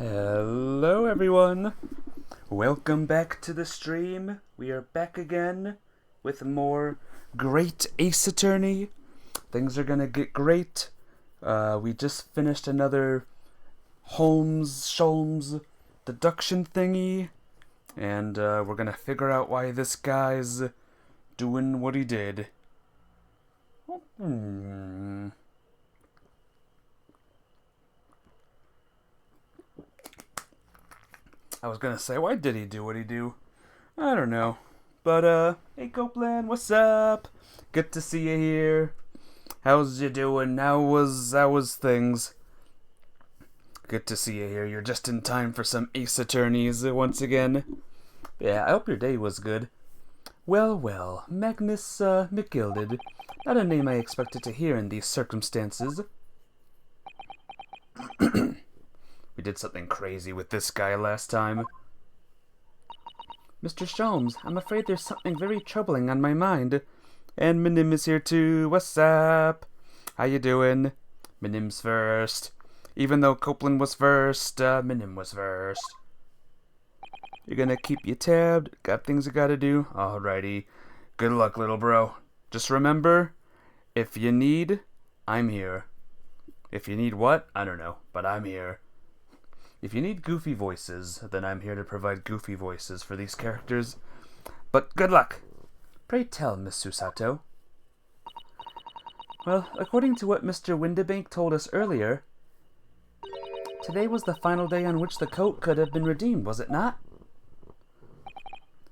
Hello everyone, welcome back to the stream. We are back again with more Great Ace Attorney. Things are gonna get great. We just finished another Holmes deduction thingy, and we're gonna figure out why this guy's doing what he did. I was gonna say, why did he do what he do? I don't know. But, hey Copeland, what's up? Good to see you here. How's you doing? How was things? Good to see you here. You're just in time for some Ace Attorneys once again. Yeah, I hope your day was good. Well, Magnus McGilded. Not a name I expected to hear in these circumstances. We did something crazy with this guy last time. Mr. Sholmes, I'm afraid there's something very troubling on my mind. And Minim is here too. What's up? How you doing? Minim's first. Even though Copeland was first, Minim was first. You're gonna keep you tabbed? Got things you gotta do? Alrighty. Good luck, little bro. Just remember, if you need, I'm here. If you need what? I don't know, but I'm here. If you need goofy voices, then I'm here to provide goofy voices for these characters. But good luck! Pray tell, Miss Susato. Well, according to what Mr. Windibank told us earlier, today was the final day on which the coat could have been redeemed, was it not?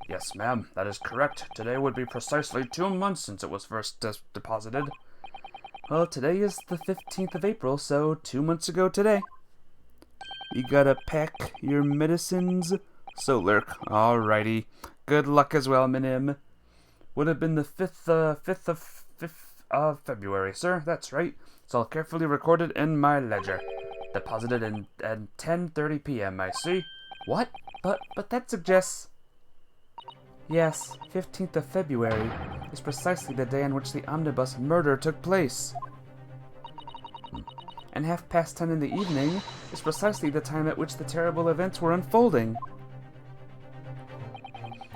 Yes, ma'am, that is correct. Today would be precisely 2 months since it was first deposited. Well, today is the 15th of April, so 2 months ago today. You gotta pack your medicines? So lurk. Alrighty. Good luck as well, Minim. Would have been the 5th of February, sir. That's right. It's all carefully recorded in my ledger. Deposited at 10:30 p.m., I see. What? But that suggests... Yes, 15th of February is precisely the day on which the omnibus murder took place. And 10:30 in the evening is precisely the time at which the terrible events were unfolding.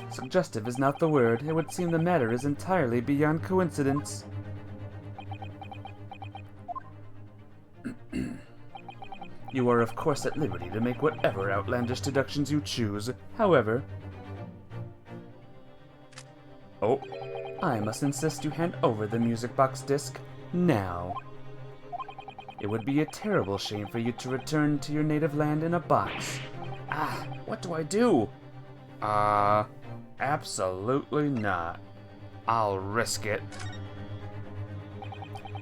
Suggestive is not the word. It would seem the matter is entirely beyond coincidence. You are of course at liberty to make whatever outlandish deductions you choose. However... Oh. I must insist you hand over the music box disc now. It would be a terrible shame for you to return to your native land in a box. What do I do? Absolutely not. I'll risk it.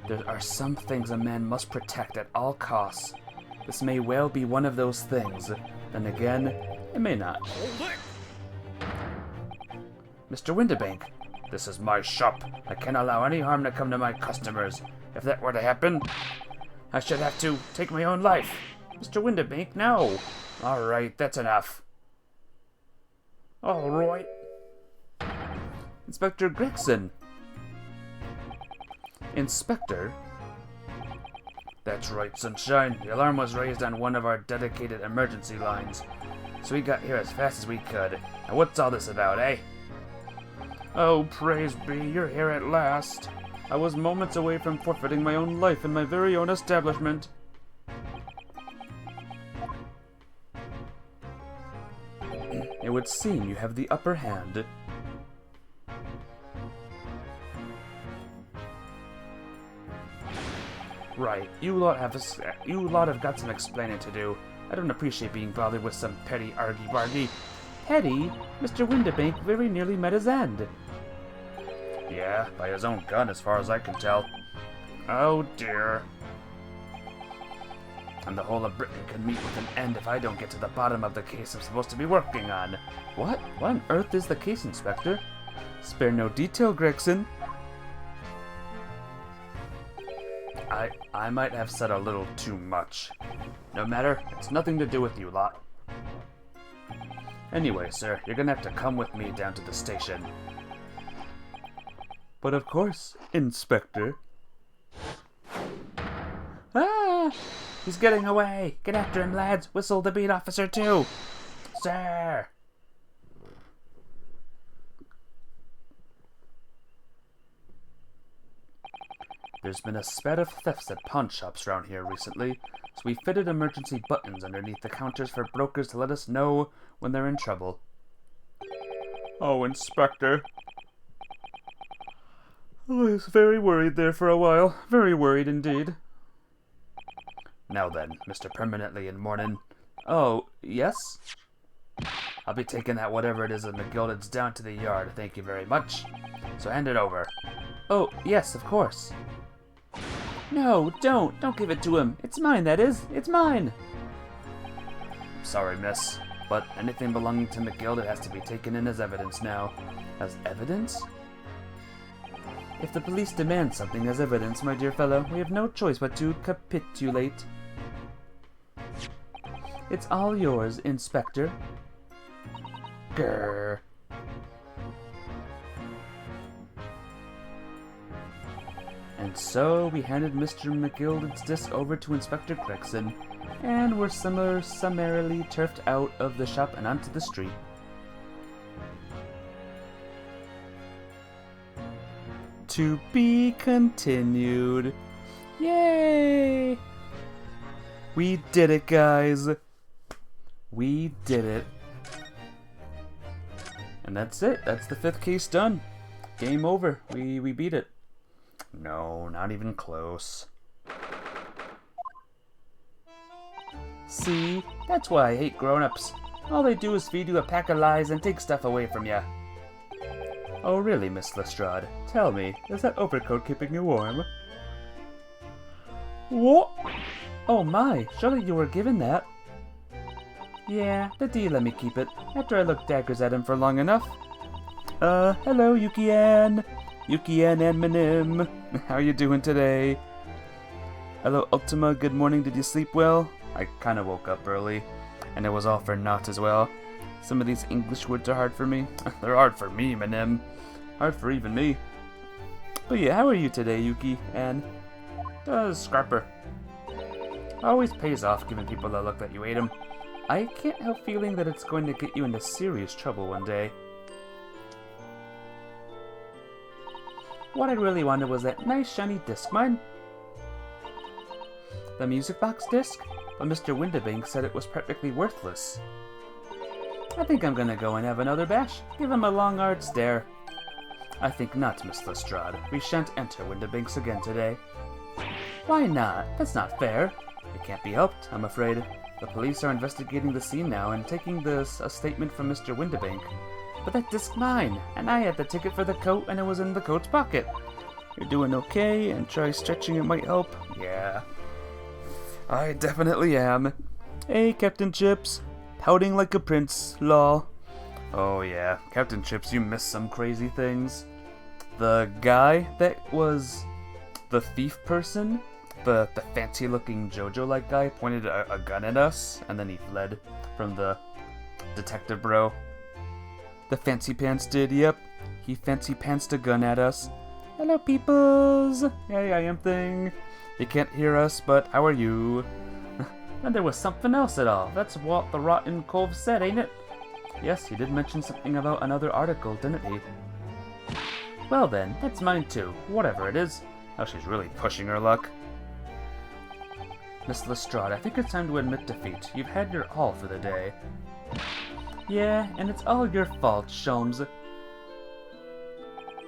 There are some things a man must protect at all costs. This may well be one of those things. Then again, it may not. Mr. Windibank, this is my shop. I can't allow any harm to come to my customers. If that were to happen, I should have to take my own life. Mr. Windibank, no. Alright, that's enough. Alright. Inspector Gregson. Inspector? That's right, Sunshine. The alarm was raised on one of our dedicated emergency lines, so we got here as fast as we could. Now what's all this about, eh? Oh, praise be, you're here at last. I was moments away from forfeiting my own life in my very own establishment. It would seem you have the upper hand. Right, you lot have got some explaining to do. I don't appreciate being bothered with some petty argy-bargy. Petty? Mr. Windibank very nearly met his end. Yeah, by his own gun as far as I can tell. Oh dear. And the whole of Britain could meet with an end if I don't get to the bottom of the case I'm supposed to be working on. What? What on earth is the case, Inspector? Spare no detail, Gregson. I might have said a little too much. No matter, it's nothing to do with you lot. Anyway, sir, you're gonna have to come with me down to the station. But of course, Inspector. He's getting away! Get after him, lads! Whistle the beat officer, too! Sir! There's been a spat of thefts at pawn shops around here recently, so we fitted emergency buttons underneath the counters for brokers to let us know when they're in trouble. Oh, Inspector. I was very worried there for a while. Very worried indeed. Now then, Mr. Permanently in Mournin'. Oh, yes? I'll be taking that whatever it is of McGilded's down to the yard, thank you very much. So hand it over. Oh, yes, of course. No, don't. Don't give it to him. It's mine, that is. It's mine. Sorry, miss, but anything belonging to McGilded has to be taken in as evidence now. As evidence? If the police demand something as evidence, my dear fellow, we have no choice but to capitulate. It's all yours, Inspector. Grrr. And so we handed Mr. McGilded's disc over to Inspector Gregson, and were summarily turfed out of the shop and onto the street. To be continued. Yay! We did it, guys. We did it. And that's it. That's the 5th case done. Game over. We beat it. No, not even close. See? That's why I hate grown-ups. All they do is feed you a pack of lies and take stuff away from you. Oh really, Miss Lestrade? Tell me, is that overcoat keeping you warm? What? Oh my, surely you were given that. Yeah, the D let me keep it, after I looked daggers at him for long enough. Hello, Yuki-an. Yuki-an and Minim. How you doing today? Hello, Ultima, good morning, did you sleep well? I kinda woke up early, and it was all for naught as well. Some of these English words are hard for me. They're hard for me, Minim. Hard for even me. But yeah, how are you today, Yuki? And Scrapper. Always pays off giving people the look that you ate them. I can't help feeling that it's going to get you into serious trouble one day. What I really wanted was that nice shiny disc mine. The music box disc? But Mr. Windibank said it was practically worthless. I think I'm gonna go and have another bash. Give him a long hard stare. I think not, Miss Lestrade. We shan't enter Windibanks again today. Why not? That's not fair. It can't be helped, I'm afraid. The police are investigating the scene now and taking a statement from Mr. Windibank. But that disc's mine, and I had the ticket for the coat and it was in the coat's pocket. You're doing okay, and try stretching, it might help. Yeah. I definitely am. Hey, Captain Chips. Pouting like a prince, lol. Oh yeah, Captain Chips, you missed some crazy things. The guy that was the thief person, the fancy-looking JoJo-like guy, pointed a gun at us, and then he fled from the detective bro. The fancy pants did, yep. He fancy pantsed a gun at us. Hello, peoples. Hey, I am thing. They can't hear us, but how are you? And there was something else at all. That's what the Rotten Cove said, ain't it? Yes, he did mention something about another article, didn't he? Well then, that's mine too. Whatever it is. Oh, she's really pushing her luck. Miss Lestrade, I think it's time to admit defeat. You've had your all for the day. Yeah, and it's all your fault, Sholmes.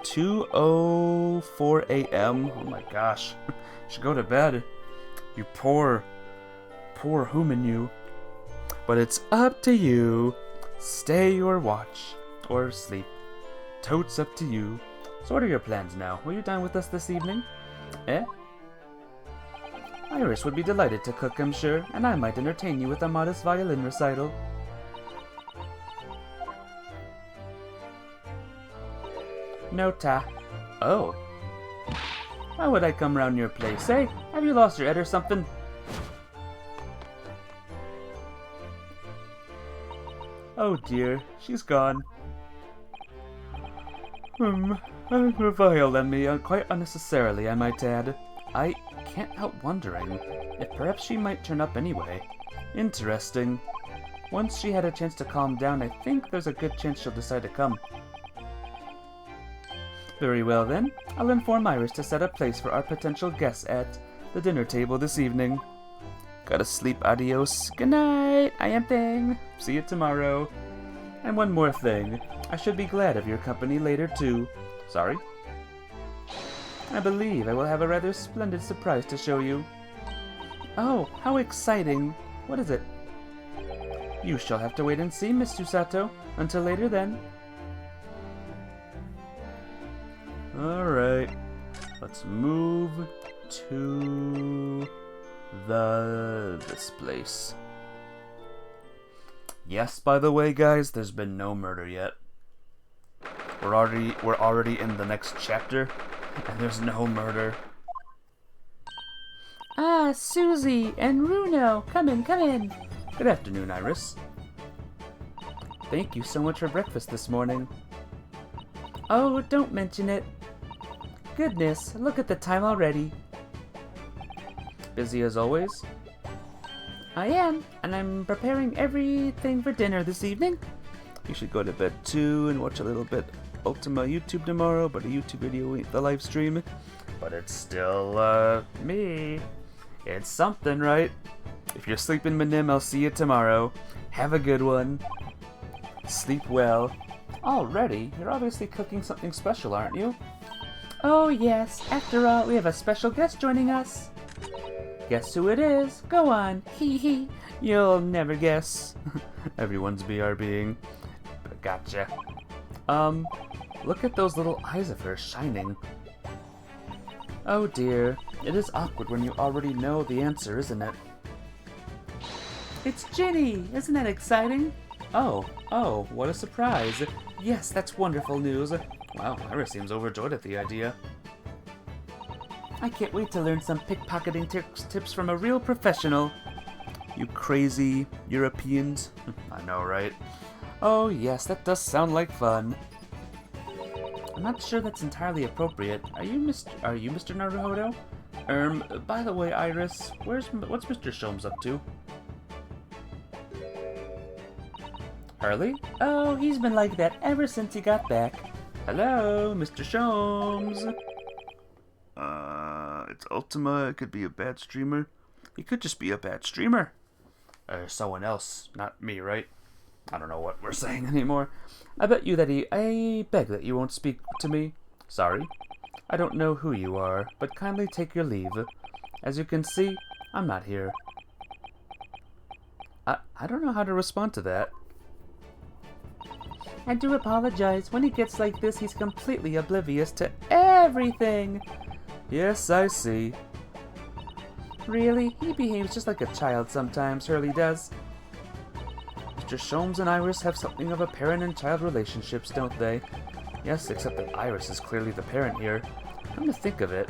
2:04 a.m. Oh my gosh. Should go to bed. You poor human, you. But it's up to you. Stay or watch. Or sleep. Totes up to you. So what are your plans now? Will you dine with us this evening? Eh? Iris would be delighted to cook, I'm sure, and I might entertain you with a modest violin recital. Nota. Oh. Why would I come round your place, eh? Have you lost your head or something? Oh dear, she's gone. Reviled on me quite unnecessarily, I might add. I can't help wondering if perhaps she might turn up anyway. Interesting. Once she had a chance to calm down, I think there's a good chance she'll decide to come. Very well then, I'll inform Iris to set a place for our potential guests at the dinner table this evening. Gotta sleep, adios. Good night, I am Thing. See you tomorrow. And one more thing, I should be glad of your company later too. Sorry? I believe I will have a rather splendid surprise to show you. Oh, how exciting. What is it? You shall have to wait and see, Miss Susato. Until later then. Alright, let's move to this place. Yes, by the way, guys, there's been no murder yet. We're already in the next chapter, and there's no murder. Ah, Susie and Runo, come in, come in. Good afternoon, Iris. Thank you so much for breakfast this morning. Oh, don't mention it. Goodness, look at the time already. Busy as always? I am, and I'm preparing everything for dinner this evening. You should go to bed too and watch a little bit Ultima YouTube tomorrow, but a YouTube video ain't the live stream. But it's still, me. It's something, right? If you're sleeping, Minim, I'll see you tomorrow. Have a good one. Sleep well. Already? You're obviously cooking something special, aren't you? Oh yes, after all, we have a special guest joining us. Guess who it is? Go on, hee hee. You'll never guess. Everyone's BRBing. Gotcha. Look at those little eyes of hers shining. Oh dear, it is awkward when you already know the answer, isn't it? It's Ginny! Isn't that exciting? Oh, what a surprise. Yes, that's wonderful news. Wow, Iris seems overjoyed at the idea. I can't wait to learn some pickpocketing tips from a real professional. You crazy Europeans. I know, right? Oh yes, that does sound like fun. I'm not sure that's entirely appropriate. Are you Mr. Naruhodo? By the way, Iris, what's Mr. Sholmes up to? Hurley? Oh, he's been like that ever since he got back. Hello, Mr. Sholmes. It's Ultima. It could be a bad streamer. He could just be a bad streamer. Or someone else, not me, right? I don't know what we're saying anymore. I beg that you won't speak to me. Sorry. I don't know who you are, but kindly take your leave. As you can see, I'm not here. I don't know how to respond to that. I do apologize. When he gets like this, he's completely oblivious to everything. Yes, I see. Really? He behaves just like a child sometimes, Hurley does. Mr. Sholmes and Iris have something of a parent and child relationships, don't they? Yes, except that Iris is clearly the parent here. Come to think of it,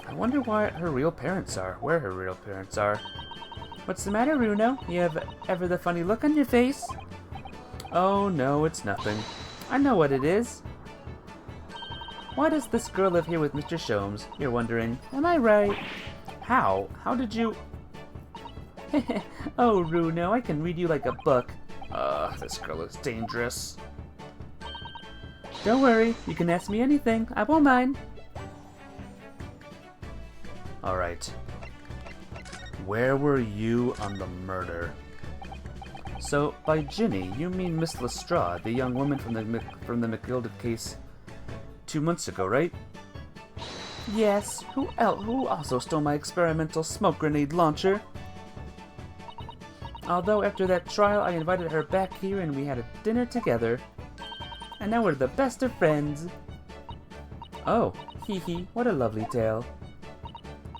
I wonder where her real parents are. What's the matter, Runo? You have ever the funny look on your face? Oh no, it's nothing. I know what it is. Why does this girl live here with Mr. Sholmes? You're wondering. Am I right? How? How did you... Oh, Runo, I can read you like a book. This girl is dangerous. Don't worry, you can ask me anything. I won't mind. Alright. Where were you on the murder? So, by Ginny, you mean Miss Lestrade, the young woman from the McGilded case 2 months ago, right? Yes, who also stole my experimental smoke grenade launcher? Although after that trial, I invited her back here and we had a dinner together. And now we're the best of friends. Oh, hee hee, what a lovely tale.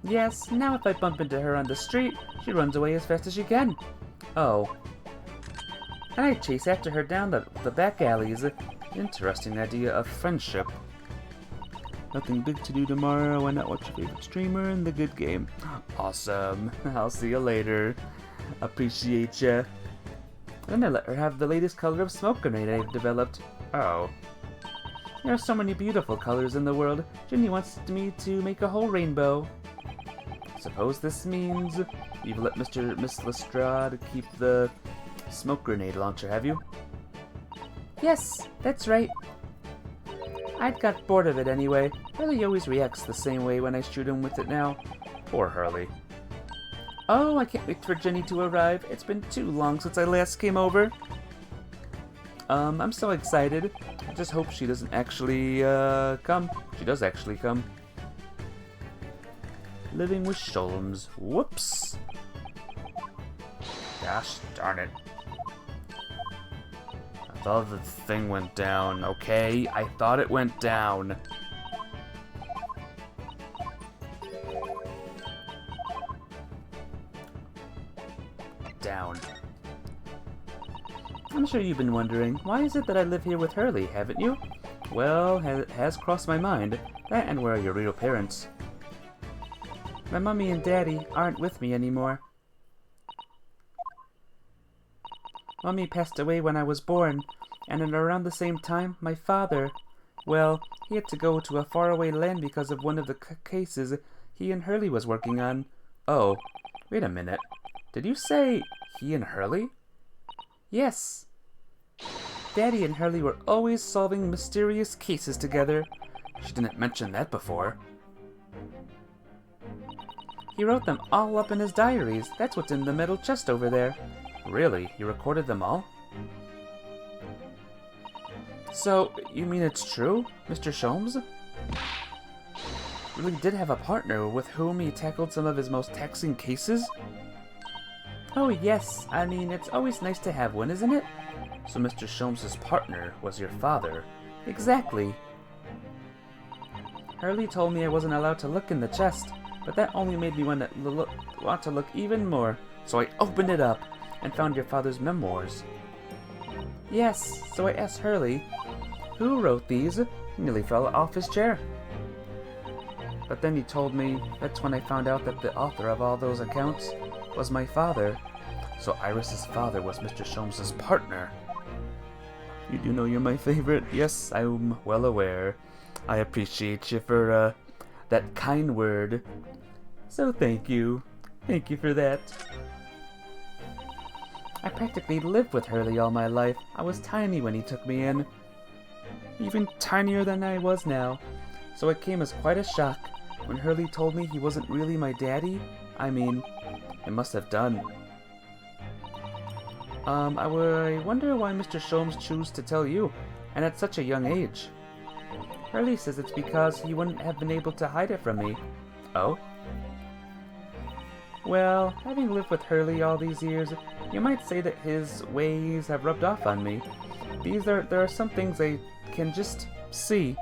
Yes, now if I bump into her on the street, she runs away as fast as she can. Oh. And I chase after her down the back alleys. Interesting idea of friendship. Nothing big to do tomorrow. Why not watch your favorite streamer and the good game? Awesome. I'll see you later. Appreciate ya. And then I let her have the latest color of smoke grenade I've developed. Oh. There are so many beautiful colors in the world. Ginny wants me to make a whole rainbow. Suppose this means you've let Miss Lestrade keep the smoke grenade launcher, have you? Yes, that's right. I'd got bored of it anyway. Hurley always reacts the same way when I shoot him with it now. Poor Hurley. Oh, I can't wait for Jenny to arrive. It's been too long since I last came over. I'm so excited. I just hope she doesn't actually, come. She does actually come. Living with Sholmes. Whoops. Gosh darn it. I thought the thing went down, okay? I thought it went down. Down. I'm sure you've been wondering, why is it that I live here with Hurley, haven't you? Well, it has crossed my mind. That and where are your real parents? My mommy and daddy aren't with me anymore. Mommy passed away when I was born, and at around the same time, my father, well, he had to go to a faraway land because of one of the cases he and Hurley was working on. Oh, wait a minute. Did you say he and Hurley? Yes. Daddy and Hurley were always solving mysterious cases together. She didn't mention that before. He wrote them all up in his diaries. That's what's in the metal chest over there. Really? You recorded them all? So, you mean it's true, Mr. Sholmes? Really did have a partner with whom he tackled some of his most taxing cases? Oh yes, I mean, it's always nice to have one, isn't it? So Mr. Sholmes' partner was your father. Exactly. Hurley told me I wasn't allowed to look in the chest, but that only made me want to look even more. So I opened it up and found your father's memoirs. Yes, so I asked Hurley, who wrote these? He nearly fell off his chair. But then he told me, that's when I found out that the author of all those accounts was my father. So Iris's father was Mr. Sholmes' partner. You do know you're my favorite. Yes, I'm well aware. I appreciate you for, that kind word. So thank you. Thank you for that. I practically lived with Hurley all my life. I was tiny when he took me in. Even tinier than I was now. So it came as quite a shock when Hurley told me he wasn't really my daddy. I mean, it must have done. I wonder why Mr. Sholmes chose to tell you, and at such a young age. Hurley says it's because he wouldn't have been able to hide it from me. Oh? Well, having lived with Hurley all these years, you might say that his ways have rubbed off on me. There are some things I can just see.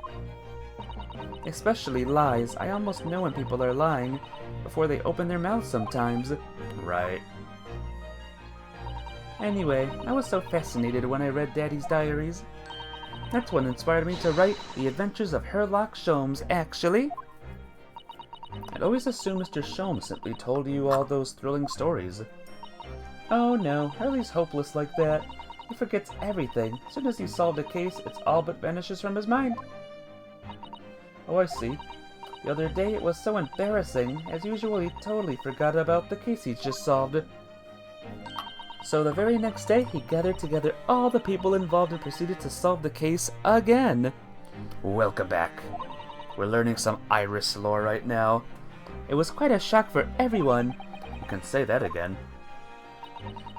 Especially lies. I almost know when people are lying before they open their mouths sometimes. Right. Anyway, I was so fascinated when I read Daddy's diaries. That's what inspired me to write The Adventures of Herlock Sholmes, actually. I'd always assumed Mr. Sholmes simply told you all those thrilling stories. Oh no, Hurley's hopeless like that. He forgets everything. As soon as he's solved a case, it all but vanishes from his mind. Oh, I see. The other day it was so embarrassing. As usual, he totally forgot about the case he'd just solved. So the very next day, he gathered together all the people involved and proceeded to solve the case again. Welcome back. We're learning some Iris lore right now. It was quite a shock for everyone. You can say that again.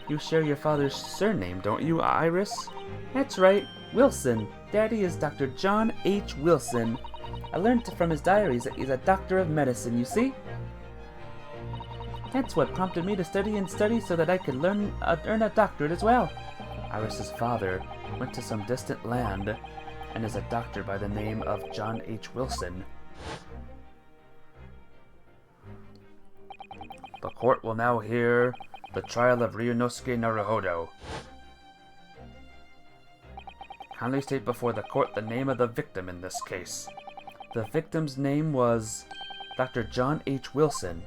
You share your father's surname, don't you, Iris? That's right, Wilson. Daddy is Dr. John H. Wilson. I learned from his diaries that he's a doctor of medicine, you see? That's what prompted me to study so that I could earn a doctorate as well. Iris's father went to some distant land and is a doctor by the name of John H. Wilson. The court will now hear the trial of Ryunosuke Naruhodo. Kindly state before the court the name of the victim in this case. The victim's name was Dr. John H. Wilson.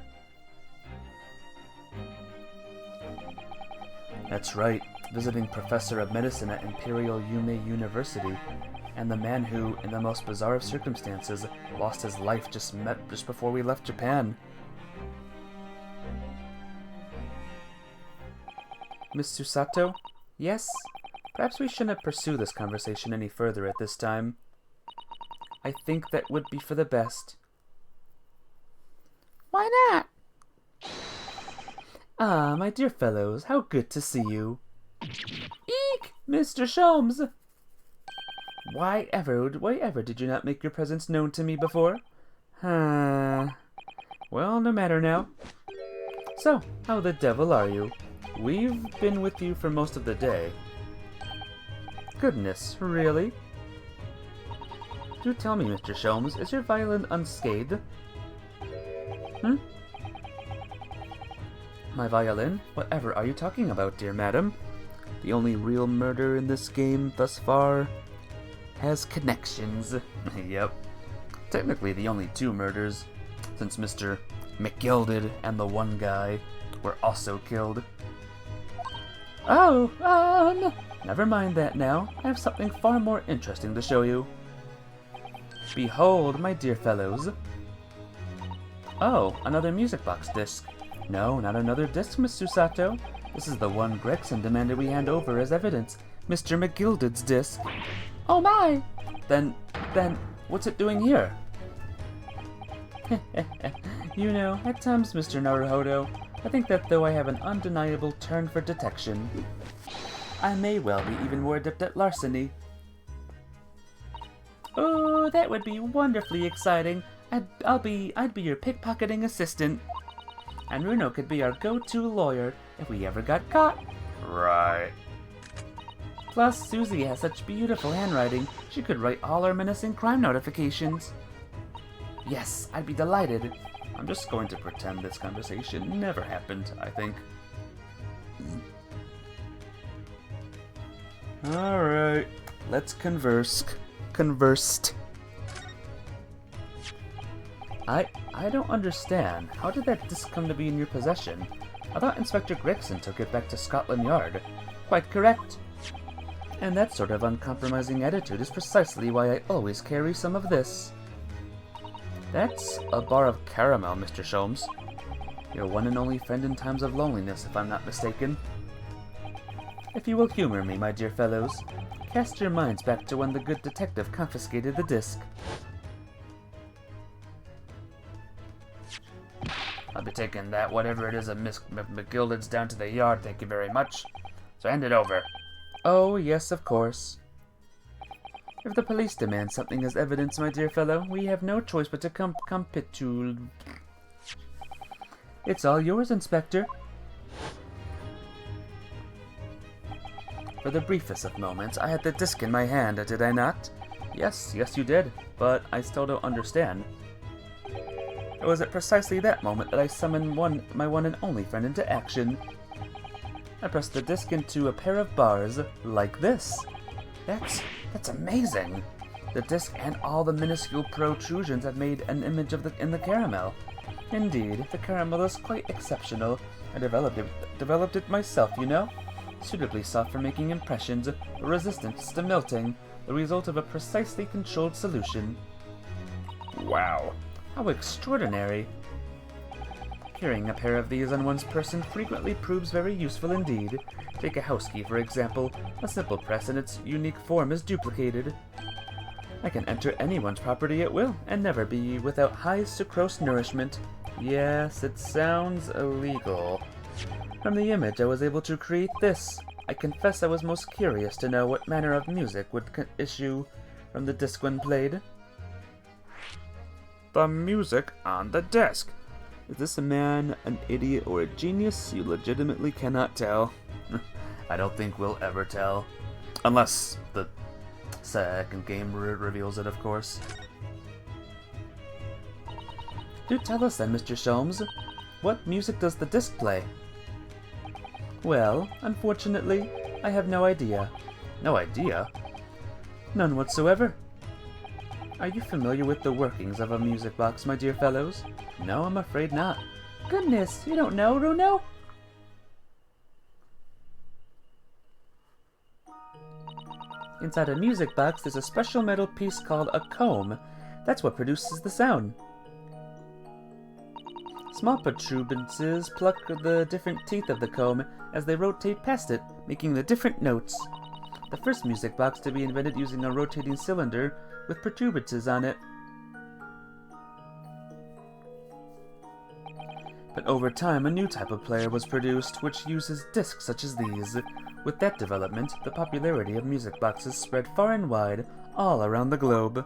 That's right, visiting professor of medicine at Imperial Yume University, and the man who, in the most bizarre of circumstances, lost his life just before we left Japan. Miss Susato? Yes? Perhaps we shouldn't pursue this conversation any further at this time. I think that would be for the best. Why not? Ah, my dear fellows, how good to see you. Eek, Mr. Sholmes! Why ever did you not make your presence known to me before? Well, no matter now. So, how the devil are you? We've been with you for most of the day. Goodness, really? Do tell me, Mr. Sholmes, is your violin unscathed? My violin? Whatever are you talking about, dear madam? The only real murder in this game thus far has connections. Yep. Technically the only two murders, since Mr. McGilded and the one guy were also killed. Oh, never mind that now. I have something far more interesting to show you. Behold, my dear fellows. Oh, another music box disc. No, not another disc, Miss Susato. This is the one Gregson demanded we hand over as evidence. Mr. McGilded's disc. Oh my! Then, what's it doing here? You know, at times, Mr. Naruhodo, I think that though I have an undeniable turn for detection, I may well be even more adept at larceny. Oh, that would be wonderfully exciting. I'd be your pickpocketing assistant. And Runo could be our go-to lawyer if we ever got caught. Right. Plus, Susie has such beautiful handwriting, she could write all our menacing crime notifications. Yes, I'd be delighted. I'm just going to pretend this conversation never happened, I think. Alright, let's converse. Conversed. I don't understand. How did that disc come to be in your possession? I thought Inspector Gregson took it back to Scotland Yard. Quite correct. And that sort of uncompromising attitude is precisely why I always carry some of this. That's a bar of caramel, Mr. Sholmes. Your one and only friend in times of loneliness, if I'm not mistaken. If you will humor me, my dear fellows, cast your minds back to when the good detective confiscated the disc. I'll be taking that, whatever it is, of Miss McGilded's down to the yard, thank you very much. So hand it over. Oh, yes, of course. If the police demand something as evidence, my dear fellow, we have no choice but to capitulate. It's all yours, Inspector. For the briefest of moments, I had the disc in my hand, did I not? Yes, you did, but I still don't understand. It was at precisely that moment that I summoned my one and only friend into action. I pressed the disc into a pair of bars, like this. That's amazing! The disc and all the minuscule protrusions have made an image of in the caramel. Indeed, the caramel is quite exceptional. I developed it myself, you know. Suitably soft for making impressions, resistant to melting, the result of a precisely controlled solution. Wow, how extraordinary! Carrying a pair of these on one's person frequently proves very useful indeed. Take a house key, for example. A simple press in its unique form is duplicated. I can enter anyone's property at will, and never be without high sucrose nourishment. Yes, it sounds illegal. From the image I was able to create this. I confess I was most curious to know what manner of music would issue from the disc when played. The music on the disc. Is this a man, an idiot, or a genius? You legitimately cannot tell. I don't think we'll ever tell. Unless the second game reveals it, of course. Do tell us then, Mr. Sholmes. What music does the disc play? Well, unfortunately, I have no idea. No idea? None whatsoever. Are you familiar with the workings of a music box, my dear fellows? No, I'm afraid not. Goodness, you don't know, Runo? Inside a music box, there's a special metal piece called a comb. That's what produces the sound. Small protuberances pluck the different teeth of the comb as they rotate past it, making the different notes. The first music box to be invented using a rotating cylinder with protuberances on it. But over time, a new type of player was produced, which uses discs such as these. With that development, the popularity of music boxes spread far and wide, all around the globe.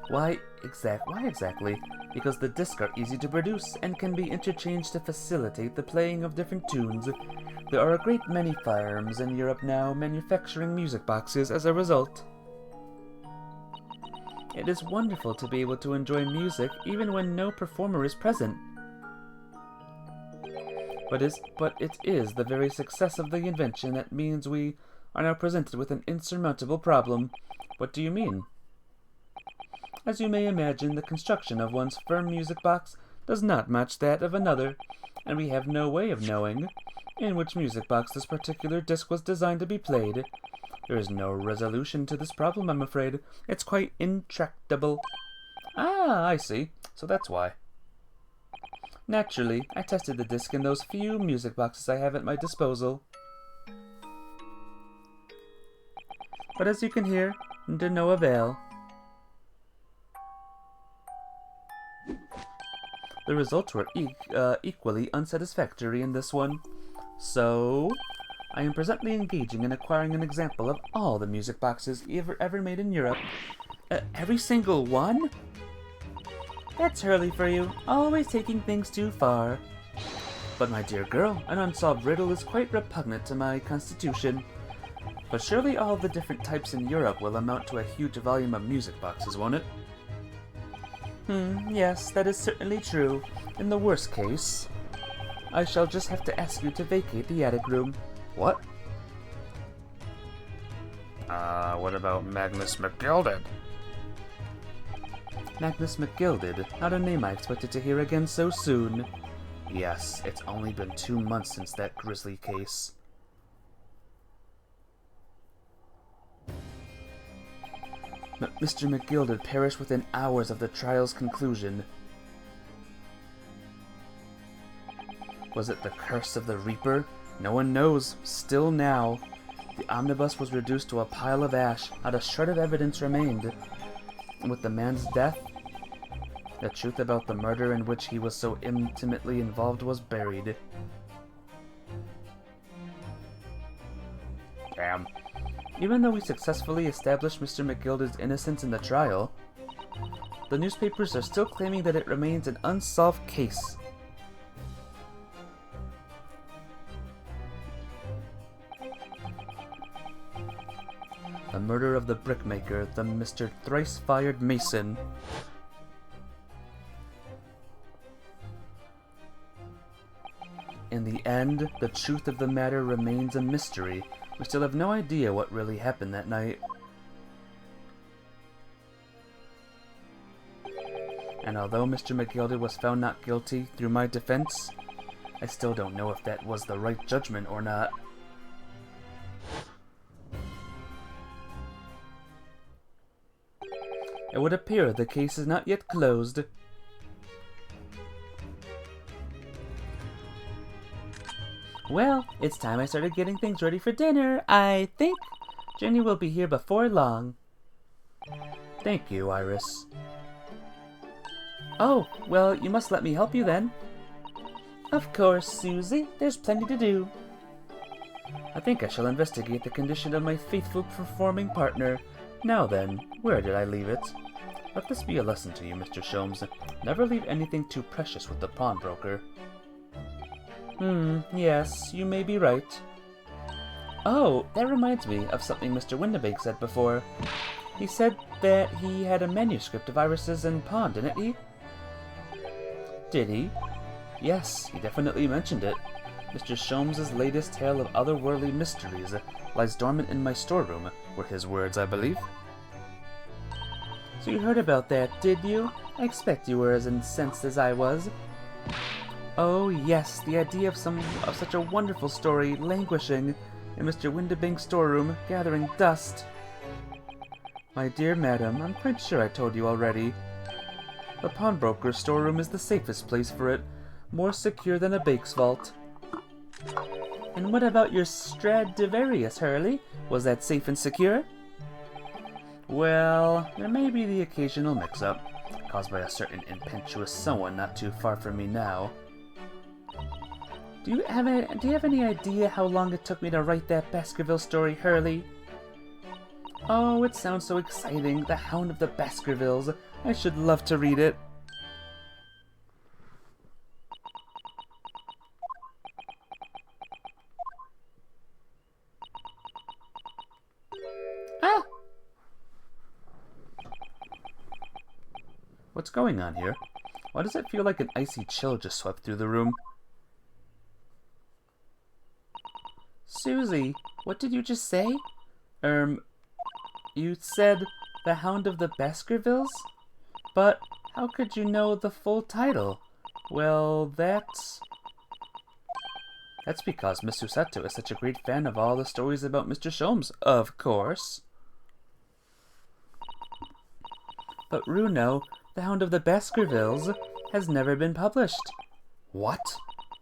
Why exactly? Because the discs are easy to produce and can be interchanged to facilitate the playing of different tunes. There are a great many firms in Europe now manufacturing music boxes as a result. It is wonderful to be able to enjoy music even when no performer is present. But it is the very success of the invention that means we are now presented with an insurmountable problem. What do you mean? As you may imagine, the construction of one's firm music box does not match that of another, and we have no way of knowing in which music box this particular disc was designed to be played. There is no resolution to this problem, I'm afraid. It's quite intractable. Ah, I see. So that's why. Naturally, I tested the disc in those few music boxes I have at my disposal. But as you can hear, to no avail. The results were equally unsatisfactory in this one. So, I am presently engaging in acquiring an example of all the music boxes ever made in Europe. Every single one? That's Hurley for you, always taking things too far. But my dear girl, an unsolved riddle is quite repugnant to my constitution. But surely all the different types in Europe will amount to a huge volume of music boxes, won't it? Yes, that is certainly true. In the worst case, I shall just have to ask you to vacate the attic room. What? What about Magnus McGilded? Magnus McGilded, not a name I expected to hear again so soon. Yes, it's only been 2 months since that grisly case. Mr. McGilded perished within hours of the trial's conclusion. Was it the curse of the Reaper? No one knows, still now. The omnibus was reduced to a pile of ash, not a shred of evidence remained. And with the man's death, the truth about the murder in which he was so intimately involved was buried. Damn. Even though we successfully established Mr. McGilded's innocence in the trial, the newspapers are still claiming that it remains an unsolved case. The murder of the brickmaker, the Mr. Thrice-Fired Mason. In the end, the truth of the matter remains a mystery. We still have no idea what really happened that night. And although Mr. McGilded was found not guilty through my defense, I still don't know if that was the right judgment or not. It would appear the case is not yet closed. Well, it's time I started getting things ready for dinner, I think. Jenny will be here before long. Thank you, Iris. Oh, well, you must let me help you then. Of course, Susie. There's plenty to do. I think I shall investigate the condition of my faithful performing partner. Now then, where did I leave it? Let this be a lesson to you, Mr. Sholmes. Never leave anything too precious with the pawnbroker. Yes, you may be right. Oh, that reminds me of something Mr. Windibank said before. He said that he had a manuscript of Iris's and pawn, didn't he? Did he? Yes, he definitely mentioned it. Mr. Sholmes' latest tale of otherworldly mysteries lies dormant in my storeroom, were his words, I believe. So you heard about that, did you? I expect you were as incensed as I was. Oh yes, the idea of such a wonderful story languishing in Mr. Windibank's storeroom, gathering dust. My dear madam, I'm quite sure I told you already. The pawnbroker's storeroom is the safest place for it, more secure than a bake's vault. And what about your Stradivarius, Hurley? Was that safe and secure? Well, there may be the occasional mix-up, caused by a certain impetuous someone not too far from me now. Do you have any idea how long it took me to write that Baskerville story, Hurley? Oh, it sounds so exciting, The Hound of the Baskervilles. I should love to read it. Ah! What's going on here? Why does it feel like an icy chill just swept through the room? Susie, what did you just say? You said The Hound of the Baskervilles? But how could you know the full title? Well, that's because Miss Susato is such a great fan of all the stories about Mr. Sholmes, of course. But Runo, The Hound of the Baskervilles, has never been published. What?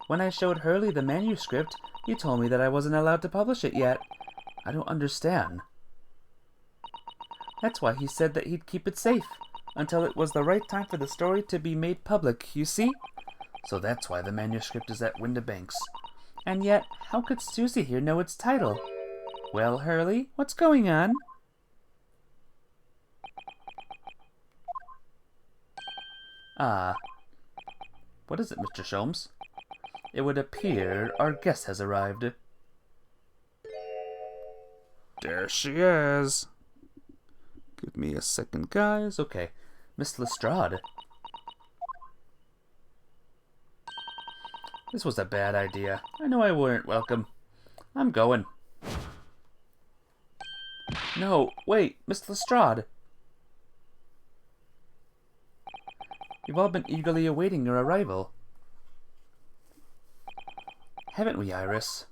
When I showed Hurley the manuscript, he told me that I wasn't allowed to publish it yet. I don't understand. That's why he said that he'd keep it safe, until it was the right time for the story to be made public, you see? So that's why the manuscript is at Windibanks. And yet, how could Susie here know its title? Well, Hurley, what's going on? What is it, Mr. Sholmes? It would appear our guest has arrived. There she is. Give me a second, guys. Okay, Miss Lestrade. This was a bad idea. I know I weren't welcome. I'm going. No, wait, Miss Lestrade. You've all been eagerly awaiting your arrival. Haven't we, Iris?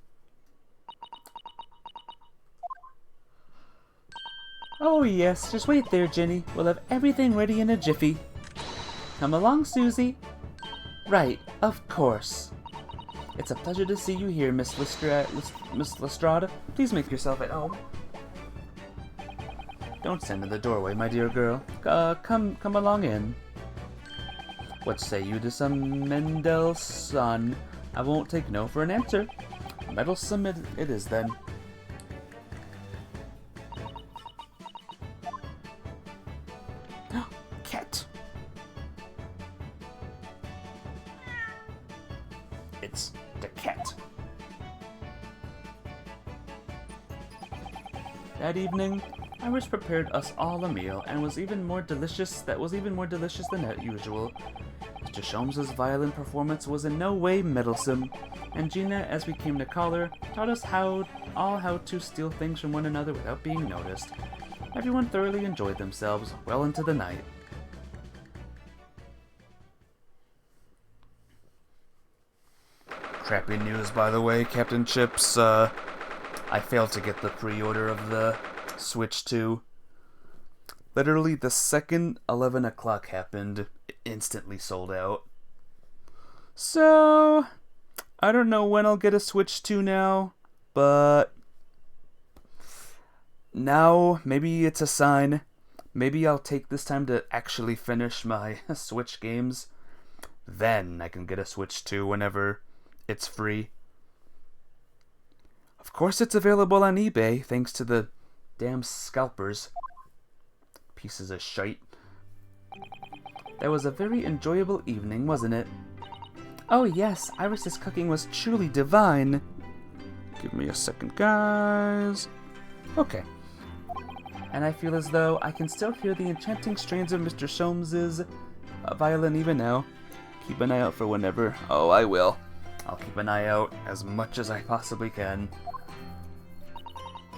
Oh yes, just wait there, Ginny. We'll have everything ready in a jiffy. Come along, Susie. Right, of course. It's a pleasure to see you here, Miss Lestrade. Please make yourself at home. Don't stand in the doorway, my dear girl. Come along in. What say you to some Mendelssohn? I won't take no for an answer. Meddlesome it is then. Cat. It's the cat. That evening, Iris prepared us all a meal, and was even more delicious than usual. Mr. Sholmes' violin performance was in no way meddlesome, and Gina, as we came to call her, taught us how to steal things from one another without being noticed. Everyone thoroughly enjoyed themselves well into the night. Crappy news, by the way, Captain Chips. I failed to get the pre-order of the Switch 2. Literally, the second 11 o'clock happened, it instantly sold out. So, I don't know when I'll get a Switch 2 now, but now maybe it's a sign. Maybe I'll take this time to actually finish my Switch games. Then I can get a Switch 2 whenever it's free. Of course it's available on eBay, thanks to the damn scalpers. Pieces of shite. That was a very enjoyable evening, wasn't it? Oh yes, Iris's cooking was truly divine. Give me a second, guys. Okay. And I feel as though I can still hear the enchanting strains of Mr. Sholmes' violin even now. Keep an eye out for whenever. Oh, I will. I'll keep an eye out as much as I possibly can.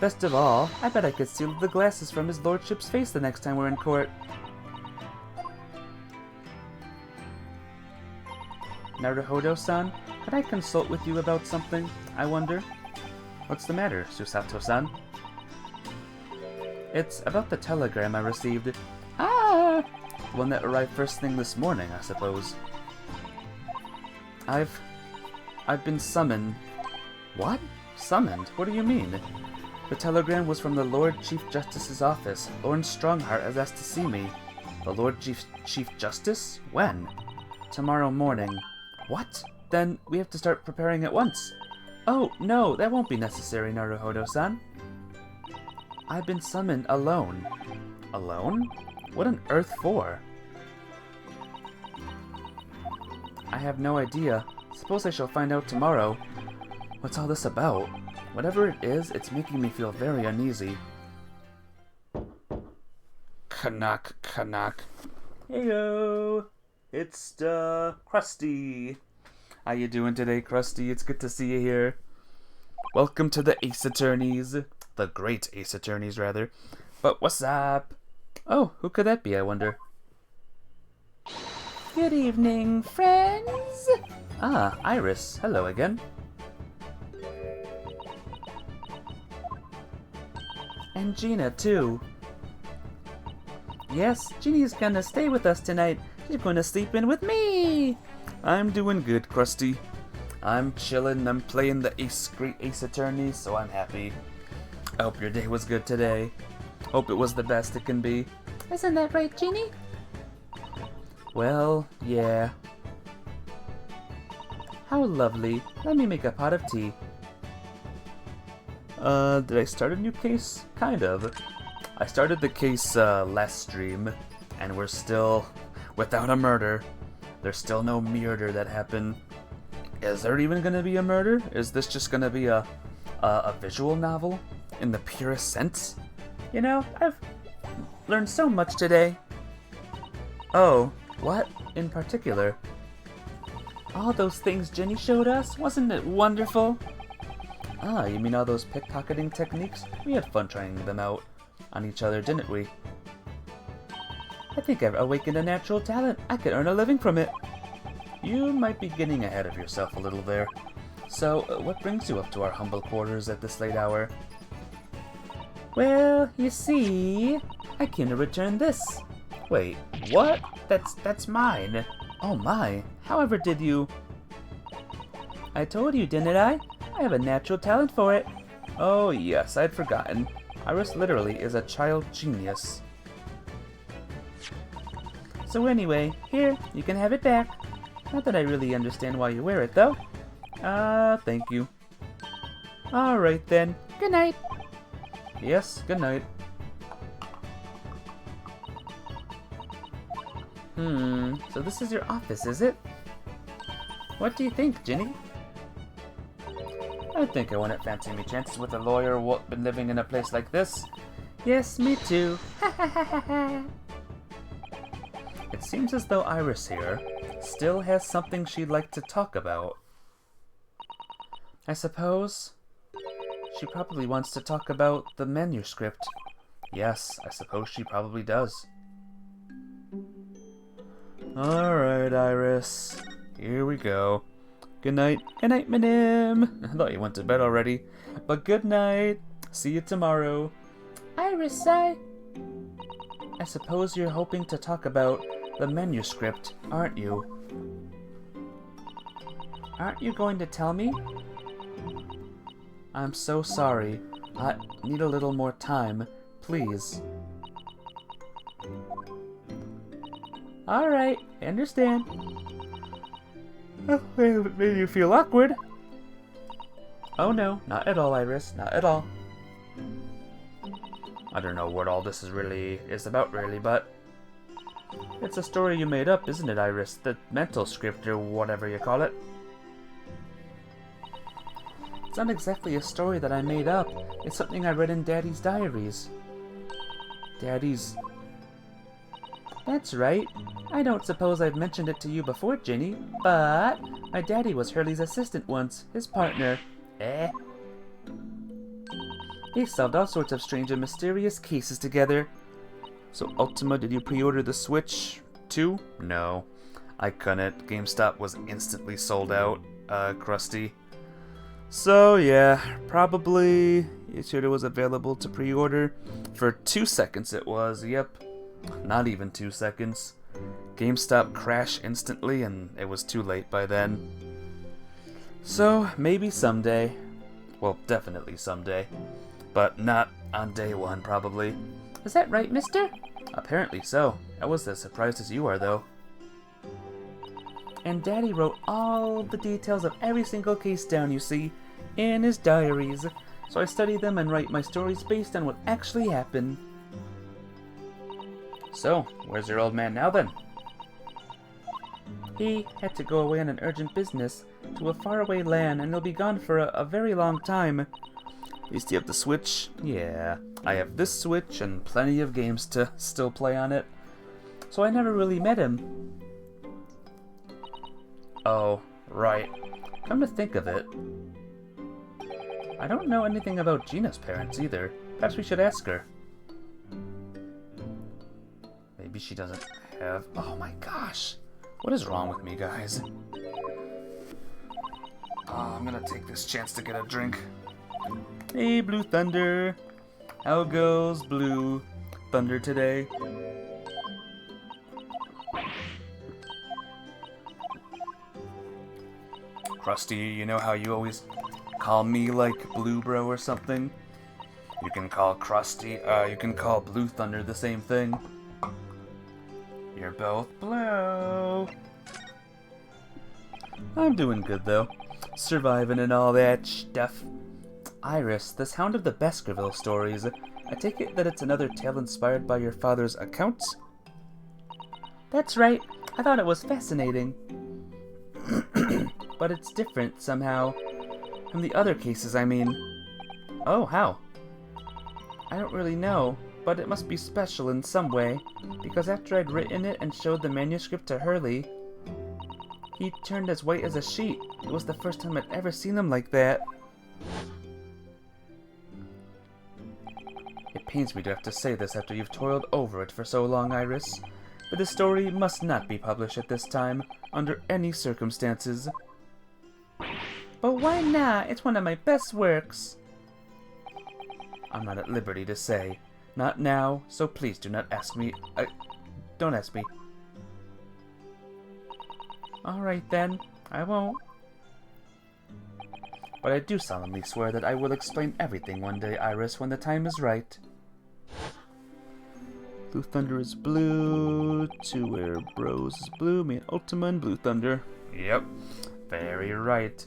Best of all, I bet I could steal the glasses from his lordship's face the next time we're in court. Naruhodo-san, could I consult with you about something, I wonder? What's the matter, Susato-san? It's about the telegram I received. Ah! one that arrived first thing this morning, I suppose. I've been summoned. What? Summoned? What do you mean? The telegram was from the Lord Chief Justice's office. Lawrence Strongheart has asked to see me. The Lord Chief Justice? When? Tomorrow morning. What? Then we have to start preparing at once. Oh, no, that won't be necessary, Naruhodo-san. I've been summoned alone. Alone? What on earth for? I have no idea. Suppose I shall find out tomorrow. What's all this about? Whatever it is, it's making me feel very uneasy. Canuck. Heyo! It's, Krusty. How you doing today, Krusty? It's good to see you here. Welcome to the Ace Attorneys. The Great Ace Attorneys, rather. But what's up? Oh, who could that be, I wonder? Good evening, friends! Ah, Iris. Hello again. And Gina, too. Yes, Ginny's gonna stay with us tonight. She's gonna sleep in with me! I'm doing good, Krusty. I'm chillin', I'm playing the Great Ace Attorney, so I'm happy. I hope your day was good today. Hope it was the best it can be. Isn't that right, Ginny? Well, yeah. How lovely. Let me make a pot of tea. Did I start a new case? Kind of. I started the case, last stream, and we're still without a murder. There's still no murder that happened. Is there even gonna be a murder? Is this just gonna be a visual novel? In the purest sense? You know, I've learned so much today. Oh, what in particular? All those things Jenny showed us, wasn't it wonderful? Ah, you mean all those pickpocketing techniques? We had fun trying them out on each other, didn't we? I think I've awakened a natural talent. I could earn a living from it. You might be getting ahead of yourself a little there. So, what brings you up to our humble quarters at this late hour? Well, you see, I came to return this. Wait, what? That's mine. Oh my, however did you... I told you, didn't I? I have a natural talent for it. Oh yes, I'd forgotten. Iris literally is a child genius. So anyway, here, you can have it back. Not that I really understand why you wear it, though. Thank you. Alright then, good night. Yes, good night. So this is your office, is it? What do you think, Ginny? I think I wouldn't fancy me chances with a lawyer who's been living in a place like this. Yes, me too. It seems as though Iris here still has something she'd like to talk about. I suppose she probably wants to talk about the manuscript. Yes, I suppose she probably does. Alright, Iris. Here we go. Good night. Good night, madam. I thought you went to bed already. But good night. See you tomorrow. Iris, I suppose you're hoping to talk about the manuscript, aren't you? Aren't you going to tell me? I'm so sorry. I need a little more time, please. Alright, I understand. Oh, it made you feel awkward. Oh no, not at all, Iris, not at all. I don't know what all this is about, really, but it's a story you made up, isn't it, Iris? The mental script, or whatever you call it. It's not exactly a story that I made up. It's something I read in Daddy's diaries. Daddy's... That's right. I don't suppose I've mentioned it to you before, Ginny, but my daddy was Hurley's assistant once, his partner. They solved all sorts of strange and mysterious cases together. So, Ultima, did you pre-order the Switch too? No, I couldn't. GameStop was instantly sold out, Krusty. So, yeah, probably it was available to pre-order. For 2 seconds it was, yep. Not even 2 seconds. GameStop crash instantly, and it was too late by then. So, maybe someday. Well, definitely someday. But not on day one, probably. Is that right, mister? Apparently so. I was as surprised as you are, though. And Daddy wrote all the details of every single case down, you see, in his diaries. So I study them and write my stories based on what actually happened. So, where's your old man now, then? He had to go away on an urgent business to a faraway land, and he'll be gone for a very long time. At least you have the Switch. Yeah, I have this Switch and plenty of games to still play on it. So I never really met him. Oh, right. Come to think of it, I don't know anything about Gina's parents either. Perhaps we should ask her. Maybe she doesn't have... Oh my gosh! What is wrong with me, guys? I'm gonna take this chance to get a drink. Hey, Blue Thunder! How goes Blue Thunder today? Krusty, you know how you always call me like Blue Bro or something? You can call you can call Blue Thunder the same thing. You're both blue. I'm doing good though. Surviving and all that stuff. Iris, this Hound of the Baskerville stories. I take it that it's another tale inspired by your father's accounts? That's right. I thought it was fascinating. But it's different somehow from the other cases, I mean. Oh, how? I don't really know, but it must be special in some way, because after I'd written it and showed the manuscript to Hurley, he turned as white as a sheet. It was the first time I'd ever seen him like that. It pains me to have to say this after you've toiled over it for so long, Iris, but the story must not be published at this time, under any circumstances. But why not? It's one of my best works. I'm not at liberty to say. Not now, so please do not ask me. Don't ask me. Alright then, I won't. But I do solemnly swear that I will explain everything one day, Iris, when the time is right. Blue Thunder is blue, to where Bros is blue, me and Ultima and Blue Thunder. Yep, very right.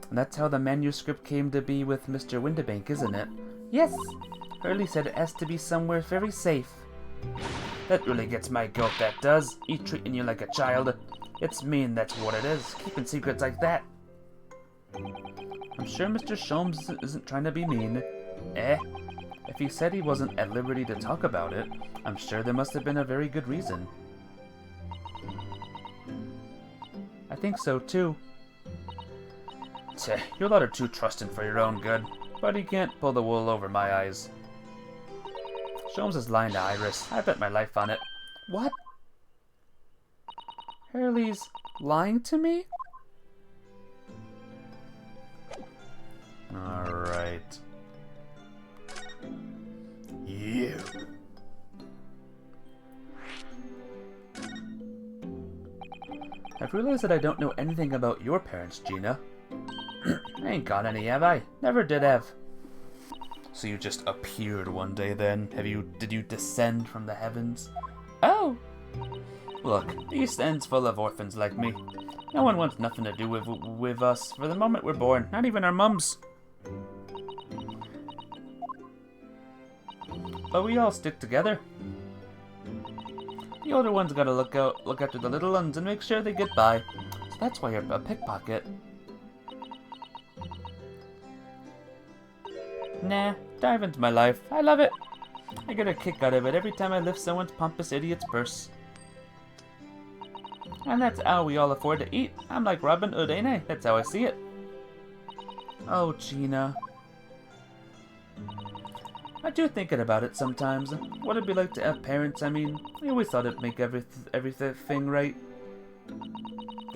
And that's how the manuscript came to be with Mr. Windibank, isn't it? Yes! Hurley said it has to be somewhere very safe. That really gets my goat, that does. He treating you like a child. It's mean, that's what it is. Keeping secrets like that. I'm sure Mr. Sholmes isn't trying to be mean. If he said he wasn't at liberty to talk about it, I'm sure there must have been a very good reason. I think so, too. You're a lot too trusting for your own good, but he can't pull the wool over my eyes. Sholmes is lying to Iris. I bet my life on it. What? Hurley's lying to me? Alright. You. I've realized that I don't know anything about your parents, Gina. I ain't got any, have I? Never did have. So you just appeared one day then? Did you descend from the heavens? Oh! Look, the East End's full of orphans like me. No one wants nothing to do with us for the moment we're born, not even our mums. But we all stick together. The older ones gotta look after the little ones and make sure they get by. So that's why you're a pickpocket. Nah, dive into my life. I love it. I get a kick out of it every time I lift someone's pompous idiot's purse. And that's how we all afford to eat. I'm like Robin Hood, ain't I? That's how I see it. Oh, Gina. I do thinking about it sometimes. What it'd be like to have parents, I mean, I always thought it'd make everything right.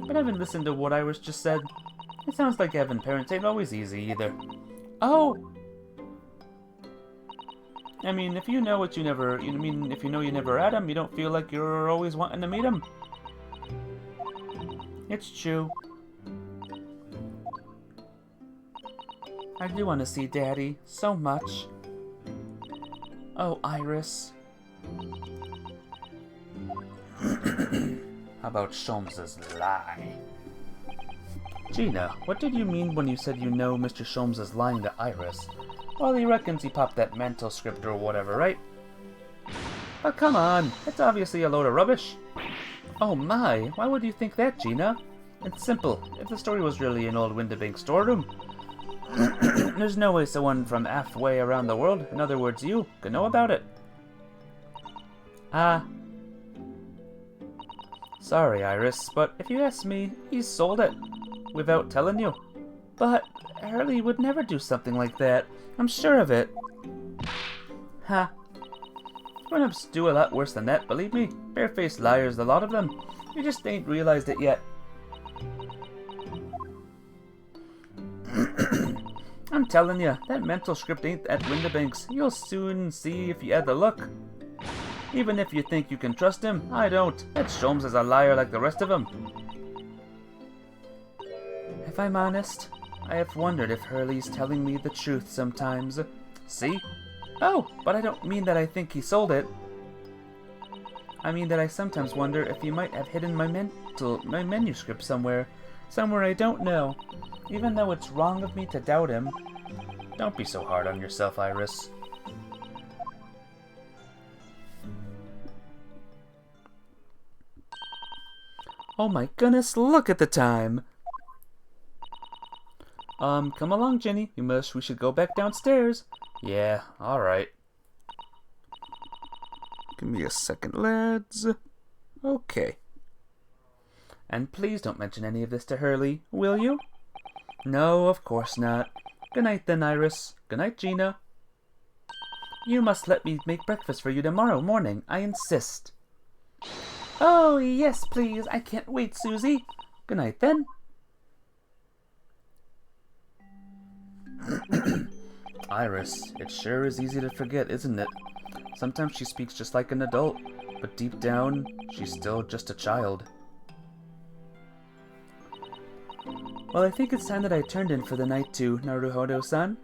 But having listened to what Iris just said, it sounds like having parents ain't always easy either. Oh! I mean, if you know what if you know you never had him, you don't feel like you're always wanting to meet him. It's true. I do want to see Daddy so much. Oh, Iris. How about Sholmes's lie? Gina, what did you mean when you said you know Mr. Sholmes is lying to Iris? Well, he reckons he popped that mental script or whatever, right? But come on, it's obviously a load of rubbish. Oh my, why would you think that, Gina? It's simple. If the story was really an old Windibank storeroom, there's no way someone from halfway around the world, in other words you, could know about it. Sorry, Iris, but if you ask me, he sold it. Without telling you. But Hurley would never do something like that. I'm sure of it. Ha. Grown-ups do a lot worse than that, believe me. Barefaced liars, a lot of them. You just ain't realized it yet. I'm telling you, that mental script ain't at Windibank's. You'll soon see if you had the look. Even if you think you can trust him, I don't. That Sholmes is a liar like the rest of them. If I'm honest, I have wondered if Hurley's telling me the truth sometimes. See? Oh, but I don't mean that I think he sold it. I mean that I sometimes wonder if he might have hidden my manuscript somewhere I don't know. Even though it's wrong of me to doubt him. Don't be so hard on yourself, Iris. Oh my goodness, look at the time! Come along, Jenny. We should go back downstairs. Yeah, alright. Give me a second, lads. Okay. And please don't mention any of this to Hurley, will you? No, of course not. Good night then, Iris. Good night, Gina. You must let me make breakfast for you tomorrow morning. I insist. Oh, yes, please. I can't wait, Susie. Good night then. Iris, it sure is easy to forget, isn't it? Sometimes she speaks just like an adult, but deep down, she's still just a child. Well, I think it's time that I turned in for the night too, Naruhodo-san.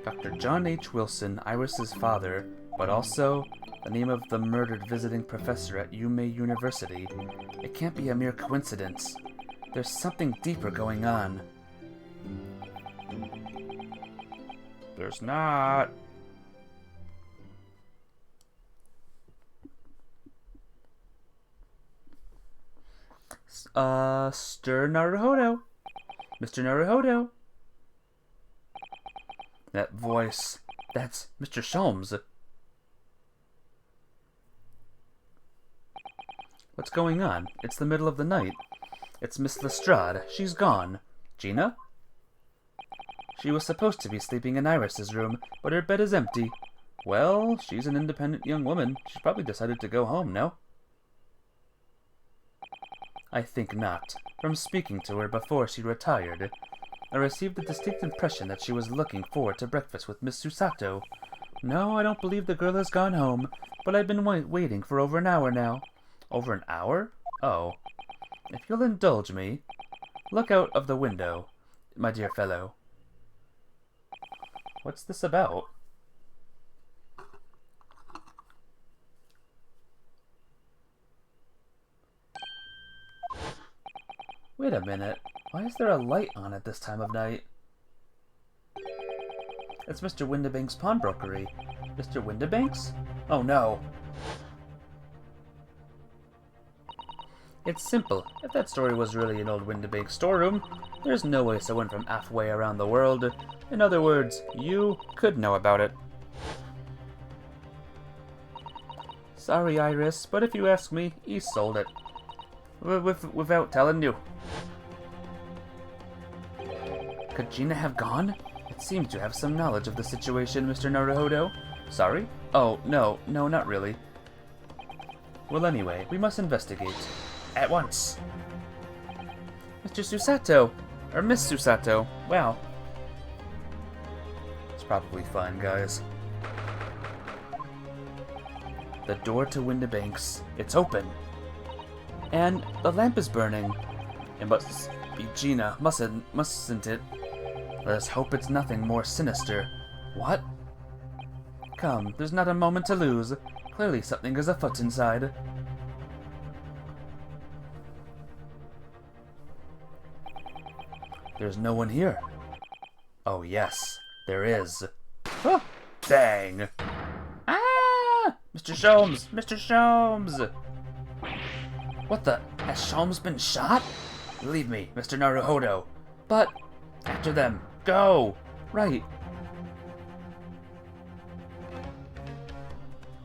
Dr. John H. Wilson, Iris's father, but also the name of the murdered visiting professor at Yume University. It can't be a mere coincidence. There's something deeper going on. There's not. Stir Naruhodo. Mr. Naruhodo. That voice. That's Mr. Sholmes. What's going on? It's the middle of the night. It's Miss Lestrade. She's gone. Gina? She was supposed to be sleeping in Iris's room, but her bed is empty. Well, she's an independent young woman. She's probably decided to go home, no? I think not. From speaking to her before she retired, I received the distinct impression that she was looking forward to breakfast with Miss Susato. No, I don't believe the girl has gone home, but I've been waiting for over an hour now. Over an hour? Oh. If you'll indulge me, look out of the window, my dear fellow. What's this about? Wait a minute. Why is there a light on at this time of night? It's Mr. Windibank's pawnbrokery. Mr. Windibank's? Oh no. It's simple. If that story was really an old Windibank storeroom, there's no way someone from halfway around the world, in other words, you, could know about it. Sorry, Iris, but if you ask me, he sold it. Without telling you. Could Gina have gone? It seems to have some knowledge of the situation, Mr. Naruhodo. Sorry? Oh, no, not really. Well, anyway, we must investigate. At once. Mr. Susato! Or Miss Susato. Wow. It's probably fine, guys. The door to Windibanks. It's open. And the lamp is burning. It must be Gina, mustn't it? Let us hope it's nothing more sinister. What? Come, there's not a moment to lose. Clearly something is afoot inside. There's no one here. Oh yes, there is. Oh, dang. Ah! Mr. Sholmes! Mr. Sholmes! What the? Has Sholmes been shot? Leave me, Mr. Naruhodo. But, after them. Go! Right.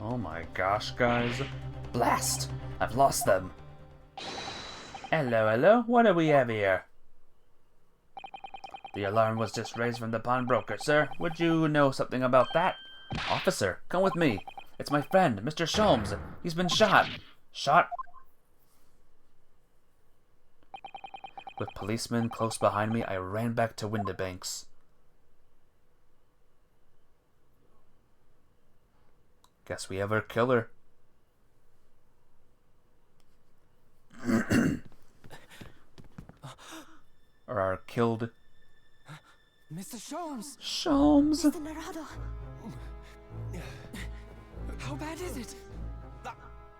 Oh my gosh, guys. Blast! I've lost them. Hello, hello. What do we have here? The alarm was just raised from the pawnbroker, sir. Would you know something about that? Officer, come with me. It's my friend, Mr. Sholmes. He's been shot. Shot? With policemen close behind me, I ran back to Windibanks. Guess we have our killer. Or our killed. Mr. Sholmes! Sholmes! Mr. Narado. How bad is it?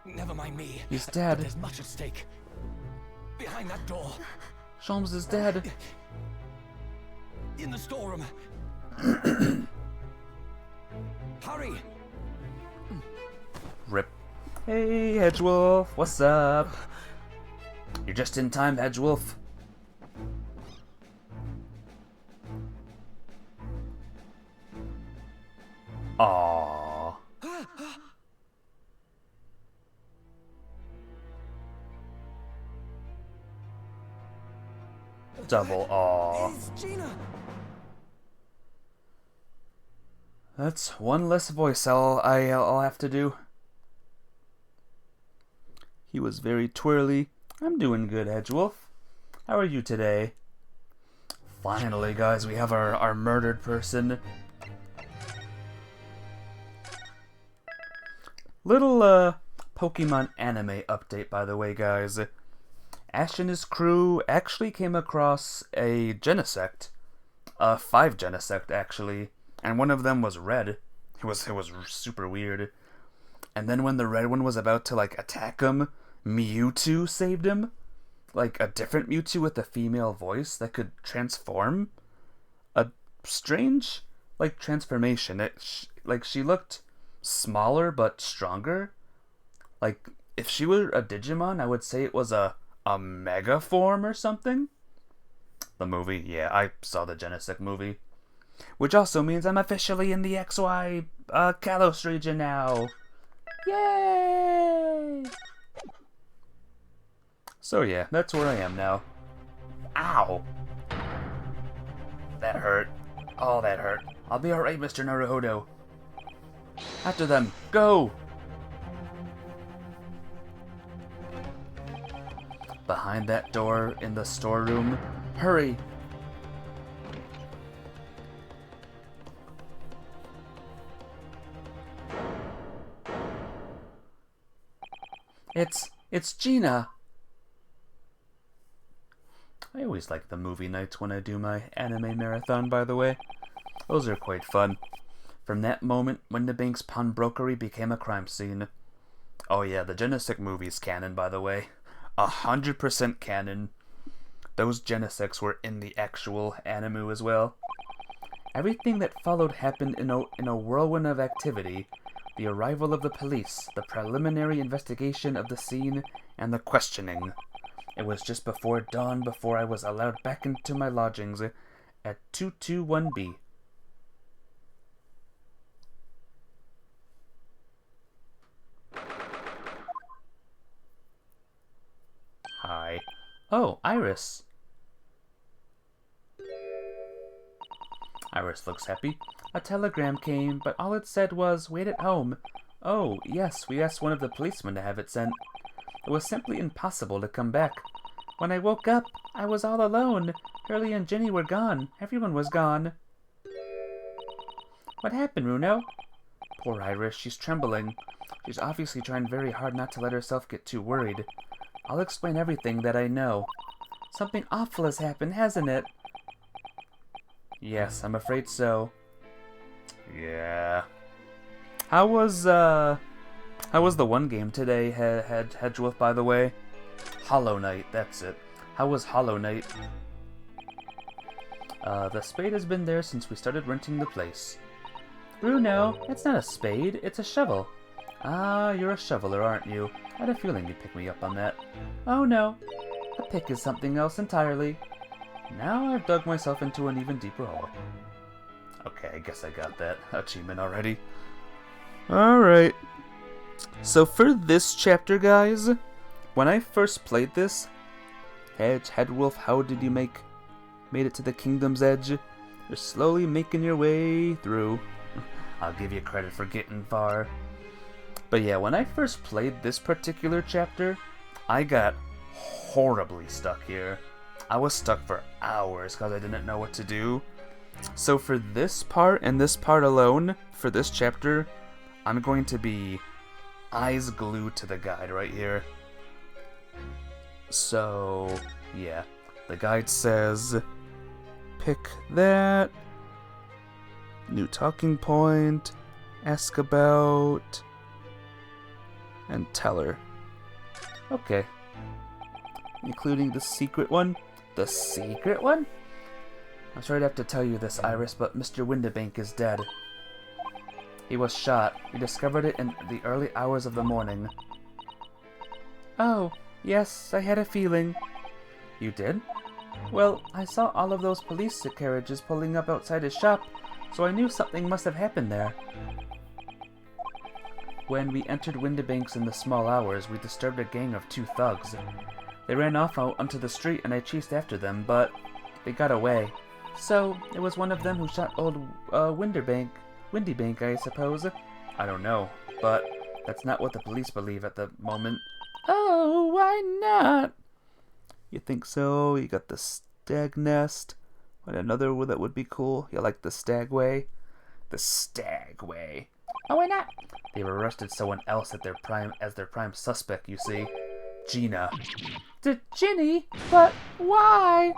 Never mind me. He's dead. But there's much at stake. Behind that door. Sholmes is dead. In the storeroom. Hurry! Rip. Hey, Hedgewolf, what's up? You're just in time, Hedgewolf. Aww. Double aww. It's Gina! That's one less voice I'll have to do. He was very twirly. I'm doing good, Hedgewolf. How are you today? Finally, guys, we have our murdered person. Little, Pokemon anime update, by the way, guys. Ash and his crew actually came across a Genesect. 5 Genesect, actually. And one of them was red. It was super weird. And then when the red one was about to, like, attack him, Mewtwo saved him. Like, a different Mewtwo with a female voice that could transform. A strange, like, transformation. She looked smaller but stronger. Like, if she were a Digimon, I would say it was a Mega form or something. The movie, yeah, I saw the Genesect movie. Which also means I'm officially in the XY Kalos region now. Yay! So yeah, that's where I am now. Ow! That hurt. Oh, that hurt. I'll be alright, Mr. Naruhodo. After them, go! Behind that door in the storeroom. Hurry! It's Gina! I always like the movie nights when I do my anime marathon, by the way. Those are quite fun. From that moment, Windibanks pawnbrokery became a crime scene. Oh yeah, the Genesect movie's canon, by the way. 100% canon. Those Genesects were in the actual anime as well. Everything that followed happened in a whirlwind of activity. The arrival of the police, the preliminary investigation of the scene, and the questioning. It was just before dawn before I was allowed back into my lodgings at 221B. Hi. Oh, Iris. Iris looks happy. A telegram came, but all it said was, wait at home. Oh, yes, we asked one of the policemen to have it sent. It was simply impossible to come back. When I woke up, I was all alone. Hurley and Ginny were gone. Everyone was gone. What happened, Runo? Poor Iris, she's trembling. She's obviously trying very hard not to let herself get too worried. I'll explain everything that I know. Something awful has happened, hasn't it? Yes, I'm afraid so. Yeah. How was the one game today, Hedgewolf, by the way? Hollow Knight, that's it. How was Hollow Knight? The spade has been there since we started renting the place. Bruno, it's not a spade, it's a shovel. Ah, you're a shoveler, aren't you? I had a feeling you'd pick me up on that. Oh no, a pick is something else entirely. Now I've dug myself into an even deeper hole. Okay, I guess I got that achievement already. Alright. So for this chapter, guys, when I first played this, Hedgewolf, how did you made it to the Kingdom's Edge? You're slowly making your way through. I'll give you credit for getting far. But yeah, when I first played this particular chapter, I got horribly stuck here. I was stuck for hours because I didn't know what to do. So for this part and this part alone, for this chapter, I'm going to be eyes glued to the guide right here. So, yeah. The guide says, pick that, new talking point, ask about, and tell her. Okay. Including the secret one. The secret one? I'm sorry to have to tell you this, Iris, but Mr. Windibank is dead. He was shot. We discovered it in the early hours of the morning. Oh, yes, I had a feeling. You did? Well, I saw all of those police carriages pulling up outside his shop, so I knew something must have happened there. When we entered Windibanks in the small hours, we disturbed a gang of 2 thugs. They ran off out onto the street and I chased after them, but they got away. So, it was one of them who shot old Windibank, I suppose. I don't know, but that's not what the police believe at the moment. Oh, why not? You think so? You got the stag nest. What another one that would be cool? You like the stagway? The stagway. Oh, why not? They've arrested someone else at as their prime suspect, you see. Gina. Ginny? But why?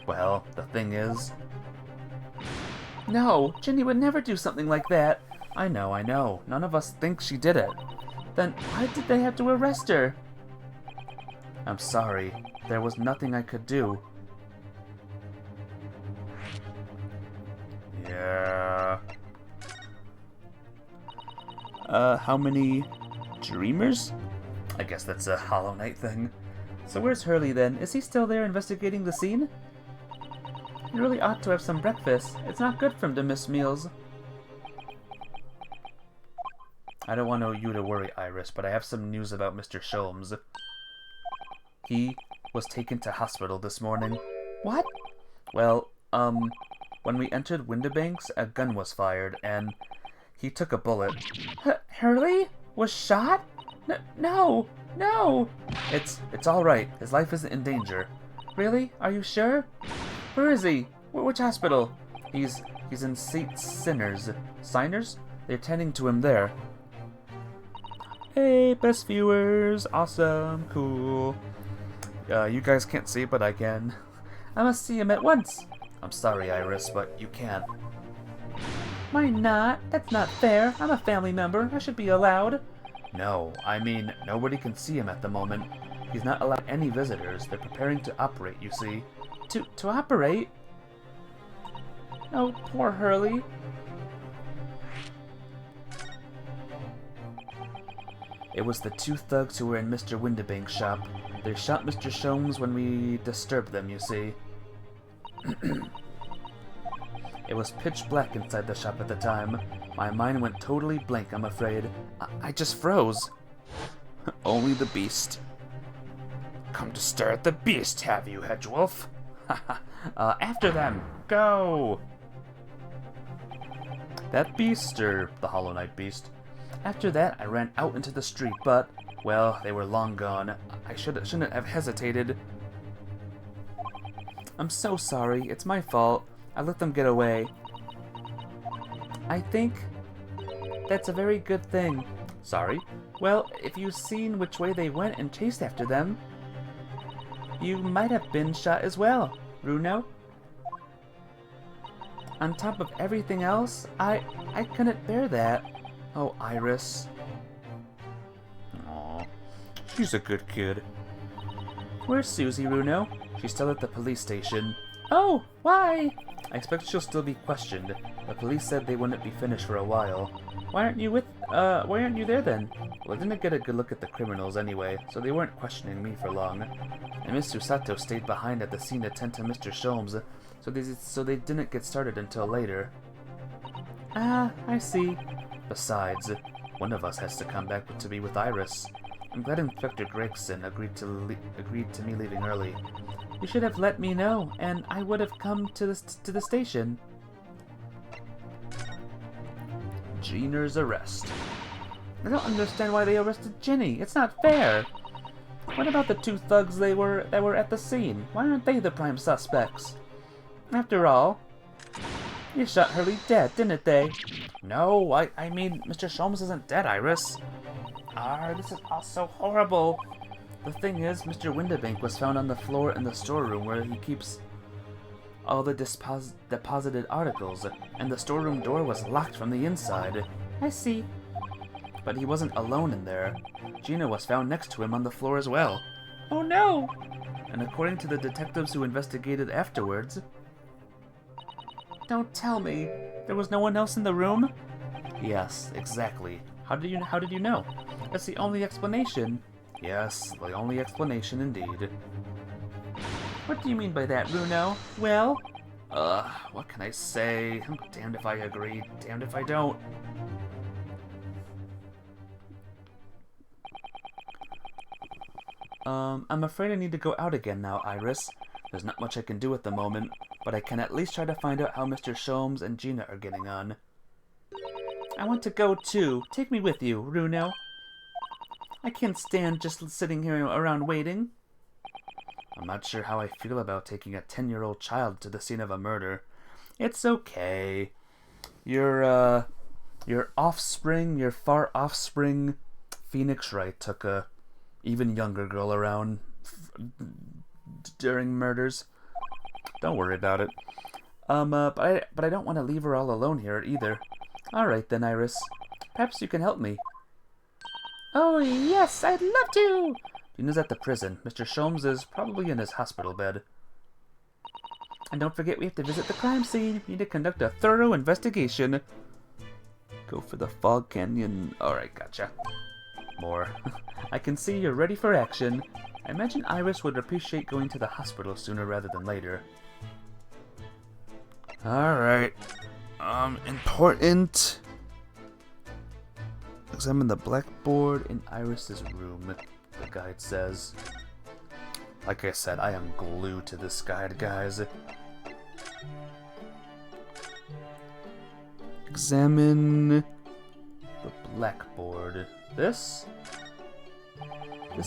Well, the thing is... No, Ginny would never do something like that. I know. None of us think she did it. Then why did they have to arrest her? I'm sorry. There was nothing I could do. Yeah. How many dreamers? I guess that's a Hollow Knight thing. So where's Hurley then? Is he still there investigating the scene? You really ought to have some breakfast. It's not good for him to miss meals. I don't want you to worry, Iris, but I have some news about Mr. Sholmes. He was taken to hospital this morning. What? Well, when we entered Windibanks, a gun was fired, and he took a bullet. Hurley? Was shot? No! It's all right. His life isn't in danger. Really? Are you sure? Where is he? Which hospital? He's in St. Sinners? They're tending to him there. Hey, best viewers. Awesome. Cool. You guys can't see, but I can. I must see him at once. I'm sorry, Iris, but you can't. Why not? That's not fair. I'm a family member. I should be allowed. No, I mean, nobody can see him at the moment. He's not allowed any visitors. They're preparing to operate, you see. To operate? Oh, poor Hurley. It was the 2 thugs who were in Mr. Windibank's shop. They shot Mr. Sholmes when we disturbed them, you see. It was pitch black inside the shop at the time. My mind went totally blank, I'm afraid. I just froze. Only the beast. Come to stare at the beast, have you, Hedgewolf? After them! Go! That beast, or the Hollow Knight beast. After that, I ran out into the street, but, well, they were long gone. I shouldn't have hesitated. I'm so sorry. It's my fault. I let them get away. I think that's a very good thing. Sorry? Well, if you've seen which way they went and chased after them, you might have been shot as well, Runo. On top of everything else, I couldn't bear that. Oh, Iris. Aw, she's a good kid. Where's Susie, Runo? She's still at the police station. Oh, why? I expect she'll still be questioned. The police said they wouldn't be finished for a while. Why aren't you there then? Well, I didn't get a good look at the criminals anyway, so they weren't questioning me for long. And Miss Susato stayed behind at the scene to tend to Mr. Sholmes, so they didn't get started until later. Ah, I see. Besides, one of us has to come back to be with Iris. I'm glad Inspector Gregson agreed to me leaving early. You should have let me know, and I would have come to the station. Jenner's arrest. I don't understand why they arrested Ginny. It's not fair. What about the two thugs that were at the scene? Why aren't they the prime suspects? After all, you shot Hurley dead, didn't they? No, I mean, Mr. Sholmes isn't dead, Iris. This is all so horrible. The thing is, Mr. Windibank was found on the floor in the storeroom where he keeps all the deposited articles, and the storeroom door was locked from the inside. I see. But he wasn't alone in there. Gina was found next to him on the floor as well. Oh no! And according to the detectives who investigated afterwards... Don't tell me. There was no one else in the room? Yes, exactly. How did you know? That's the only explanation. Yes, the only explanation indeed. What do you mean by that, Runo? Well? What can I say? I'm damned if I agree, damned if I don't. I'm afraid I need to go out again now, Iris. There's not much I can do at the moment, but I can at least try to find out how Mr. Sholmes and Gina are getting on. I want to go too. Take me with you, Runo. I can't stand just sitting here around waiting. I'm not sure how I feel about taking a 10-year-old child to the scene of a murder. It's okay. Your offspring, your far offspring, Phoenix Wright took a even younger girl around during murders. Don't worry about it. But I don't want to leave her all alone here either. All right then, Iris. Perhaps you can help me. Oh yes, I'd love to. Gina's at the prison. Mr. Sholmes is probably in his hospital bed. And don't forget, we have to visit the crime scene. We need to conduct a thorough investigation. Go for the Fog Canyon. Alright, gotcha. More. I can see you're ready for action. I imagine Iris would appreciate going to the hospital sooner rather than later. Alright. Important. Examine the blackboard in Iris's room, the guide says. Like I said, I am glued to this guide, guys. Examine the blackboard. This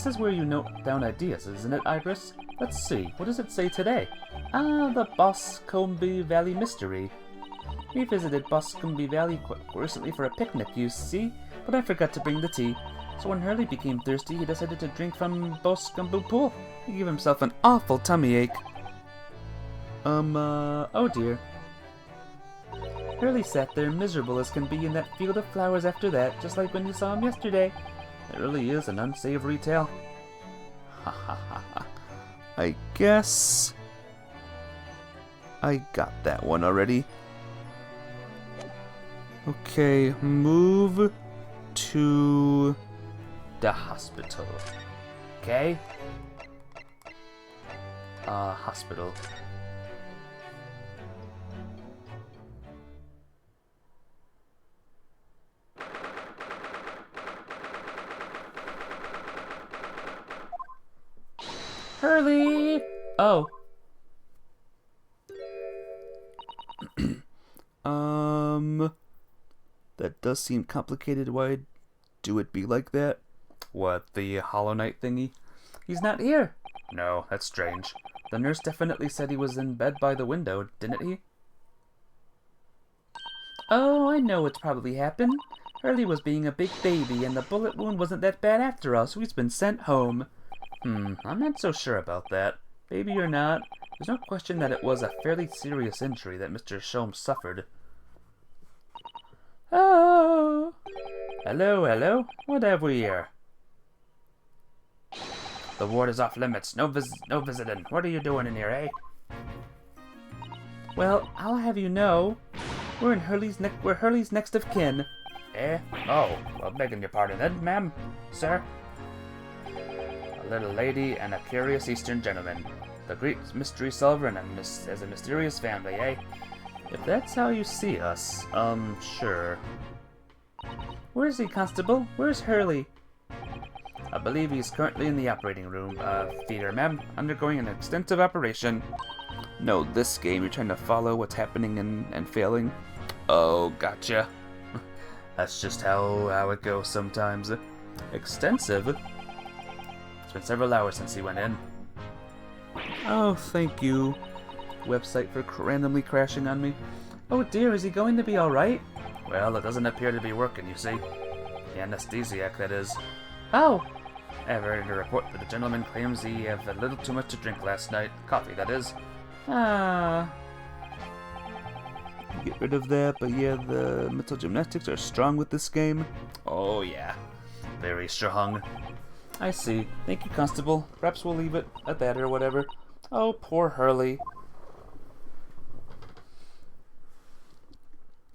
is where you note down ideas, isn't it, Iris? Let's see, what does it say today? Ah, the Boscombe Valley Mystery. We visited Boscombe Valley recently for a picnic, you see, but I forgot to bring the tea. So when Hurley became thirsty, he decided to drink from Boscombe Pool. He gave himself an awful tummy ache. Oh dear. Hurley sat there miserable as can be in that field of flowers after that, just like when you saw him yesterday. It really is an unsavory tale. Ha ha ha ha. I guess I got that one already. Okay, move to the hospital. Okay? Hospital. Hurley! Oh. That does seem complicated. Why do it be like that? What, the Hollow Knight thingy? He's not here. No, that's strange. The nurse definitely said he was in bed by the window, didn't he? Oh, I know what's probably happened. Hurley was being a big baby, and the bullet wound wasn't that bad after all, so he's been sent home. I'm not so sure about that. Baby or not, there's no question that it was a fairly serious injury that Mr. Sholmes suffered. Oh! Hello, hello. What have we here? The ward is off limits. No visiting. What are you doing in here, eh? Well, I'll have you know, we're Hurley's next of kin. Eh? Oh, well, begging your pardon then, ma'am, sir. A little lady and a curious Eastern gentleman. The great mystery solver and as a mysterious family, eh? If that's how you see us, sure. Where's he, Constable? Where's Hurley? I believe he's currently in the operating room, theater, ma'am, undergoing an extensive operation. No, this game, you're trying to follow what's happening and failing. Oh, gotcha. That's just how it goes sometimes. Extensive? It's been several hours since he went in. Oh, thank you. Website for randomly crashing on me. Oh dear, is he going to be alright? Well, it doesn't appear to be working, you see. The anesthesiac, that is. Oh! I've heard a report that the gentleman claims he had a little too much to drink last night. Coffee, that is. Ah. Get rid of that, but yeah, the mental gymnastics are strong with this game. Oh yeah, very strong. I see. Thank you, Constable. Perhaps we'll leave it at that or whatever. Oh, poor Hurley.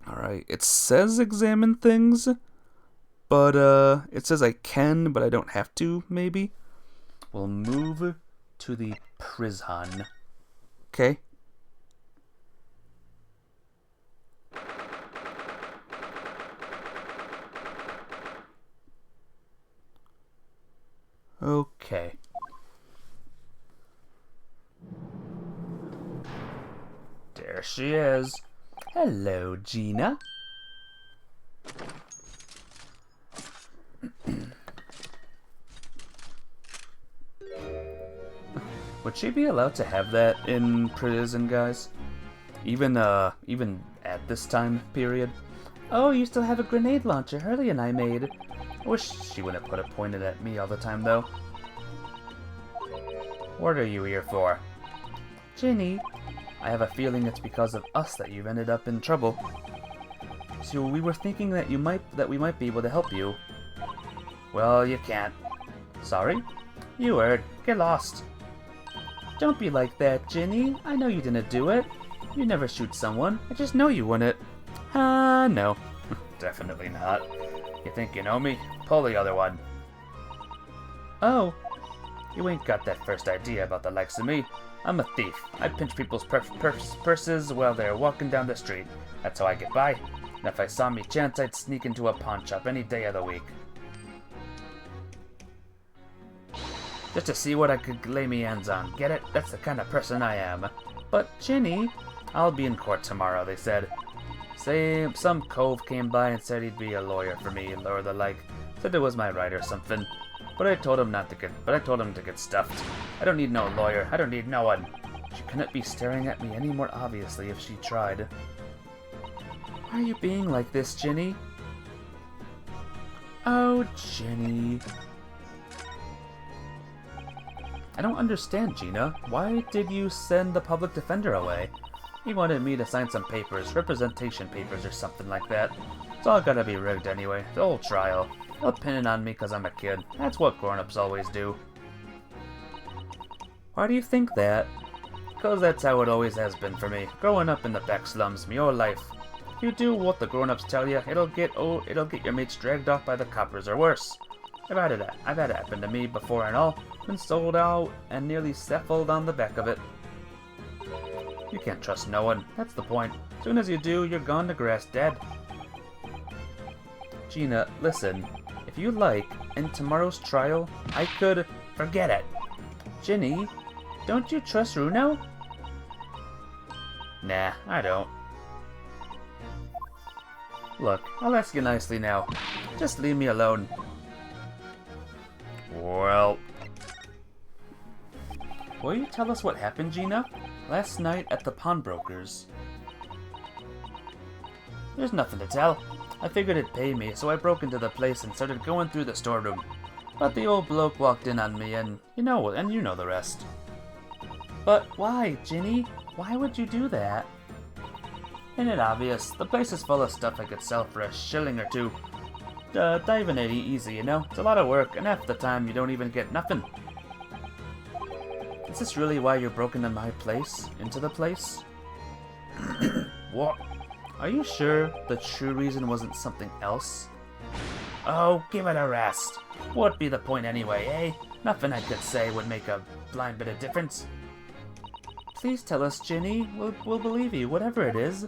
Alright, it says examine things, but it says I can, but I don't have to, maybe. We'll move to the prison. Okay. Okay. There she is. Hello, Gina. Would she be allowed to have that in prison, guys? Even at this time period? Oh, you still have a grenade launcher Hurley and I made. I wish she wouldn't put it pointed at me all the time, though. What are you here for? Ginny, I have a feeling it's because of us that you've ended up in trouble. So we were thinking that we might be able to help you. Well, you can't. Sorry? You heard. Get lost. Don't be like that, Ginny. I know you didn't do it. You never shoot someone. I just know you wouldn't. No. Definitely not. You think you know me? Pull the other one. Oh. You ain't got that first idea about the likes of me. I'm a thief. I pinch people's purses while they're walking down the street. That's how I get by. And if I saw me chance, I'd sneak into a pawn shop any day of the week. Just to see what I could lay me hands on. Get it? That's the kind of person I am. But, Ginny, I'll be in court tomorrow, they said. Say, some cove came by and said he'd be a lawyer for me, or the like. Said it was my right or something. But I told him to get stuffed. I don't need no lawyer. I don't need no one. She couldn't be staring at me any more obviously if she tried. Why are you being like this, Ginny? Oh, Ginny. I don't understand, Gina. Why did you send the public defender away? He wanted me to sign some papers, representation papers or something like that. It's all gotta be rigged anyway, the whole trial. They'll pin it on me because I'm a kid. That's what grown-ups always do. Why do you think that? Because that's how it always has been for me, growing up in the back slums me whole life. If you do what the grown-ups tell you, it'll get your mates dragged off by the coppers or worse. I've had it happen to me before and all. Been sold out and nearly seffled on the back of it. You can't trust no one. That's the point. Soon as you do, you're gone to grass dead. Gina, listen. If you like, in tomorrow's trial, I could... Forget it. Ginny, don't you trust Runo? Nah, I don't. Look, I'll ask you nicely now. Just leave me alone. Well... Will you tell us what happened, Gina? Last night at the pawnbroker's. There's nothing to tell. I figured it'd pay me, so I broke into the place and started going through the storeroom. But the old bloke walked in on me, and you know the rest. But why, Ginny? Why would you do that? Ain't it obvious? The place is full of stuff I could sell for a shilling or two. Diving ain't easy, you know? It's a lot of work, and half the time you don't even get nothing. Is this really why you broke into my place? Into the place? What? Are you sure the true reason wasn't something else? Oh, give it a rest. What'd be the point anyway, eh? Nothing I could say would make a blind bit of difference. Please tell us, Ginny. We'll believe you, whatever it is.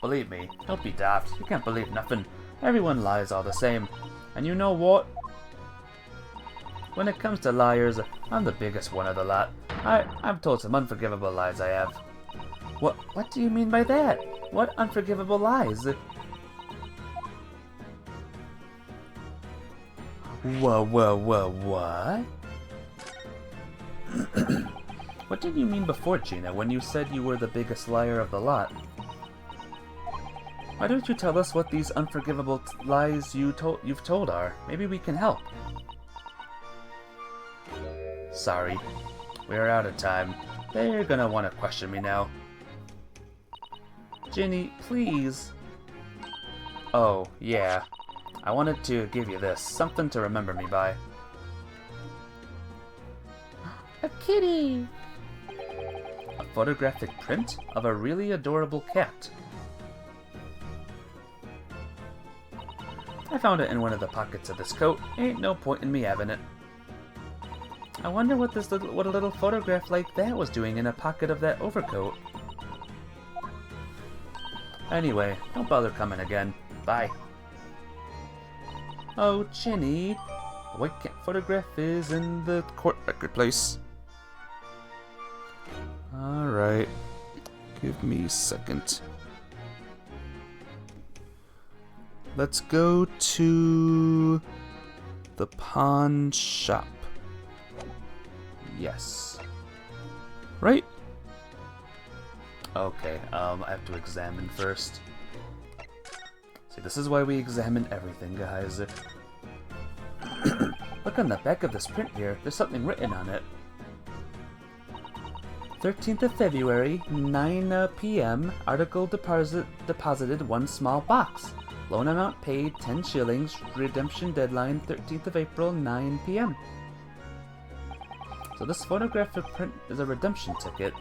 Believe me, don't be daft. You can't believe nothing. Everyone lies all the same. And you know what? When it comes to liars, I'm the biggest one of the lot. I've told some unforgivable lies, I have. What do you mean by that? What unforgivable lies? What? What did you mean before, Gina, when you said you were the biggest liar of the lot? Why don't you tell us what these unforgivable lies you've told are? Maybe we can help. Sorry, we're out of time. They're gonna want to question me now. Ginny, please. Oh, yeah. I wanted to give you this, something to remember me by. A kitty! A photographic print of a really adorable cat. I found it in one of the pockets of this coat. Ain't no point in me having it. I wonder what a little photograph like that was doing in a pocket of that overcoat. Anyway, don't bother coming again. Bye. Oh, Ginny. The white cat photograph is in the court record place. Alright. Give me a second. Let's go to the pawn shop. Yes. Right? Okay, I have to examine first. See, this is why we examine everything, guys. Look on the back of this print here. There's something written on it. 13th of February, 9 p.m. Article deposited 1 small box. Loan amount paid 10 shillings. Redemption deadline 13th of April, 9 p.m. So this photographic print is a redemption ticket.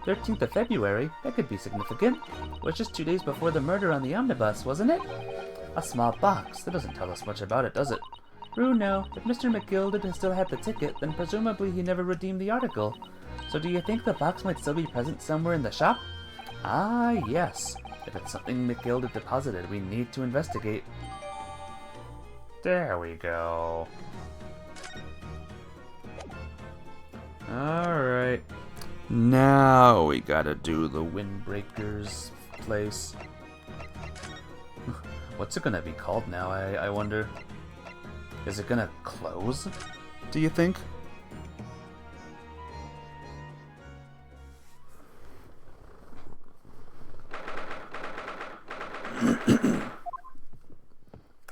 13th of February, that could be significant. It was just 2 days before the murder on the omnibus, wasn't it? A small box, that doesn't tell us much about it, does it? No. If Mr. McGilded has still had the ticket, then presumably he never redeemed the article. So do you think the box might still be present somewhere in the shop? Ah, yes. If it's something McGilded deposited, we need to investigate. There we go. Alright. Now we gotta do the Windbreakers place. What's it gonna be called now, I wonder? Is it gonna close? Do you think?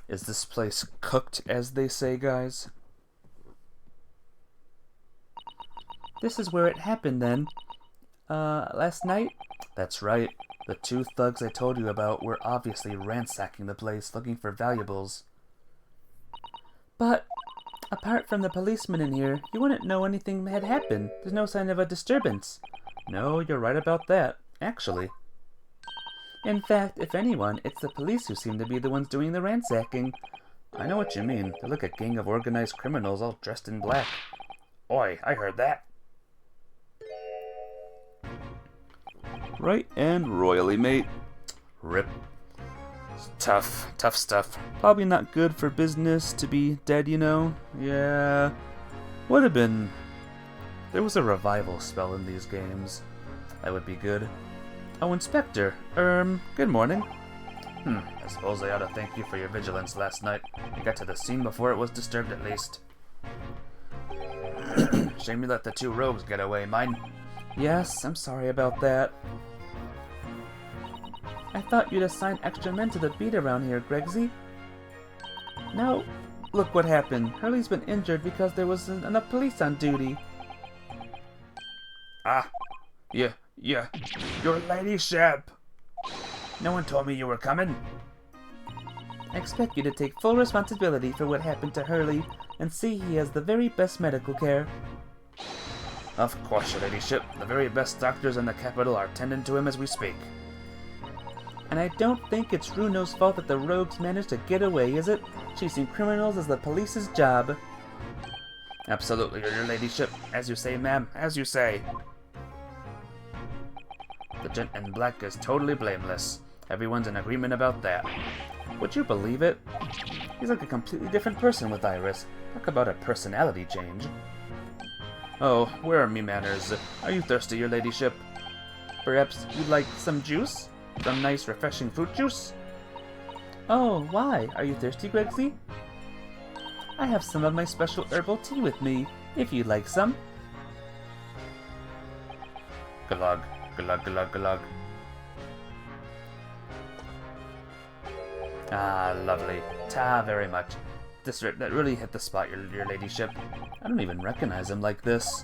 Is this place cooked, as they say, guys? This is where it happened, then. Last night? That's right. The 2 thugs I told you about were obviously ransacking the place, looking for valuables. But, apart from the policeman in here, you wouldn't know anything had happened. There's no sign of a disturbance. No, you're right about that, actually. In fact, if anyone, it's the police who seem to be the ones doing the ransacking. I know what you mean. They're like a gang of organized criminals all dressed in black. Oi, I heard that. Right and royally, mate. Rip. Tough stuff. Probably not good for business to be dead, you know? Yeah. Would have been. There was a revival spell in these games. That would be good. Oh, Inspector. Good morning. I suppose I ought to thank you for your vigilance last night. You got to the scene before it was disturbed, at least. Shame you let the two rogues get away, mine. Yes, I'm sorry about that. I thought you'd assign extra men to the beat around here, Gregsy. Now, look what happened. Hurley's been injured because there wasn't enough police on duty. Ah, yeah, your ladyship. No one told me you were coming. I expect you to take full responsibility for what happened to Hurley and see he has the very best medical care. Of course, your ladyship. The very best doctors in the capital are tending to him as we speak. And I don't think it's Runo's fault that the rogues managed to get away, is it? Chasing criminals is the police's job. Absolutely, your ladyship. As you say, ma'am, as you say. The gent in black is totally blameless. Everyone's in agreement about that. Would you believe it? He's like a completely different person with Iris. Talk about a personality change. Oh, where are me manners? Are you thirsty, your ladyship? Perhaps you'd like some juice? Some nice, refreshing fruit juice? Oh, why? Are you thirsty, Gregsy? I have some of my special herbal tea with me, if you'd like some. Glug, glug, glug, glug. Ah, lovely. Ta very much. That really hit the spot, your ladyship. I don't even recognize him like this.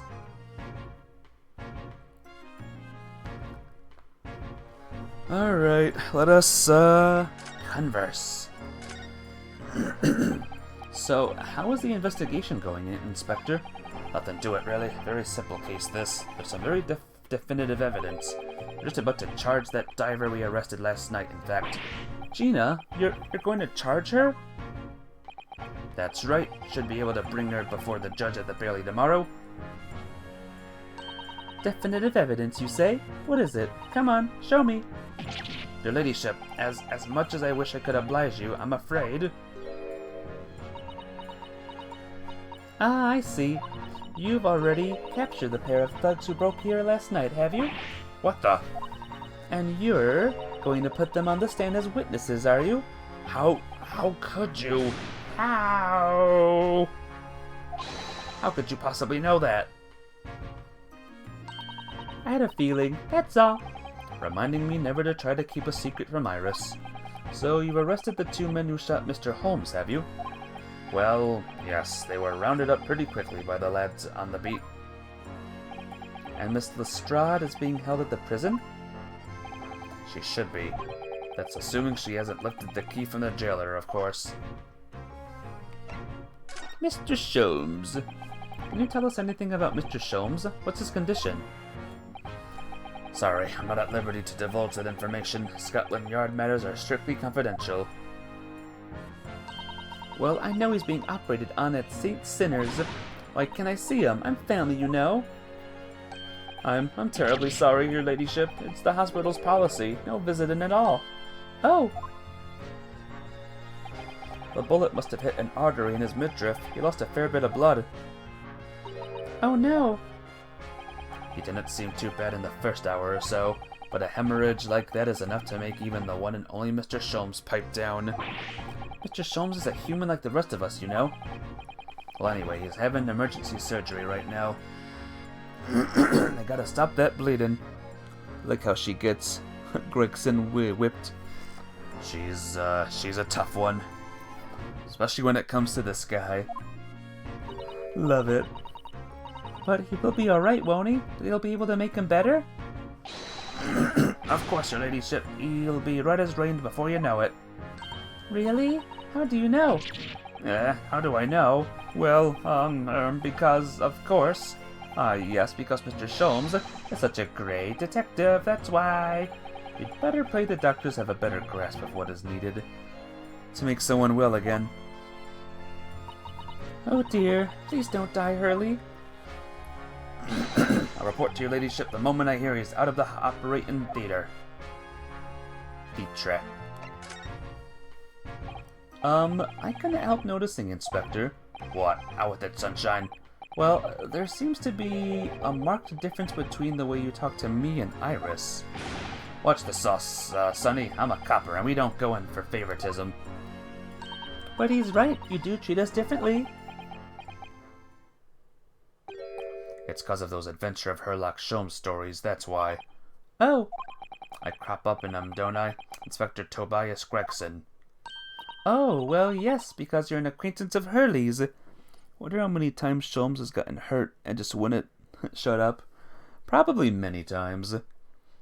Alright, let us, converse. So, how is the investigation going, Inspector? Nothing to it, really. Very simple case, this. There's some very definitive evidence. We're just about to charge that diver we arrested last night, in fact. Gina, you're going to charge her? That's right. Should be able to bring her before the judge at the Bailey tomorrow. Definitive evidence, you say? What is it? Come on, show me. Your ladyship, as much as I wish I could oblige you, I'm afraid. Ah, I see. You've already captured the pair of thugs who broke here last night, have you? What the? And you're going to put them on the stand as witnesses, are you? How could you? How could you possibly know that? I had a feeling, that's all. Reminding me never to try to keep a secret from Iris. So you've arrested the two men who shot Mr. Holmes, have you? Well, yes, they were rounded up pretty quickly by the lads on the beat. And Miss Lestrade is being held at the prison? She should be. That's assuming she hasn't lifted the key from the jailer, of course. Mr. Sholmes. Can you tell us anything about Mr. Sholmes? What's his condition? Sorry, I'm not at liberty to divulge that information. Scotland Yard matters are strictly confidential. Well, I know he's being operated on at St. Sinners. Why can't I see him? I'm family, you know. I'm terribly sorry, your ladyship. It's the hospital's policy. No visiting at all. Oh! The bullet must have hit an artery in his midriff. He lost a fair bit of blood. Oh no! He didn't seem too bad in the first hour or so, but a hemorrhage like that is enough to make even the one and only Mr. Sholmes pipe down. Mr. Sholmes is a human like the rest of us, you know. Well, anyway, he's having emergency surgery right now. I gotta stop that bleeding. Look how she gets Gregson whipped. She's a tough one. Especially when it comes to this guy. Love it. But he will be alright, won't he? You'll be able to make him better? Of course, your ladyship. He'll be right as rain before you know it. Really? How do you know? How do I know? Well, because, of course. Yes, because Mr. Sholmes is such a great detective, that's why. You'd better pray the doctors have a better grasp of what is needed to make someone well again. Oh dear, please don't die, Hurley. I'll report to your ladyship the moment I hear he's out of the operating theater. Theatre. I couldn't help noticing, Inspector. What? Out with it, sunshine. Well, there seems to be a marked difference between the way you talk to me and Iris. Watch the sauce, Sonny. I'm a copper, and we don't go in for favoritism. But he's right. You do treat us differently. It's 'cause of those Adventure of Herlock Sholmes stories, that's why. Oh. I crop up in them, don't I? Inspector Tobias Gregson. Oh, well, yes, because you're an acquaintance of Hurley's. Wonder how many times Sholmes has gotten hurt and just wouldn't shut up. Probably many times.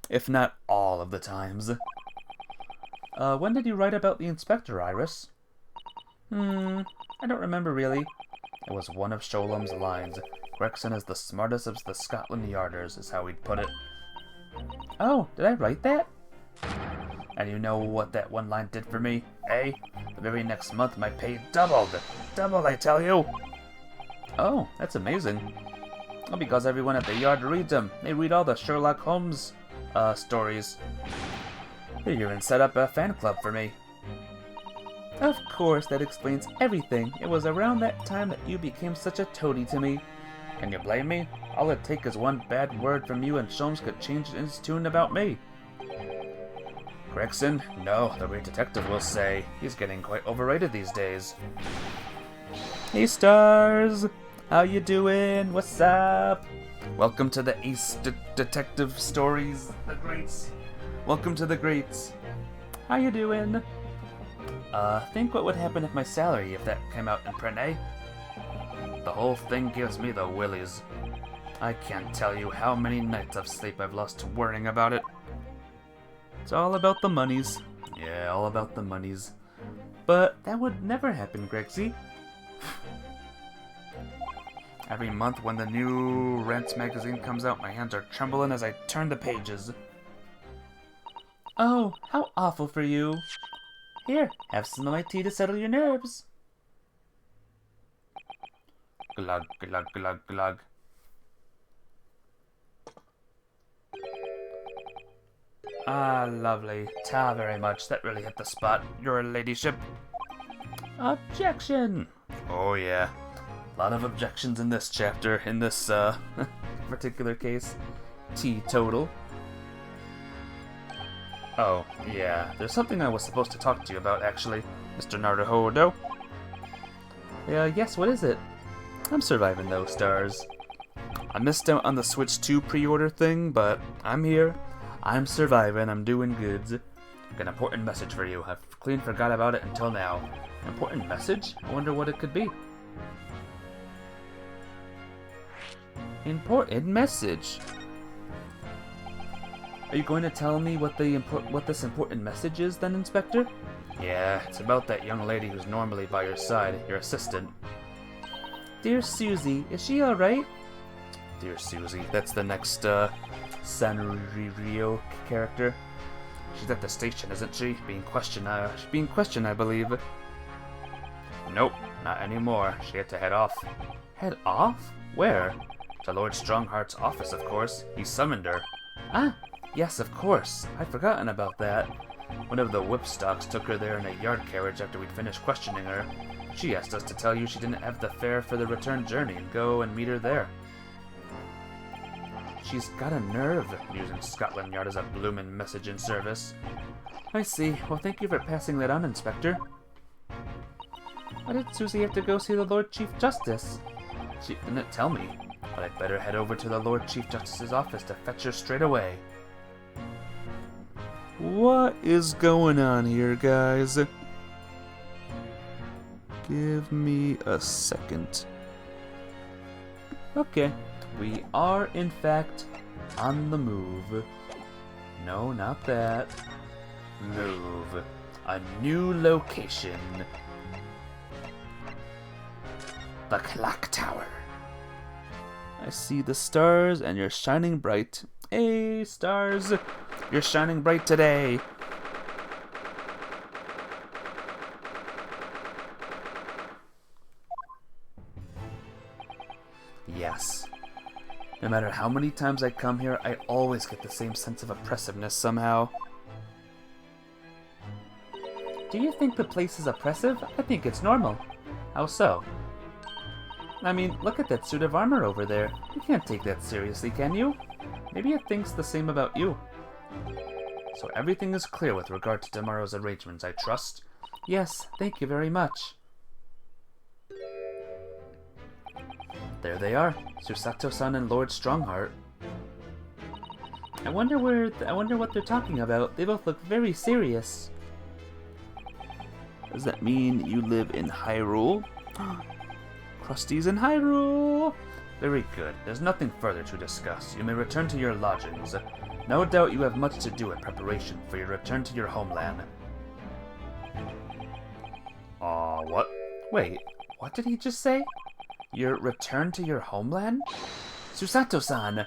If not all of the times. When did you write about the inspector, Iris? I don't remember really. It was one of Sholmes' lines. Gregson is the smartest of the Scotland Yarders, is how he'd put it. Oh, did I write that? And you know what that one line did for me, eh? The very next month my pay doubled. Doubled, I tell you. Oh, that's amazing. Well, because everyone at the Yard reads them. They read all the Sherlock Holmes stories. You even set up a fan club for me. Of course, that explains everything. It was around that time that you became such a toady to me. Can you blame me? All it'd take is one bad word from you and Sholmes could change his tune about me. Gregson? No, the great detective will say. He's getting quite overrated these days. Hey, Stars! How you doing? What's up? Welcome to the Ace Detective Stories, the Greats. Welcome to the Greats. How you doing? Think what would happen if my salary if that came out in print, eh? The whole thing gives me the willies. I can't tell you how many nights of sleep I've lost worrying about it. It's all about the monies. Yeah, all about the monies. But that would never happen, Gregsy. Every month when the new Rents magazine comes out, my hands are trembling as I turn the pages. Oh, how awful for you. Here, have some of my tea to settle your nerves. Glug, glug, glug, glug. Ah, lovely. Ta very much. That really hit the spot, your ladyship. Objection! Oh yeah. A lot of objections in this chapter, in this, particular case. Teetotal. Oh, yeah. There's something I was supposed to talk to you about, actually, Mr. Naruhodo. Yes, what is it? I'm surviving though, Stars. I missed out on the Switch 2 pre-order thing, but I'm here. I'm surviving, I'm doing goods. Got an important message for you. I've clean forgot about it until now. Important message? I wonder what it could be. Important message? Are you going to tell me what this important message is then, Inspector? Yeah, it's about that young lady who's normally by your side, your assistant. Dear Susie, is she alright? Dear Susie, that's the next, Sanrio character. She's at the station, isn't she? Being questioned, I believe. Nope, not anymore. She had to head off. Head off? Where? To Lord Strongheart's office, of course. He summoned her. Ah, yes, of course. I'd forgotten about that. One of the whipstocks took her there in a yard carriage after we'd finished questioning her. She asked us to tell you she didn't have the fare for the return journey and go and meet her there. She's got a nerve, using Scotland Yard as a bloomin' messaging service. I see. Well, thank you for passing that on, Inspector. Why did Susie have to go see the Lord Chief Justice? She didn't tell me, but I'd better head over to the Lord Chief Justice's office to fetch her straight away. What is going on here, guys? Give me a second. Okay, we are in fact on the move. No, not that. Move. A new location. The clock tower. I see the stars and you're shining bright. Hey, stars. You're shining bright today. Yes. No matter how many times I come here, I always get the same sense of oppressiveness somehow. Do you think the place is oppressive? I think it's normal. How so? I mean, look at that suit of armor over there. You can't take that seriously, can you? Maybe it thinks the same about you. So everything is clear with regard to tomorrow's arrangements, I trust? Yes, thank you very much. There they are, Susato-san and Lord Strongheart. I wonder what they're talking about. They both look very serious. Does that mean you live in Hyrule? Krusty's in Hyrule! Very good. There's nothing further to discuss. You may return to your lodgings. No doubt you have much to do in preparation for your return to your homeland. What? Wait, what did he just say? Your return to your homeland? Susato-san!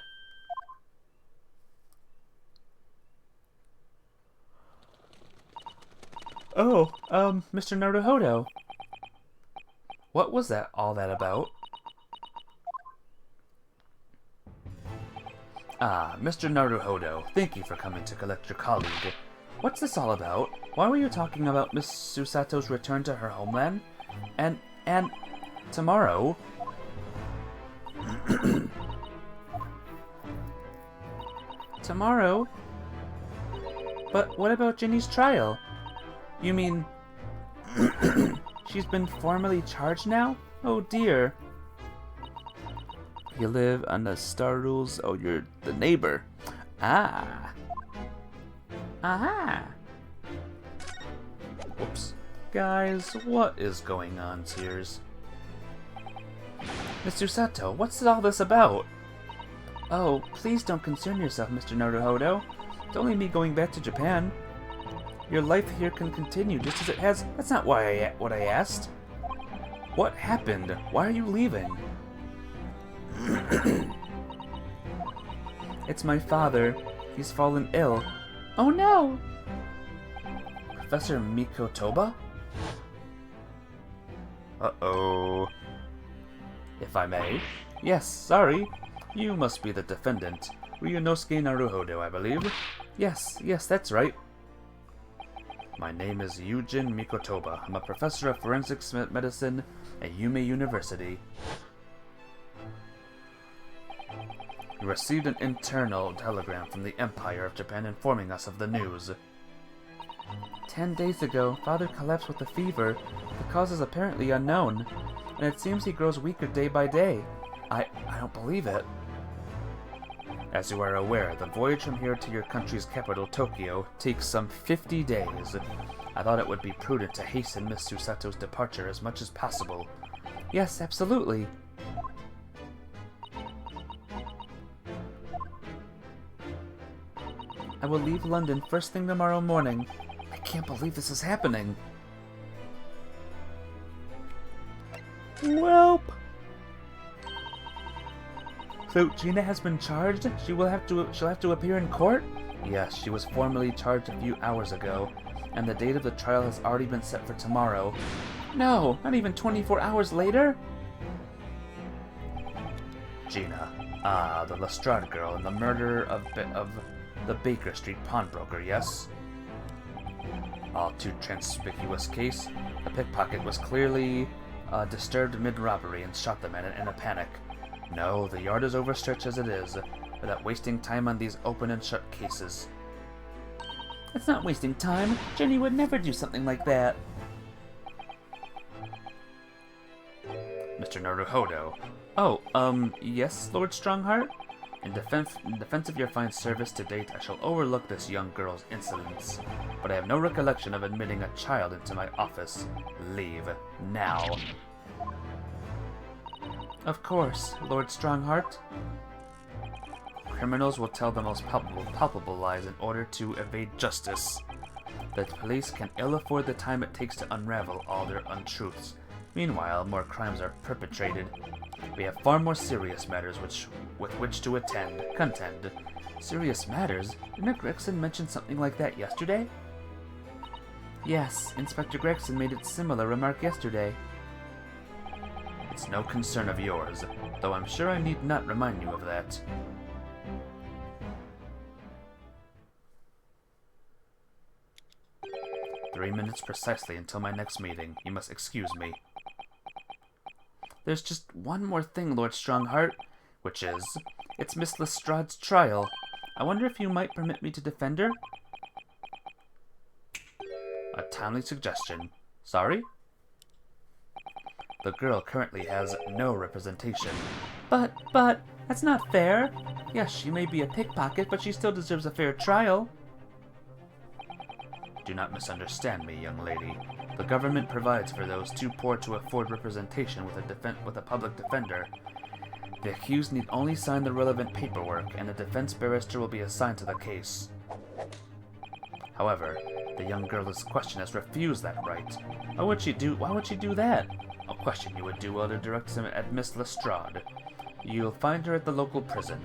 Oh, Mr. Naruhodo. What was all that about? Ah, Mr. Naruhodo, thank you for coming to collect your colleague. What's this all about? Why were you talking about Miss Susato's return to her homeland? And tomorrow? Tomorrow? But what about Ginny's trial? You mean... she's been formally charged now? Oh dear. You live on the Star Rules? Oh, you're the neighbor. Ah. Aha. Whoops. Guys, what is going on, Tears? Mr. Sato, what's all this about? Oh, please don't concern yourself, Mr. Naruhodo. It's only me going back to Japan. Your life here can continue just as it has. That's not what I asked. What happened? Why are you leaving? It's my father. He's fallen ill. Oh no! Professor Mikotoba? Uh-oh. If I may? Yes, sorry. You must be the defendant. Ryunosuke Naruhodo, I believe. Yes, that's right. My name is Yujin Mikotoba. I'm a professor of forensics medicine at Yume University. We received an internal telegram from the Empire of Japan informing us of the news. 10 days ago, Father collapsed with a fever. The cause is apparently unknown, and it seems he grows weaker day by day. I don't believe it. As you are aware, the voyage from here to your country's capital, Tokyo, takes some 50 days. I thought it would be prudent to hasten Miss Susato's departure as much as possible. Yes, absolutely. I will leave London first thing tomorrow morning. I can't believe this is happening. Welp. So Gina has been charged? She'll have to appear in court? Yes, she was formally charged a few hours ago, and the date of the trial has already been set for tomorrow. No, not even 24 hours later? Gina. Ah, the Lestrade girl and the murderer of the Baker Street pawnbroker, yes? All too conspicuous case. The pickpocket was clearly disturbed mid-robbery and shot the man in a panic. No, the yard is overstretched as it is, without wasting time on these open and shut cases. It's not wasting time. Jenny would never do something like that. Mr. Naruhodo. Oh, yes, Lord Strongheart? In defense of your fine service to date, I shall overlook this young girl's insolence, but I have no recollection of admitting a child into my office. Leave. Now. Of course, Lord Strongheart. Criminals will tell the most palpable lies in order to evade justice. The police can ill afford the time it takes to unravel all their untruths. Meanwhile, more crimes are perpetrated. We have far more serious matters with which to contend. Serious matters? Didn't Gregson mention something like that yesterday? Yes, Inspector Gregson made a similar remark yesterday. It's no concern of yours, though I'm sure I need not remind you of that. "3 minutes precisely until my next meeting. You must excuse me." There's just one more thing, Lord Strongheart, which is, it's Miss Lestrade's trial. I wonder if you might permit me to defend her? A timely suggestion. Sorry? The girl currently has no representation. But, that's not fair. Yes, she may be a pickpocket, but she still deserves a fair trial. Do not misunderstand me, young lady. The government provides for those too poor to afford representation with a public defender. The accused need only sign the relevant paperwork, and a defense barrister will be assigned to the case. However, the young girl in question has refused that right. Why would she do that? A question you would do well to direct him at Miss Lestrade. You'll find her at the local prison.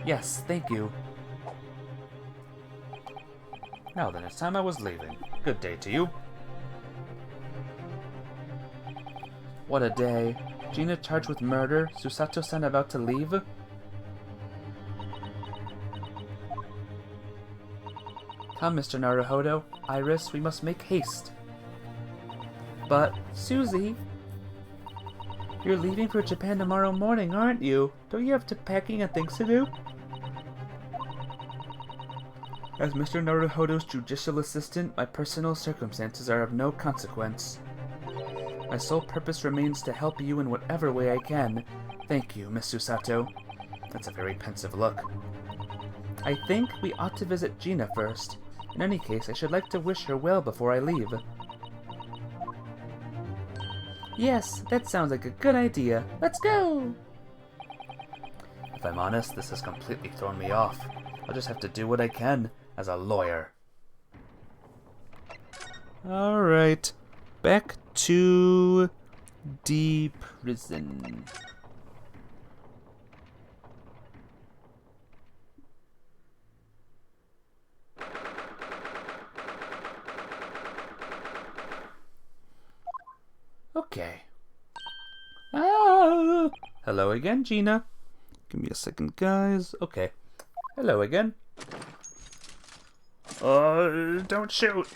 Yes, thank you. Now then, it's time I was leaving. Good day to you. What a day. Gina charged with murder, Susato-san about to leave. Come, Mr. Naruhodo. Iris, we must make haste. But, Susie... You're leaving for Japan tomorrow morning, aren't you? Don't you have packing and things to do? As Mr. Naruhodo's judicial assistant, my personal circumstances are of no consequence. My sole purpose remains to help you in whatever way I can. Thank you, Miss Susato. That's a very pensive look. I think we ought to visit Gina first. In any case, I should like to wish her well before I leave. Yes, that sounds like a good idea. Let's go! If I'm honest, this has completely thrown me off. I'll just have to do what I can as a lawyer. Alright. Back to the prison. Okay. Ah! Hello again, Gina. Give me a second, guys. Okay. Hello again. Don't shoot.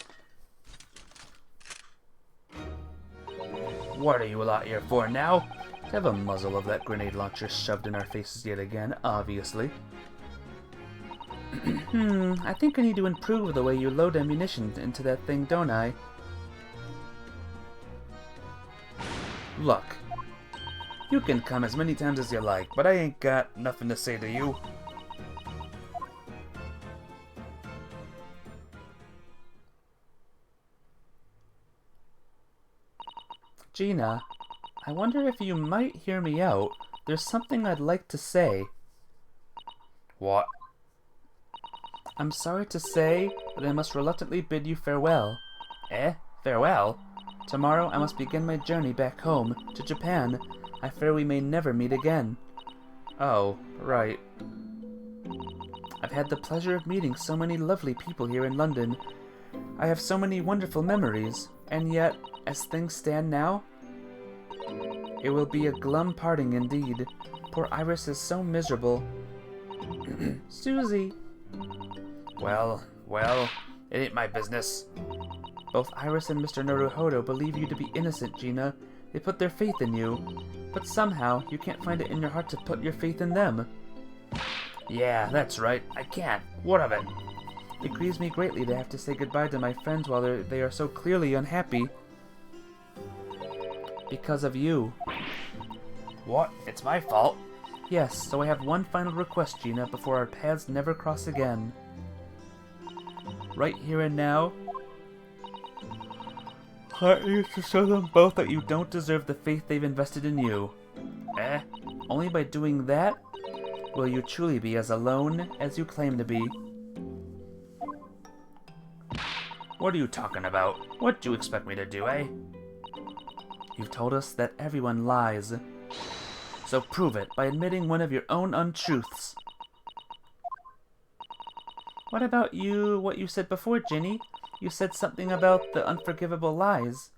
What are you lot here for now? To have a muzzle of that grenade launcher shoved in our faces yet again, obviously. I think I need to improve the way you load ammunition into that thing, don't I? Look, you can come as many times as you like, but I ain't got nothing to say to you. Gina, I wonder if you might hear me out. There's something I'd like to say. What? I'm sorry to say, but I must reluctantly bid you farewell. Eh? Farewell? Tomorrow I must begin my journey back home, to Japan. I fear we may never meet again. Oh, right. I've had the pleasure of meeting so many lovely people here in London. I have so many wonderful memories, and yet, as things stand now, it will be a glum parting indeed. Poor Iris is so miserable. Susie! Well, it ain't my business. Both Iris and Mr. Naruhodo believe you to be innocent, Gina. They put their faith in you. But somehow, you can't find it in your heart to put your faith in them. Yeah, that's right. I can't. What of it? It grieves me greatly to have to say goodbye to my friends while they are so clearly unhappy. Because of you. What? It's my fault? Yes, so I have one final request, Gina, before our paths never cross again. Right here and now, I need to show them both that you don't deserve the faith they've invested in you. Eh? Only by doing that will you truly be as alone as you claim to be. What are you talking about? What do you expect me to do, eh? You've told us that everyone lies. So prove it by admitting one of your own untruths. What about what you said before, Ginny? You said something about the unforgivable lies.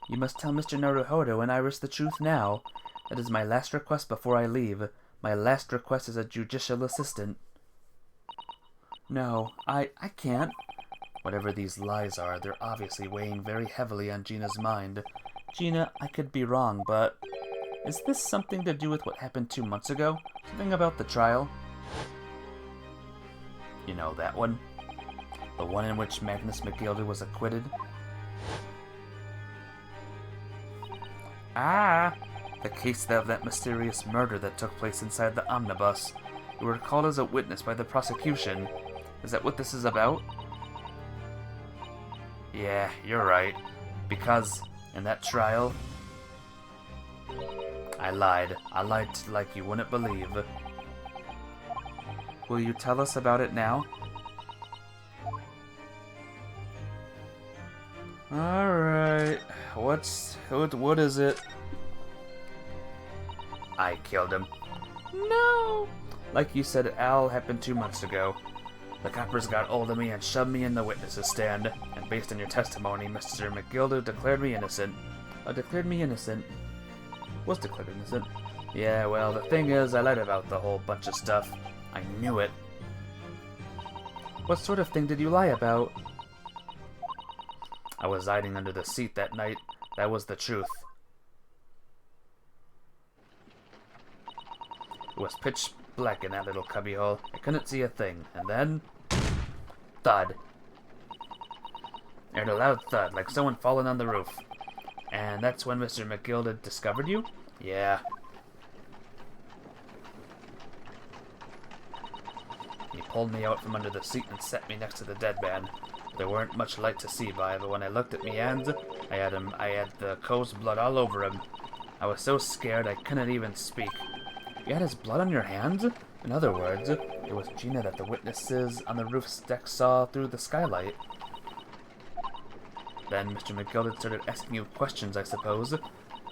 You must tell Mr. Naruhodo and Iris the truth now. That is my last request before I leave. My last request as a judicial assistant. No, I can't. Whatever these lies are, they're obviously weighing very heavily on Gina's mind. Gina, I could be wrong, but is this something to do with what happened 2 months ago? Something about the trial? You know that one? The one in which Magnus McGilder was acquitted? Ah! The case of that mysterious murder that took place inside the omnibus. You were called as a witness by the prosecution. Is that what this is about? Yeah, you're right. Because, in that trial, I lied. I lied like you wouldn't believe. Will you tell us about it now? Alright. What is it? I killed him. No! Like you said, it all happened 2 months ago. The coppers got hold of me and shoved me in the witness's stand, and based on your testimony, Mr. McGilda declared me innocent. Declared me innocent? Was declared innocent. Yeah, well, the thing is, I lied about the whole bunch of stuff. I knew it. What sort of thing did you lie about? I was hiding under the seat that night. That was the truth. It was pitch black in that little cubbyhole. I couldn't see a thing. And then... thud. I heard a loud thud, like someone falling on the roof. And that's when Mr. McGilda discovered you? Yeah. He pulled me out from under the seat and set me next to the dead man. There weren't much light to see by, but when I looked at me hands, I had the cove's blood all over him. I was so scared I couldn't even speak. You had his blood on your hands? In other words, it was Gina that the witnesses on the roof's deck saw through the skylight. Then Mr. McGilda started asking you questions, I suppose.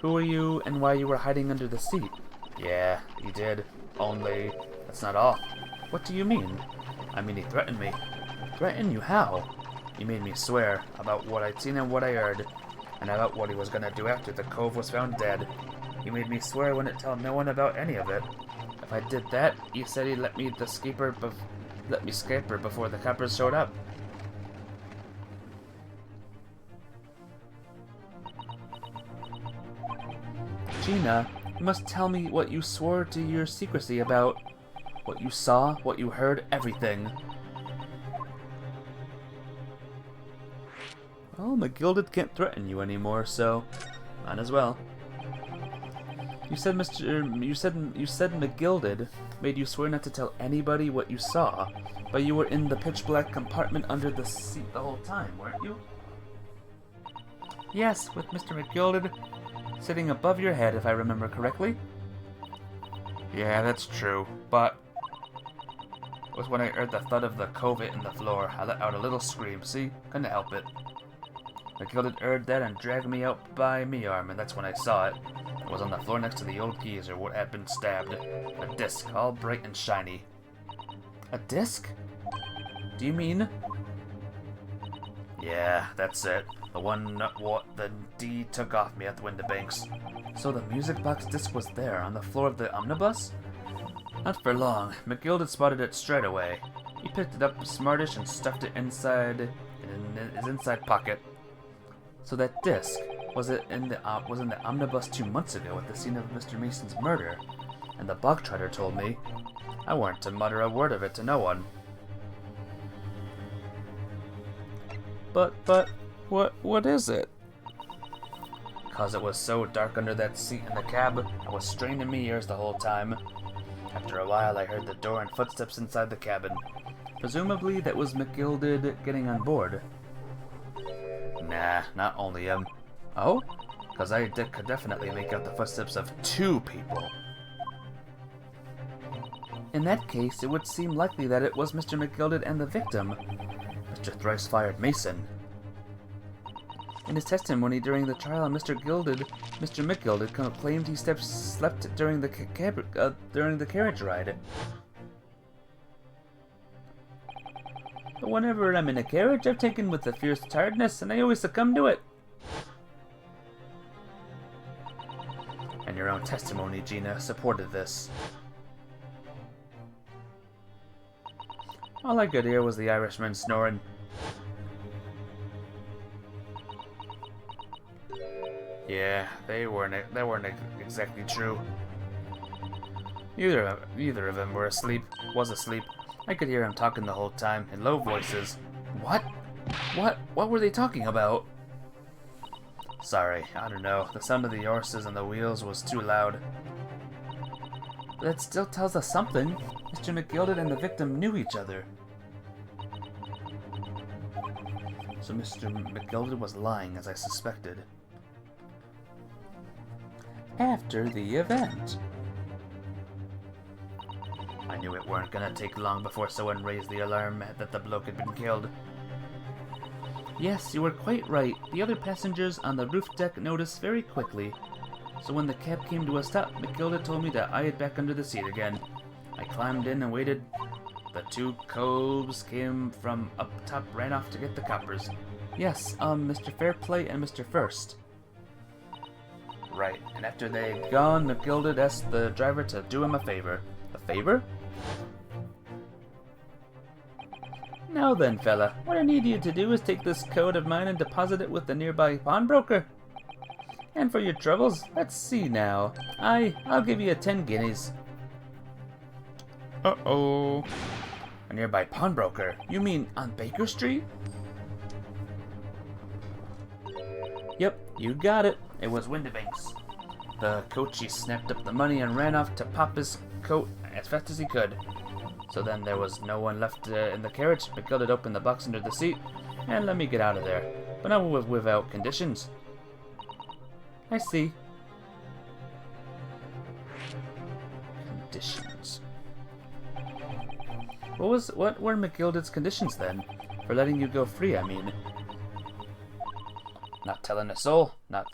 Who were you and why you were hiding under the seat? Yeah, he did. Only, that's not all. What do you mean? I mean, he threatened me. Threaten you? How? He made me swear about what I'd seen and what I heard, and about what he was gonna do after the cove was found dead. He made me swear I wouldn't tell no one about any of it. If I did that, he said he'd let me escape her before the coppers showed up. Gina, you must tell me what you swore to your secrecy about. What you saw, what you heard, everything. Well, McGilda can't threaten you anymore, so might as well. You said McGilda made you swear not to tell anybody what you saw, but you were in the pitch black compartment under the seat the whole time, weren't you? Yes, with Mr. McGilda sitting above your head, if I remember correctly. Yeah, that's true, but it was when I heard the thud of the cove in the floor. I let out a little scream, see? Couldn't help it. McGilda heard that and dragged me out by me arm, and that's when I saw it. It was on the floor next to the old geezer what had been stabbed. A disc, all bright and shiny. A disc? Do you mean? Yeah, that's it. The one what the D took off me at the Windibanks. So the music box disc was there, on the floor of the omnibus? Not for long. McGilda spotted it straight away. He picked it up smartish and stuffed it inside in his inside pocket. So that disc was in the omnibus 2 months ago at the scene of Mr. Mason's murder, and the bog trotter told me I weren't to mutter a word of it to no one. But what is it? 'Cause it was so dark under that seat in the cab, I was straining me ears the whole time. After a while, I heard the door and footsteps inside the cabin. Presumably, that was McGilda getting on board. Nah, not only him. Oh? 'Cause I could definitely make out the footsteps of 2 people. In that case, it would seem likely that it was Mr. McGilda and the victim, Mr. Thrice-Fired Mason. In his testimony during the trial, Mr. McGilda claimed he slept during the carriage ride. But whenever I'm in a carriage, I've taken with a fierce tiredness, and I always succumb to it. And your own testimony, Gina, supported this. All I could hear was the Irishman snoring. Yeah, they weren't exactly true. Neither of them was asleep. I could hear him talking the whole time, in low voices. What? What were they talking about? Sorry, I don't know. The sound of the horses and the wheels was too loud. But it still tells us something. Mr. McGilded and the victim knew each other. So Mr. McGilded was lying, as I suspected. After the event. I knew it weren't gonna take long before someone raised the alarm that the bloke had been killed. Yes, you were quite right. The other passengers on the roof deck noticed very quickly. So when the cab came to a stop, McGilda told me to eye it back under the seat again. I climbed in and waited. The two coves came from up top, ran off to get the coppers. Yes, Mr. Fairplay and Mr. First. Right, and after they'd gone, McGilded asked the driver to do him a favor. A favor? Now then, fella, what I need you to do is take this coat of mine and deposit it with the nearby pawnbroker. And for your troubles, let's see now. I'll give you 10 guineas. Uh-oh. A nearby pawnbroker? You mean on Baker Street? Yep, you got it. It was Windibanks. The coachee snapped up the money and ran off to pop his coat as fast as he could. So then there was no one left in the carriage. McGilded opened the box under the seat and let me get out of there. But not without conditions. I see. Conditions. What were McGilded's conditions then? For letting you go free, I mean. Not telling a soul. Not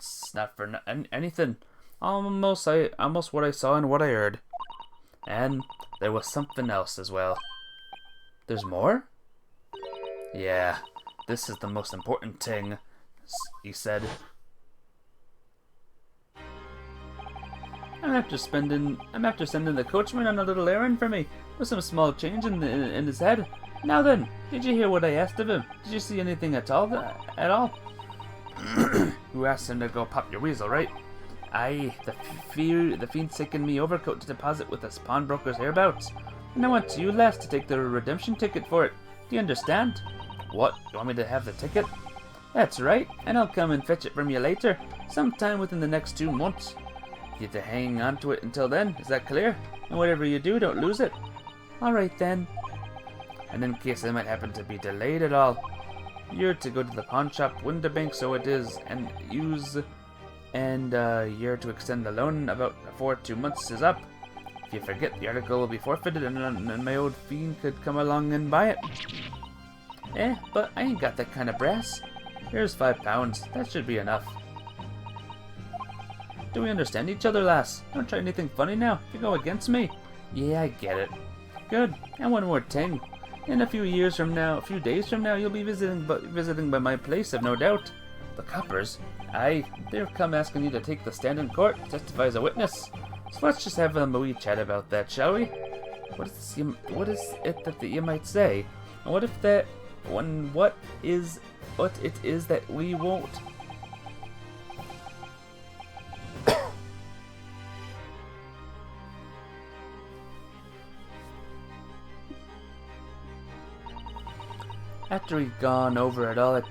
for anything. Almost what I saw and what I heard. And there was something else as well. There's more? Yeah, this is the most important thing, he said. I'm after sending the coachman on a little errand for me, with some small change in his head. Now then, did you hear what I asked of him? Did you see anything at all? You asked him to go pop your weasel, right? Aye, the fiend's taken me overcoat to deposit with this pawnbroker's hereabouts. And I want you lass to take the redemption ticket for it. Do you understand? What? You want me to have the ticket? That's right, and I'll come and fetch it from you later, sometime within the next 2 months. You have to hang on to it until then, is that clear? And whatever you do, don't lose it. Alright then. And in case I might happen to be delayed at all, you're to go to the pawn shop, Windibank, so it is, and you're to extend the loan about before 2 months is up. If you forget, the article will be forfeited and my old fiend could come along and buy it. But I ain't got that kind of brass. Here's £5, that should be enough. Do we understand each other, lass? Don't try anything funny now, if you go against me. Yeah, I get it. Good, and one more thing. In a few days from now, you'll be visiting by my place, I've no doubt. The coppers? Aye, they'll come asking you to take the stand in court, testify as a witness. So let's just have a wee chat about that, shall we? What is it that you might say? And what it is that we won't? After he'd gone over it all, I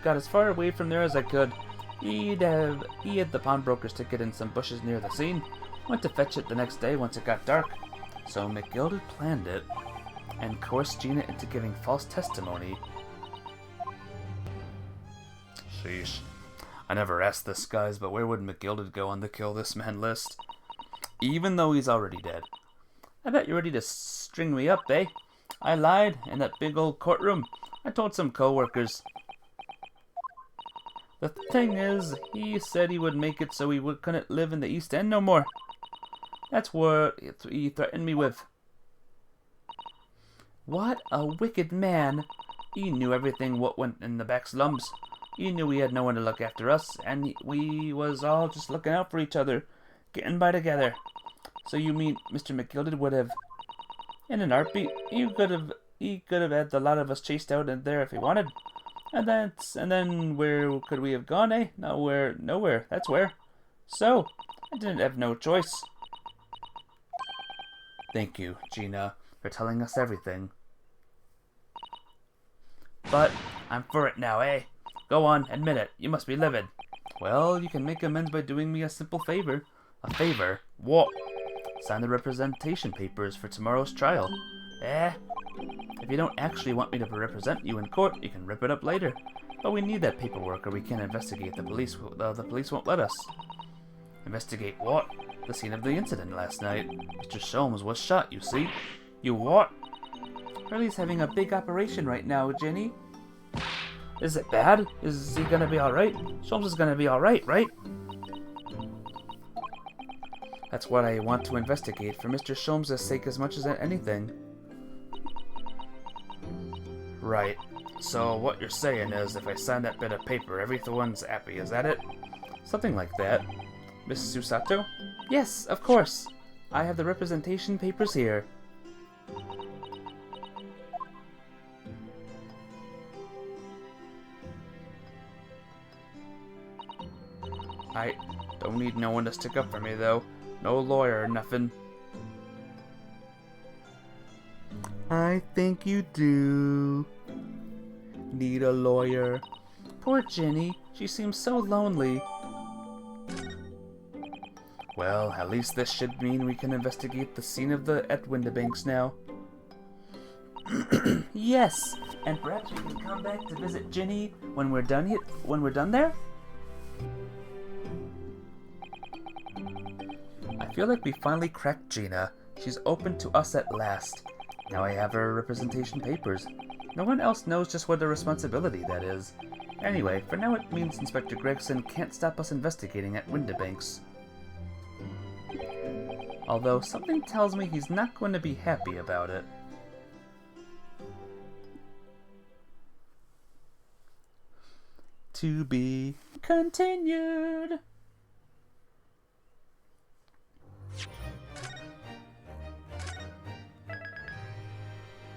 got as far away from there as I could. He had the pawnbroker's ticket in some bushes near the scene. Went to fetch it the next day once it got dark. So McGilded planned it and coerced Gina into giving false testimony. Sheesh. I never asked this, guys, but where would McGilded go on the kill this man list? Even though he's already dead. I bet you're ready to string me up, eh? I lied in that big old courtroom. I told some co-workers. The thing is, he said he would make it so he couldn't live in the East End no more. That's what he threatened me with. What a wicked man. He knew everything what went in the back slums. He knew we had no one to look after us, and we was all just looking out for each other, getting by together. So you mean Mr. McGilded would have... In an heartbeat, he could have had the lot of us chased out in there if he wanted. And then where could we have gone, eh? Nowhere. That's where. So, I didn't have no choice. Thank you, Gina, for telling us everything. But I'm for it now, eh? Go on, admit it. You must be livid. Well, you can make amends by doing me a simple favor. A favor? What? Sign the representation papers for tomorrow's trial. If you don't actually want me to represent you in court, you can rip it up later. But we need that paperwork or we can't investigate. The police won't let us. Investigate what? The scene of the incident last night. Mr. Sholmes was shot, you see. You what? Hurley's having a big operation right now, Jenny. Is it bad? Is he gonna be alright? Sholmes is gonna be alright, right? That's what I want to investigate, for Mr. Sholmes' sake as much as anything. Right. So what you're saying is if I sign that bit of paper, everyone's happy, is that it? Something like that. Miss Susato? Yes, of course. I have the representation papers here. I don't need no one to stick up for me, though. No lawyer or nothing. I think you do need a lawyer. Poor Jenny. She seems so lonely. Well, at least this should mean we can investigate the scene of at Windibanks now. Yes, and perhaps we can come back to visit Jenny when we're done there? I feel like we finally cracked Gina. She's open to us at last. Now I have her representation papers. No one else knows just what a responsibility that is. Anyway, for now it means Inspector Gregson can't stop us investigating at Windibanks. Although something tells me he's not going to be happy about it. To be continued.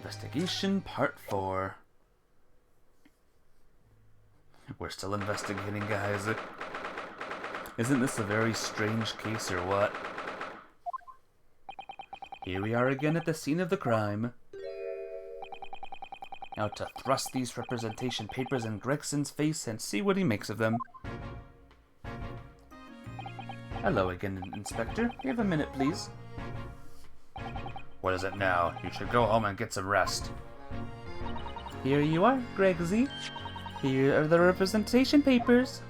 Investigation Part 4. We're still investigating, guys. Isn't this a very strange case or what? Here we are again at the scene of the crime. Now to thrust these representation papers in Gregson's face and see what he makes of them. Hello again, Inspector. You have a minute, please? What is it now? You should go home and get some rest. Here you are, Gregsy. Here are the representation papers.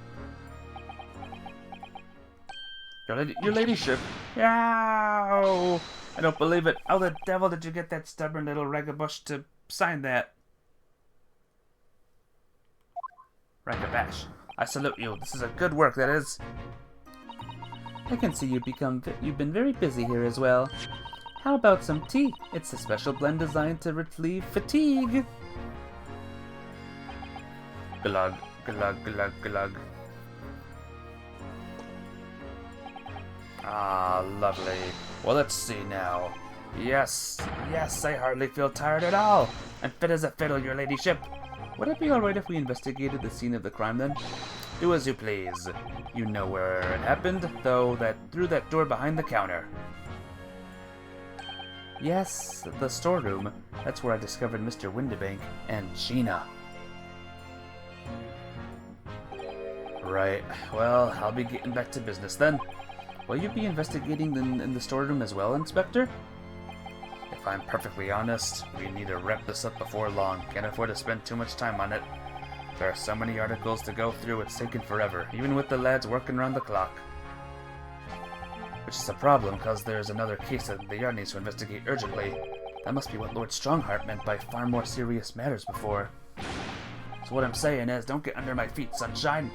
Your ladyship. Yow! I don't believe it. How the devil did you get that stubborn little ragabush to sign that? Ragabash, I salute you. This is a good work, that is. I can see you've been very busy here as well. How about some tea? It's a special blend designed to relieve fatigue. Glug, glug, glug, glug. Ah, lovely. Well, let's see now. Yes, yes, I hardly feel tired at all. I'm fit as a fiddle, your ladyship. Would it be alright if we investigated the scene of the crime then? Do as you please. You know where it happened, though, through that door behind the counter. Yes, the storeroom. That's where I discovered Mr. Windibank and Gina. Right. Well, I'll be getting back to business then. Will you be investigating in the storeroom as well, Inspector? If I'm perfectly honest, we need to wrap this up before long. Can't afford to spend too much time on it. There are so many articles to go through, it's taken forever, even with the lads working around the clock. Which is a problem, because there's another case that the yard needs to investigate urgently. That must be what Lord Strongheart meant by far more serious matters before. So what I'm saying is, don't get under my feet, sunshine!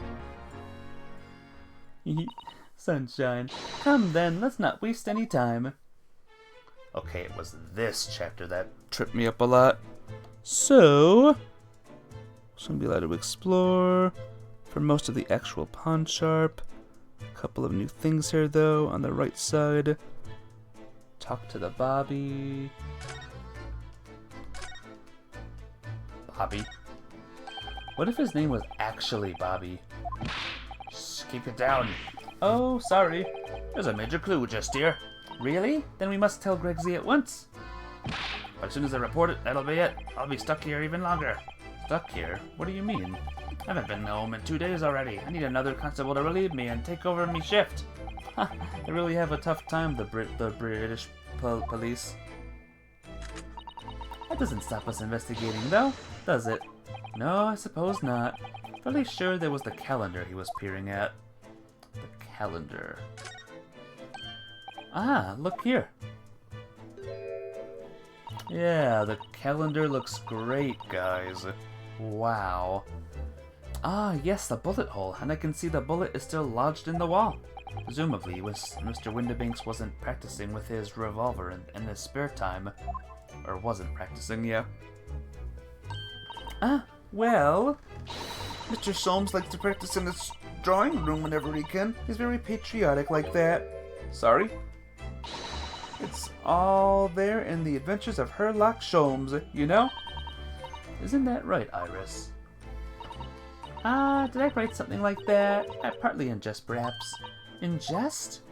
Sunshine. Come then, let's not waste any time. Okay, it was this chapter that tripped me up a lot. So, gonna be allowed to explore for most of the actual pawn shop. A couple of new things here though on the right side. Talk to the Bobby. Bobby? What if his name was actually Bobby? Just keep it down. Oh, sorry. There's a major clue just here. Really? Then we must tell Gregsy at once. As soon as I report it, that'll be it. I'll be stuck here even longer. stuck here? What do you mean? I haven't been home in 2 days already. I need another constable to relieve me and take over me shift. They really have a tough time, the British police. That doesn't stop us investigating, though, does it? No, I suppose not. Fairly sure there was the calendar he was peering at. The calendar. Ah, look here. Yeah, the calendar looks great, guys. Wow. Ah, yes, the bullet hole, and I can see the bullet is still lodged in the wall. Presumably, Mr. Windibanks wasn't practicing with his revolver in his spare time. Or wasn't practicing, yeah. Ah, well, Mr. Soames likes to practice in his drawing room whenever he can. He's very patriotic like that. Sorry? It's all there in the adventures of Herlock Sholmes, you know? Isn't that right, Iris? Did I write something like that? Partly in jest, perhaps. In jest?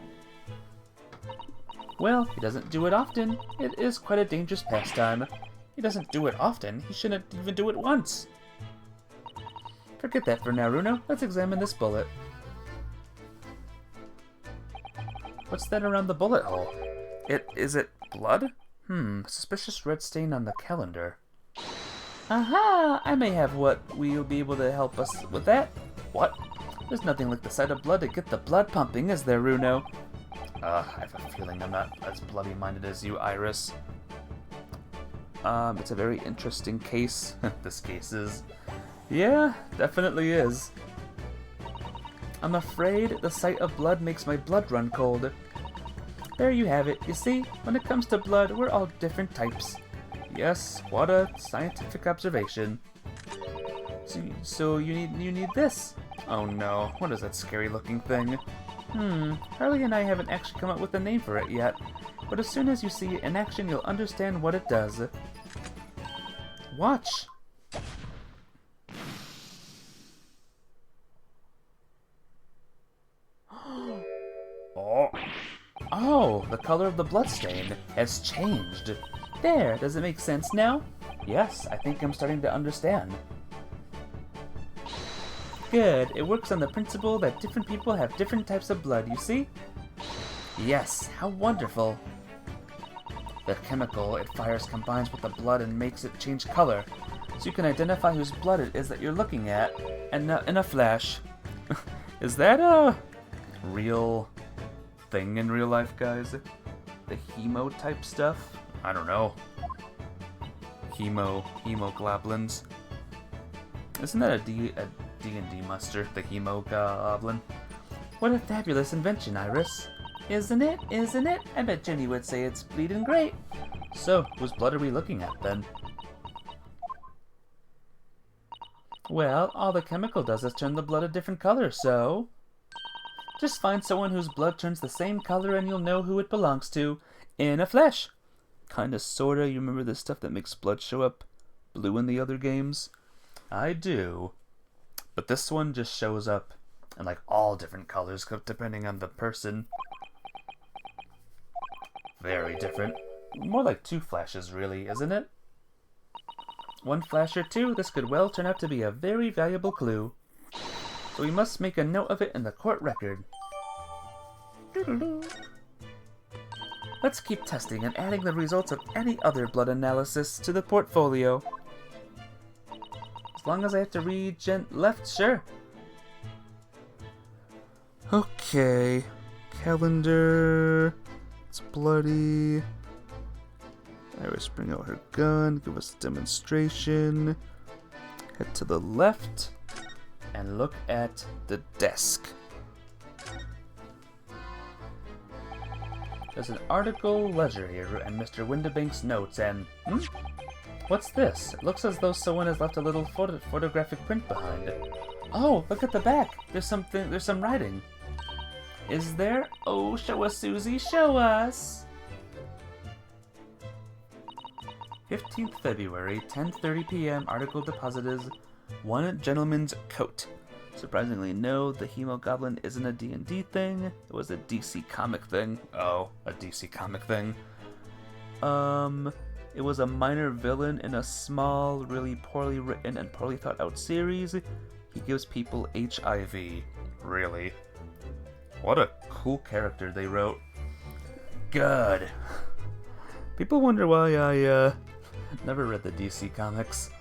Well, he doesn't do it often. It is quite a dangerous pastime. He doesn't do it often. He shouldn't even do it once. Forget that for now, Runo. Let's examine this bullet. What's that around the bullet hole? Is it blood? Suspicious red stain on the calendar. Aha! I may have what will be able to help us with that. What? There's nothing like the sight of blood to get the blood pumping, is there, Runo? I have a feeling I'm not as bloody-minded as you, Iris. It's a very interesting case. This case is. Yeah, definitely is. I'm afraid the sight of blood makes my blood run cold. There you have it. You see, when it comes to blood, we're all different types. Yes, what a scientific observation. So you need this. Oh no, what is that scary-looking thing? Harley and I haven't actually come up with a name for it yet, but as soon as you see it in action, you'll understand what it does. Watch! Oh, the color of the bloodstain has changed. There, does it make sense now? Yes, I think I'm starting to understand. Good, it works on the principle that different people have different types of blood, you see? Yes, how wonderful. The chemical it fires combines with the blood and makes it change color, so you can identify whose blood it is that you're looking at, and in a flash. Is that a real thing in real life, guys? The hemo type stuff? I don't know. Hemoglobulins. Isn't that a D&D muster, the hemogoblin? What a fabulous invention, Iris. Isn't it? Isn't it? I bet Jenny would say it's bleeding great. So, whose blood are we looking at, then? Well, all the chemical does is turn the blood a different color, so... Just find someone whose blood turns the same color and you'll know who it belongs to. In a flash. Kinda, sorta, you remember the stuff that makes blood show up blue in the other games? I do. But this one just shows up in like all different colors depending on the person. Very different. More like 2 flashes, really, isn't it? 1 flash or 2, this could well turn out to be a very valuable clue. So we must make a note of it in the court record. Let's keep testing and adding the results of any other blood analysis to the portfolio. As long as I have to read left, sure. Okay. Calendar. It's bloody. Iris, bring out her gun. Give us a demonstration. Head to the left. And look at the desk. There's an article ledger here and Mr. Windibank's notes and... What's this? It looks as though someone has left a little photographic print behind. Oh, look at the back. There's some writing. Is there? Oh, show us, Susie, show us! 15th February, 10:30 p.m. Article deposited. One gentleman's coat. Surprisingly, no, the Hemogoblin isn't a D&D thing. It was a DC comic thing. Oh, a DC comic thing. it was a minor villain in a small, really poorly written and poorly thought out series. He gives people HIV. Really? What a cool character they wrote. Good. People wonder why I never read the DC comics.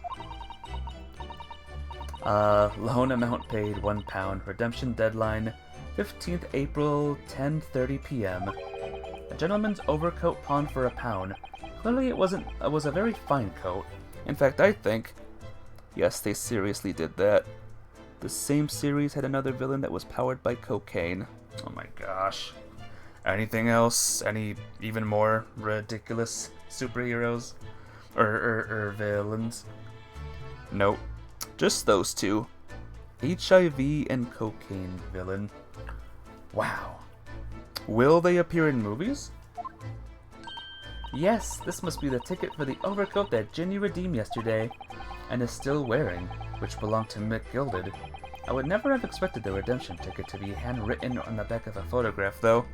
Loan amount paid £1. Redemption deadline 15th April 10:30 p.m. A gentleman's overcoat pawned for £1. Clearly it was a very fine coat. In fact, I think, yes, they seriously did that. The same series had another villain that was powered by cocaine. Oh my gosh. Anything else? Any even more ridiculous superheroes? Or villains? Nope. Just those two. HIV and cocaine villain. Wow. Will they appear in movies? Yes, this must be the ticket for the overcoat that Ginny redeemed yesterday, and is still wearing, which belonged to Mick Gilded. I would never have expected the redemption ticket to be handwritten on the back of a photograph, though.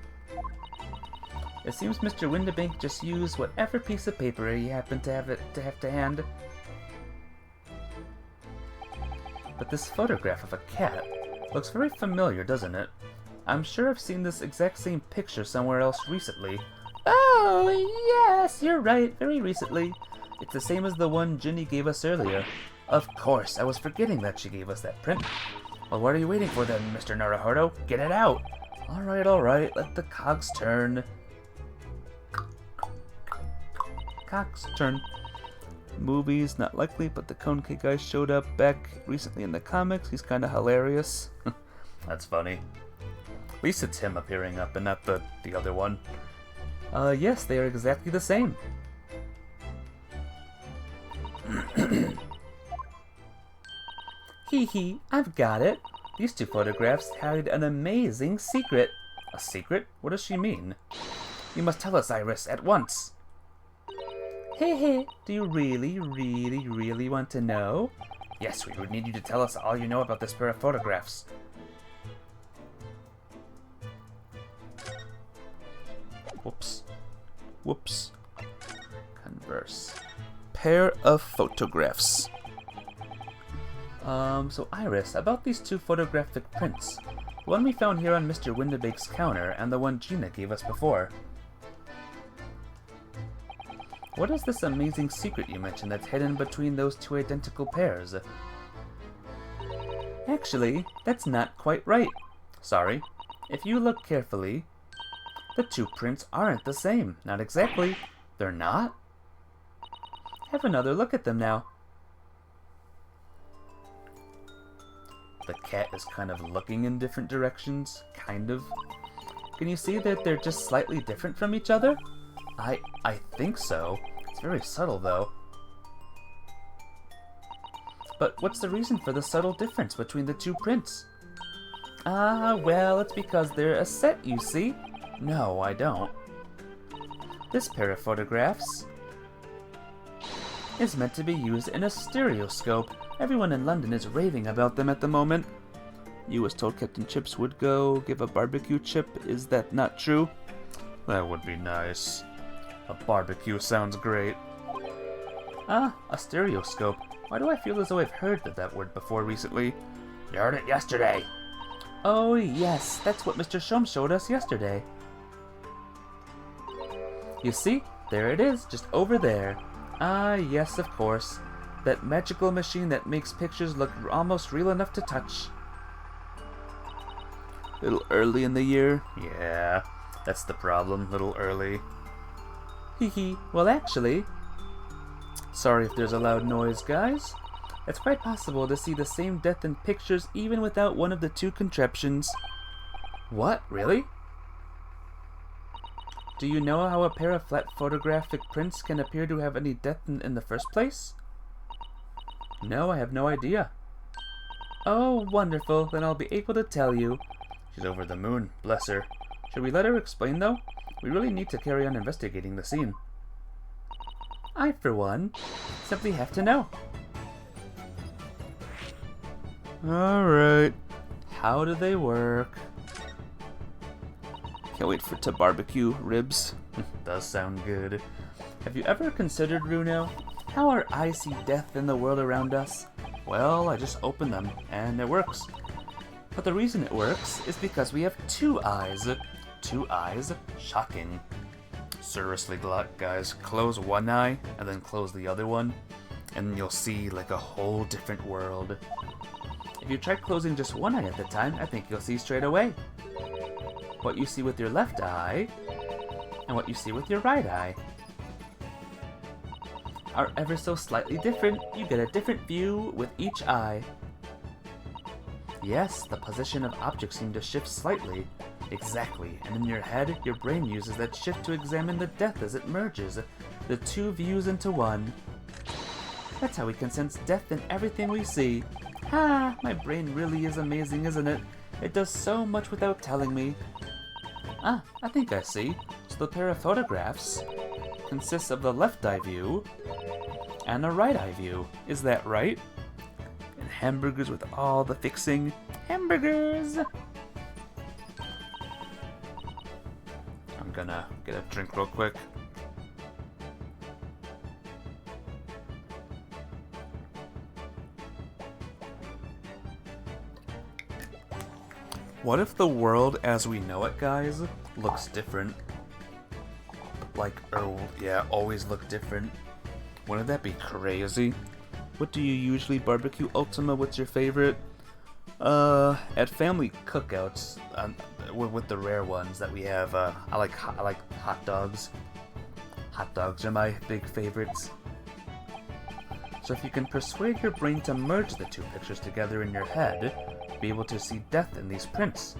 It seems Mr. Windibank just used whatever piece of paper he happened to have to hand. But this photograph of a cat looks very familiar, doesn't it? I'm sure I've seen this exact same picture somewhere else recently. Oh, yes, you're right, very recently. It's the same as the one Ginny gave us earlier. Of course, I was forgetting that she gave us that print. Well, what are you waiting for then, Mr. Naruhodo? Get it out! Alright, let the cogs turn. Cogs turn. Movies, not likely, but the Cone Cake guy showed up back recently in the comics. He's kinda hilarious. That's funny. At least it's him appearing up and not the other one. Yes, they are exactly the same. Hee hee, I've got it. These two photographs hide an amazing secret. A secret? What does she mean? You must tell us, Iris, at once. Heh, do you really want to know? Yes, we would need you to tell us all you know about this pair of photographs. Whoops. Converse. Pair of photographs. So Iris, about these two photographic prints. The one we found here on Mr. Windibake's counter, and the one Gina gave us before. What is this amazing secret you mentioned that's hidden between those two identical pairs? Actually, that's not quite right. Sorry. If you look carefully, the two prints aren't the same. Not exactly. They're not? Have another look at them now. The cat is kind of looking in different directions. Kind of. Can you see that they're just slightly different from each other? I think so. It's very subtle, though. But what's the reason for the subtle difference between the two prints? Well, it's because they're a set, you see. No, I don't. This pair of photographs is meant to be used in a stereoscope. Everyone in London is raving about them at the moment. You was told Captain Chips would go give a barbecue chip. Is that not true? That would be nice. A barbecue sounds great. A stereoscope. Why do I feel as though I've heard that word before recently? You heard it yesterday. Oh yes, that's what Mr. Shum showed us yesterday. You see? There it is, just over there. Yes, of course. That magical machine that makes pictures look almost real enough to touch. Little early in the year? Yeah, that's the problem, little early. Hee. Well, actually... Sorry if there's a loud noise, guys. It's quite possible to see the same death in pictures even without one of the two contraptions. What? Really? Do you know how a pair of flat photographic prints can appear to have any depth in the first place? No, I have no idea. Oh, wonderful. Then I'll be able to tell you. She's over the moon, bless her. Should we let her explain, though? We really need to carry on investigating the scene. I, for one, simply have to know. Alright. How do they work? Can't wait to barbecue ribs. Does sound good. Have you ever considered, Runo, how our eyes see death in the world around us? Well, I just open them, and it works. But the reason it works is because we have two eyes. 2 eyes? Shocking. Seriously, guys, close one eye, and then close the other one, and you'll see like a whole different world. If you try closing just one eye at a time, I think you'll see straight away. What you see with your left eye, and what you see with your right eye are ever so slightly different. You get a different view with each eye. Yes, the position of objects seem to shift slightly. Exactly, And in your head, your brain uses that shift to examine the death as it merges the two views into one. That's how we can sense death in everything we see. Ha! My brain really is amazing, isn't it? It does so much without telling me. Ah, I think I see. So the pair of photographs consists of the left eye view and a right eye view. Is that right? And hamburgers with all the fixing. Hamburgers! I'm gonna get a drink real quick. What if the world as we know it, guys, looks different? Like, always look different. Wouldn't that be crazy? What do you usually barbecue, Ultima? What's your favorite? At family cookouts, With the rare ones that we have, I like hot dogs. Hot dogs are my big favorites. So if you can persuade your brain to merge the two pictures together in your head, be able to see death in these prints.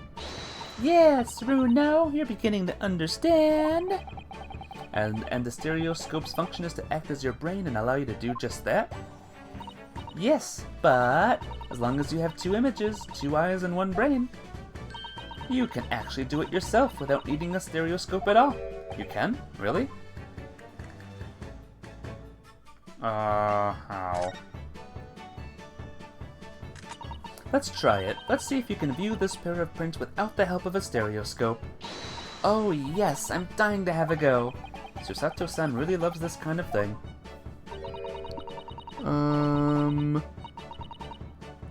Yes, Runo, you're beginning to understand. And the stereoscope's function is to act as your brain and allow you to do just that? Yes, but as long as you have two images, two eyes, and one brain, you can actually do it yourself without needing a stereoscope at all. You can? Really? How? Let's try it. Let's see if you can view this pair of prints without the help of a stereoscope. Oh yes, I'm dying to have a go. Susato-san really loves this kind of thing.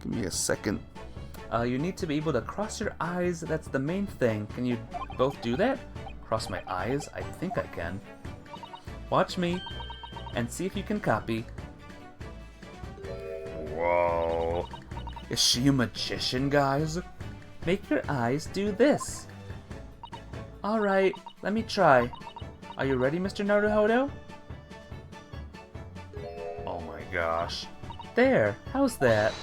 Give me a second. You need to be able to cross your eyes. That's the main thing. Can you both do that? Cross my eyes? I think I can. Watch me, and see if you can copy. Whoa. Is she a magician, guys? Make your eyes do this. Alright, let me try. Are you ready, Mr. Naruhodo? Oh my gosh. There, how's that?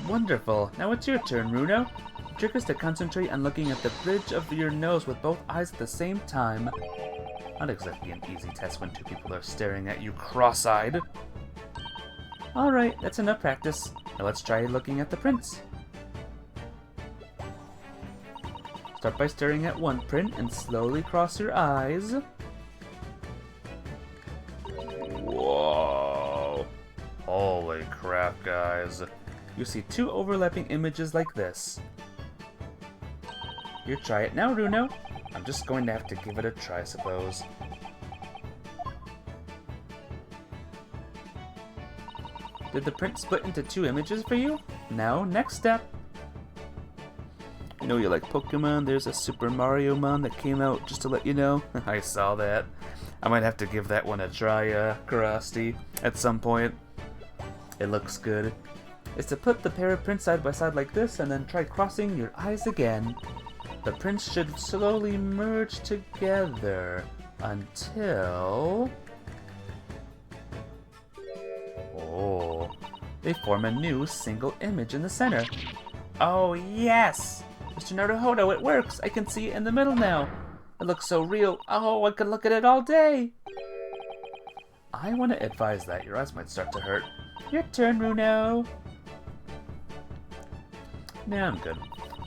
Wonderful. Now it's your turn, Runo. The trick is to concentrate on looking at the bridge of your nose with both eyes at the same time. Not exactly an easy test when two people are staring at you cross-eyed. Alright, that's enough practice. Now let's try looking at the prints. Start by staring at one print and slowly cross your eyes. Whoa. Holy crap, guys. You see two overlapping images like this. Here, try it now, Runo. I'm just going to have to give it a try, I suppose. Did the print split into two images for you? Now, next step. You know you like Pokemon, there's a Super Mario Mon that came out, just to let you know. I saw that. I might have to give that one a try, Karasti, at some point. It looks good. Is to put the pair of prints side by side like this and then try crossing your eyes again. The prints should slowly merge together until... Oh. They form a new single image in the center. Oh yes! Mr. Naruhodo, it works! I can see it in the middle now. It looks so real. Oh, I could look at it all day. I want to advise that your eyes might start to hurt. Your turn, Runo. Nah, I'm good.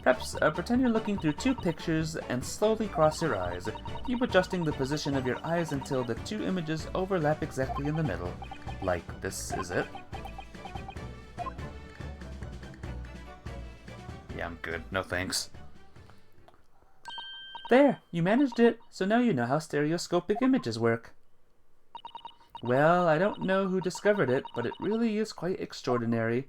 Perhaps pretend you're looking through two pictures and slowly cross your eyes. Keep adjusting the position of your eyes until the two images overlap exactly in the middle. Like this is it? Yeah, I'm good. No thanks. There, you managed it. So now you know how stereoscopic images work. Well, I don't know who discovered it, but it really is quite extraordinary.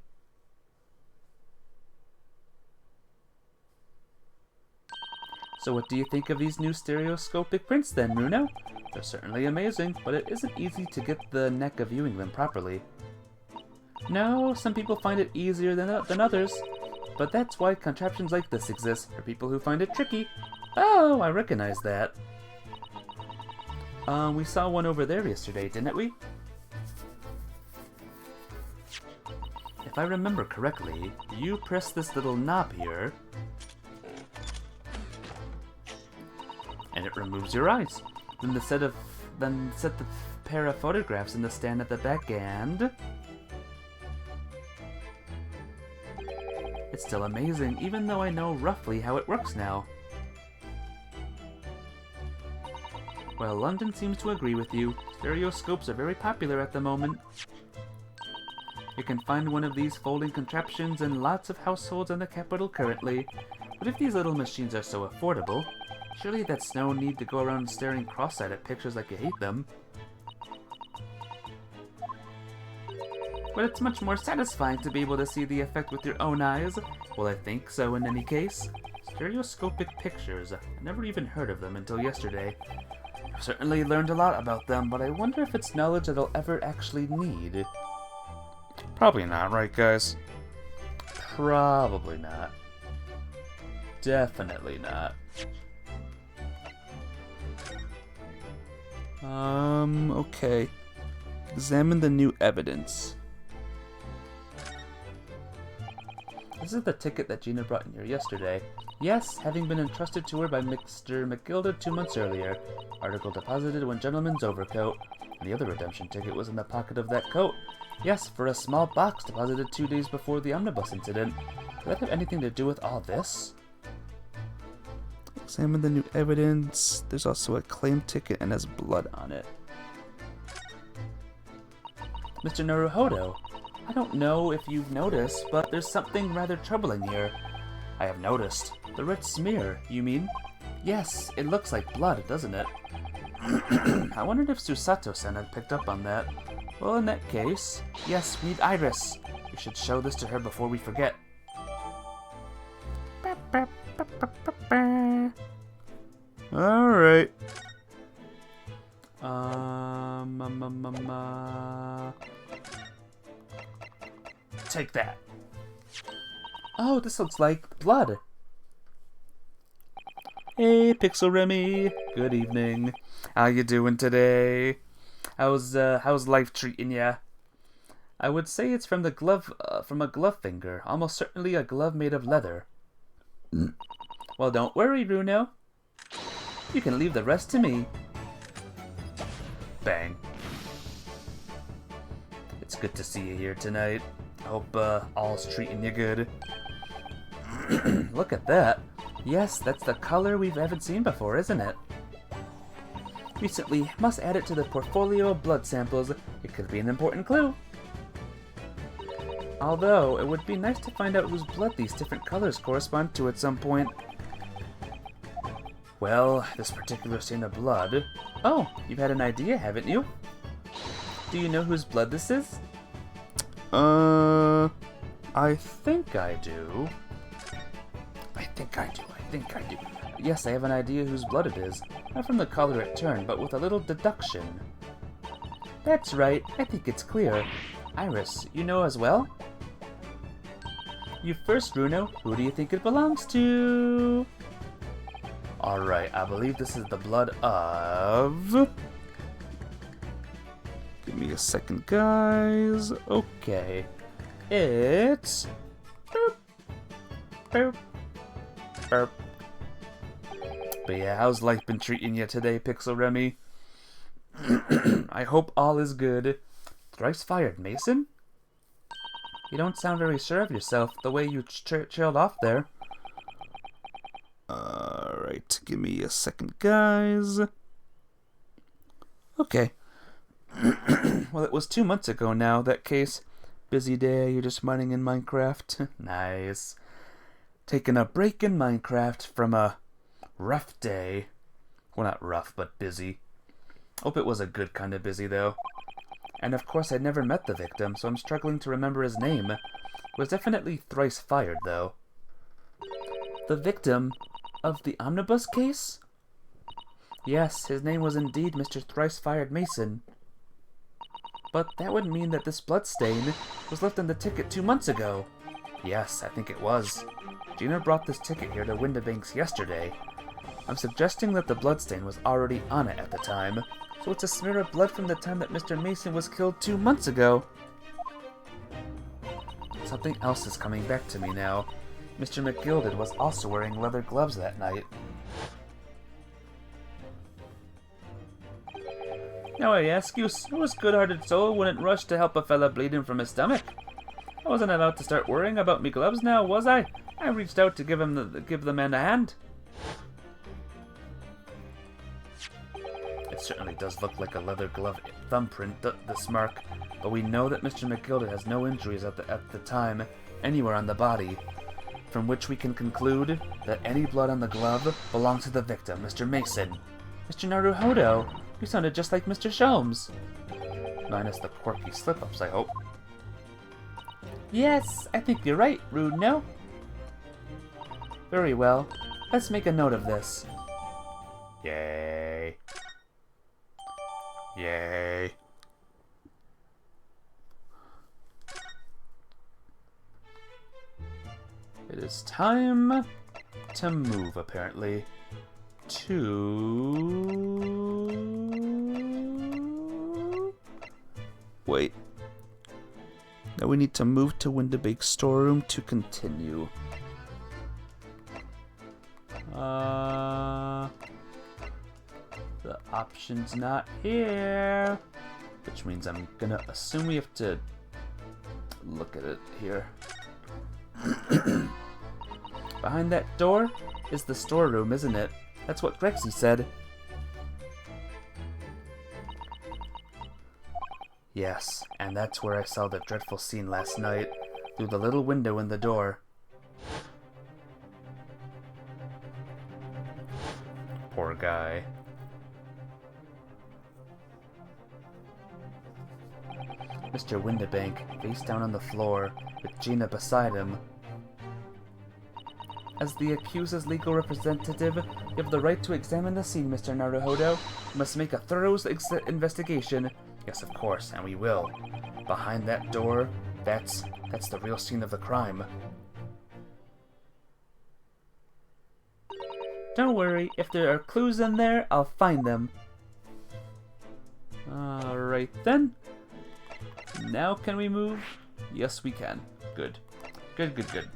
So what do you think of these new stereoscopic prints then, Runo? They're certainly amazing, but it isn't easy to get the knack of viewing them properly. No, some people find it easier than others, but that's why contraptions like this exist, for people who find it tricky. Oh, I recognize that. We saw one over there yesterday, didn't we? If I remember correctly, you press this little knob here, and it removes your eyes. Then set the pair of photographs in the stand at the back, and it's still amazing, even though I know roughly how it works now. Well, London seems to agree with you. Stereoscopes are very popular at the moment. You can find one of these folding contraptions in lots of households in the capital currently. But if these little machines are so affordable, surely that's no need to go around staring cross-eyed at pictures like you hate them. But it's much more satisfying to be able to see the effect with your own eyes. Well, I think so in any case. Stereoscopic pictures. I never even heard of them until yesterday. I've certainly learned a lot about them, but I wonder if it's knowledge that I'll ever actually need. Probably not, right, guys? Probably not. Definitely not. Okay. Examine the new evidence. This is the ticket that Gina brought in here yesterday. Yes, having been entrusted to her by Mr. McGilder 2 months earlier. Article deposited when gentleman's overcoat. And the other redemption ticket was in the pocket of that coat. Yes, for a small box deposited 2 days before the omnibus incident. Could that have anything to do with all this? Examine the new evidence. There's also a claim ticket and has blood on it. Mr. Naruhodo, I don't know if you've noticed, but there's something rather troubling here. I have noticed. The red smear, you mean? Yes, it looks like blood, doesn't it? I wondered if Susato-san had picked up on that. Well, in that case, yes, we need Iris. We should show this to her before we forget. Alright. Take that. Oh, this looks like blood. Hey, Pixel Remy. Good evening. How you doing today? How's life treating ya? I would say it's from a glove finger. Almost certainly a glove made of leather. Well, don't worry, Runo. You can leave the rest to me. Bang. It's good to see you here tonight. I hope all's treating you good. Look at that. Yes, that's the color we haven't seen before, isn't it? Recently, must add it to the portfolio of blood samples. It could be an important clue. Although, it would be nice to find out whose blood these different colors correspond to at some point. Well, this particular stain of blood... Oh, you've had an idea, haven't you? Do you know whose blood this is? I think I do. I think I do. Yes, I have an idea whose blood it is. Not from the color it turned, but with a little deduction. That's right, I think it's clear. Iris, you know as well? You first, Runo. Who do you think it belongs to? Alright, I believe this is the blood of... Give me a second, guys. Okay. It's... Boop. Boop. Burp. But yeah, how's life been treating you today, Pixel Remy? I hope all is good. Thrice fired, Mason? You don't sound very sure of yourself, the way you trailed off there. Alright, give me a second, guys. Okay. Well, it was 2 months ago now, that case. Busy day, you're just mining in Minecraft. Nice. Taking a break in Minecraft from a rough day. Well, not rough, but busy. Hope it was a good kind of busy, though. And of course I'd never met the victim, so I'm struggling to remember his name. It was definitely thrice fired, though. The victim of the omnibus case? Yes, his name was indeed Mr. Thrice Fired Mason. But that would mean that this bloodstain was left on the ticket 2 months ago. Yes, I think it was. Gina brought this ticket here to Windibanks yesterday. I'm suggesting that the bloodstain was already on it at the time, so it's a smear of blood from the time that Mr. Mason was killed 2 months ago. Something else is coming back to me now. Mr. McGilded was also wearing leather gloves that night. Now I ask you, whose good-hearted soul wouldn't rush to help a fella bleeding from his stomach? I wasn't allowed to start worrying about me gloves now, was I? I reached out to give the man a hand. It certainly does look like a leather glove thumbprint, this mark, but we know that Mr. McGilded has no injuries at the time anywhere on the body, from which we can conclude that any blood on the glove belongs to the victim, Mr. Mason. Mr. Naruhodo, you sounded just like Mr. Sholmes. Minus the quirky slip-ups, I hope. Yes, I think you're right, Rude No. Very well. Let's make a note of this. Yay. Yay. It is time to move, apparently. Wait. Now we need to move to Windibake's storeroom to continue. The option's not here. Which means I'm gonna assume we have to look at it here. Behind that door is the storeroom, isn't it? That's what Grexy said. Yes, and that's where I saw the dreadful scene last night, through the little window in the door. Poor guy. Mr. Windibank, face down on the floor, with Gina beside him. As the accused's legal representative, you have the right to examine the scene, Mr. Naruhodo. You must make a thorough investigation. Yes, of course, and we will. Behind that door, that's the real scene of the crime. Don't worry, if there are clues in there, I'll find them. Alright then. Now can we move? Yes, we can. Good. Good, good, good.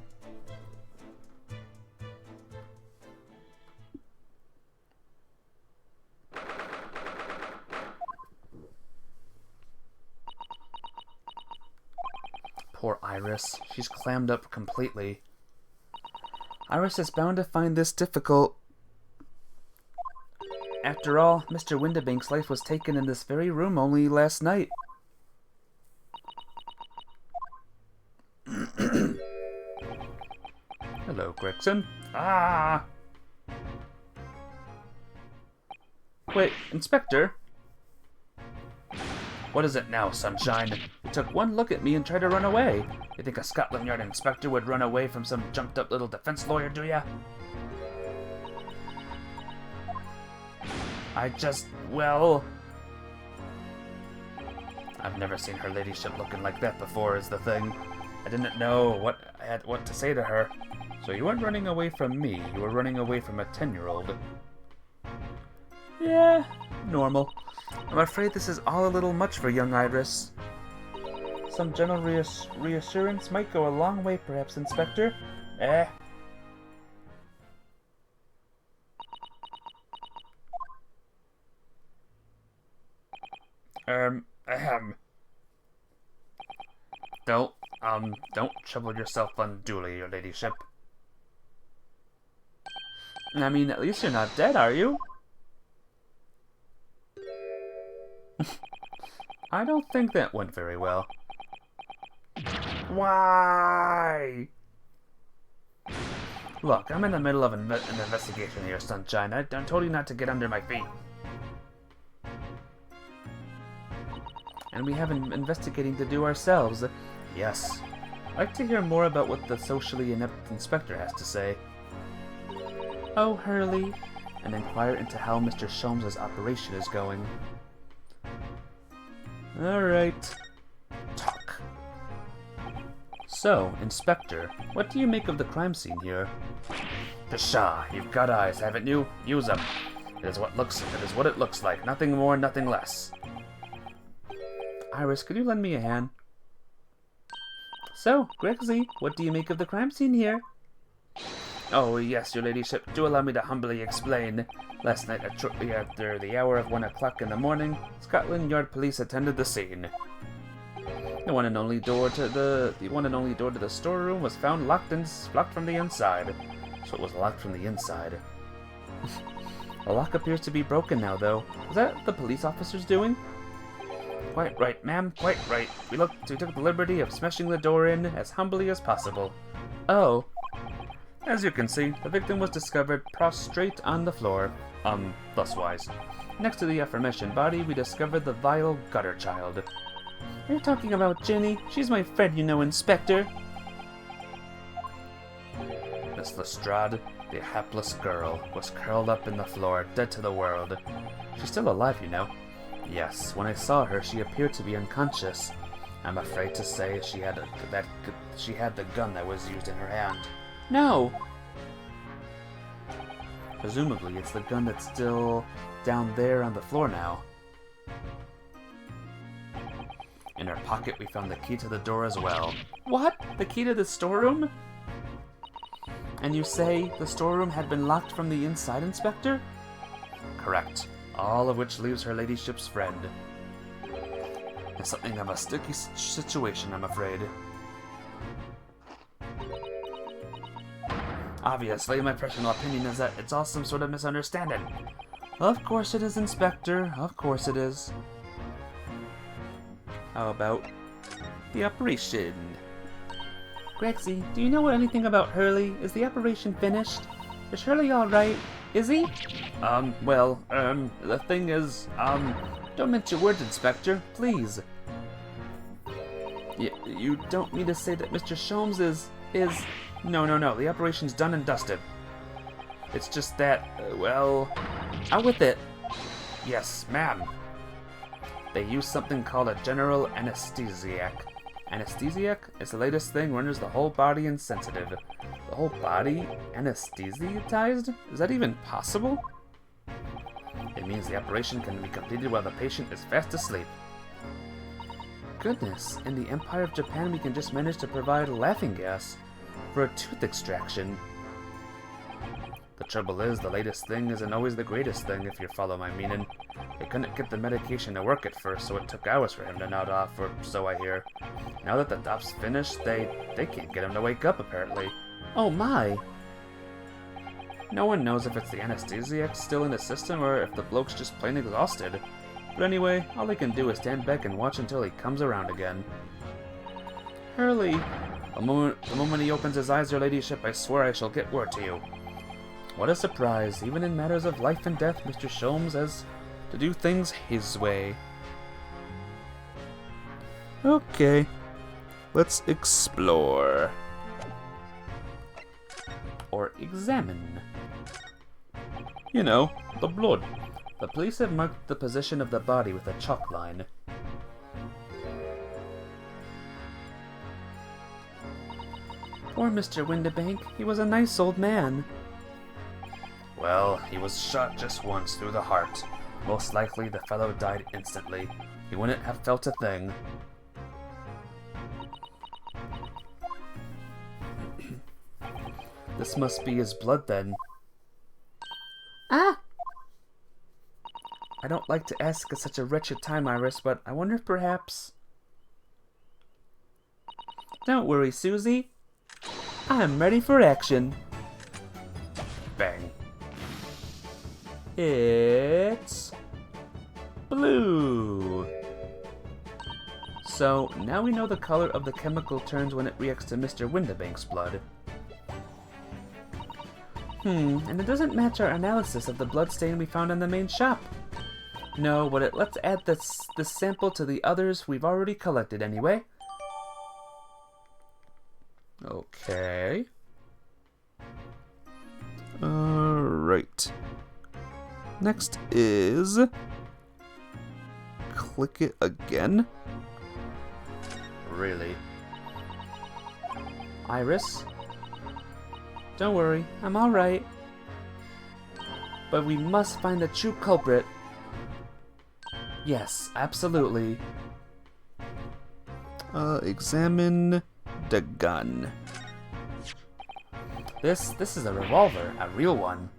Poor Iris. She's clammed up completely. Iris is bound to find this difficult. After all, Mr. Windibank's life was taken in this very room only last night. Hello, Gregson. Ah! Wait, Inspector? What is it now, Sunshine? You took one look at me and tried to run away. You think a Scotland Yard inspector would run away from some jumped-up little defense lawyer, do ya? Well... I've never seen her ladyship looking like that before, is the thing. I didn't know what to say to her. So you weren't running away from me, you were running away from a 10-year-old. Yeah, normal. I'm afraid this is all a little much for young Iris. Some gentle reassurance might go a long way, perhaps, Inspector. Don't trouble yourself unduly, your ladyship. I mean, at least you're not dead, are you? I don't think that went very well. Why? Look, I'm in the middle of an investigation here, Sunshine. I told you not to get under my feet. and we have investigating to do ourselves. Yes. I'd like to hear more about what the socially inept inspector has to say. Oh, Hurley, and inquire into how Mr. Sholmes' operation is going. Alright. Talk. So, Inspector, what do you make of the crime scene here? Pshaw, you've got eyes, haven't you? Use them. It is what it looks like. Nothing more, nothing less. Iris, could you lend me a hand? So, Grexy, what do you make of the crime scene here? Oh, yes, your ladyship. Do allow me to humbly explain. Last night, shortly after the hour of 1 o'clock in the morning, Scotland Yard Police attended the scene. The one and only door to the storeroom was found locked from the inside. So it was locked from the inside. The lock appears to be broken now, though. Is that the police officers doing? Quite right, ma'am, quite right. We took the liberty of smashing the door in as humbly as possible. Oh. As you can see, the victim was discovered prostrate on the floor. Thuswise. Next to the aforementioned body, we discovered the vile gutter child. You're talking about Jenny? She's my friend, you know, Inspector. Miss Lestrade, the hapless girl, was curled up in the floor, dead to the world. She's still alive, you know. Yes, when I saw her, she appeared to be unconscious. I'm afraid to say she had the gun that was used in her hand. No! Presumably, it's the gun that's still down there on the floor now. In her pocket, we found the key to the door as well. What? The key to the storeroom? And you say the storeroom had been locked from the inside, Inspector? Correct. All of which leaves her ladyship's friend. It's something of a sticky situation, I'm afraid. Obviously, my personal opinion is that it's all some sort of misunderstanding. Of course it is, Inspector. Of course it is. How about the operation? Grexy, do you know anything about Hurley? Is the operation finished? Is Hurley alright? Is he? The thing is, Don't mince your words, Inspector, please. You don't mean to say that Mr. Sholmes is... No, the operation's done and dusted. It's just that, out with it. Yes, ma'am. They use something called a general anesthesiac. Anesthesiac is the latest thing, renders the whole body insensitive. The whole body anesthetized? Is that even possible? It means the operation can be completed while the patient is fast asleep. Goodness, in the Empire of Japan we can just manage to provide laughing gas for a tooth extraction. The trouble is, the latest thing isn't always the greatest thing, if you follow my meaning. They couldn't get the medication to work at first, so it took hours for him to nod off, or so I hear. Now that the dop's finished, they can't get him to wake up, apparently. Oh my! No one knows if it's the anesthesiac still in the system, or if the bloke's just plain exhausted. But anyway, all they can do is stand back and watch until he comes around again. Hurley! The moment he opens his eyes, your ladyship, I swear I shall get word to you. What a surprise. Even in matters of life and death, Mr. Sholmes has to do things his way. Okay. Let's explore. Or examine. You know, the blood. The police have marked the position of the body with a chalk line. Poor Mr. Windibank. He was a nice old man. Well, he was shot just once through the heart. Most likely the fellow died instantly. He wouldn't have felt a thing. This must be his blood then. Ah! I don't like to ask at such a wretched time, Iris, but I wonder if perhaps... Don't worry, Susie. I'm ready for action. Bang. It's... blue. So, now we know the color of the chemical turns when it reacts to Mr. Windibank's blood. And it doesn't match our analysis of the blood stain we found in the main shop. No, but let's add this sample to the others we've already collected anyway. Okay. Alright. Next is... click it again? Really? Iris? Don't worry, I'm alright. But we must find the true culprit. Yes, absolutely. Examine the gun. This is a revolver, a real one.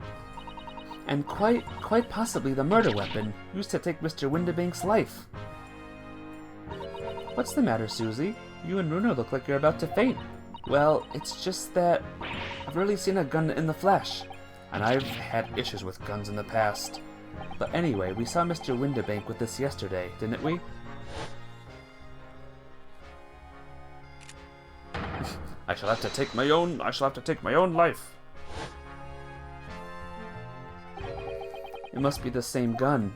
And quite possibly the murder weapon used to take Mr. Windibank's life. What's the matter, Susie? You and Bruno look like you're about to faint. Well, it's just that I've rarely seen a gun in the flesh, and I've had issues with guns in the past. But anyway, we saw Mr. Windibank with this yesterday, didn't we? I shall have to take my own life. It must be the same gun.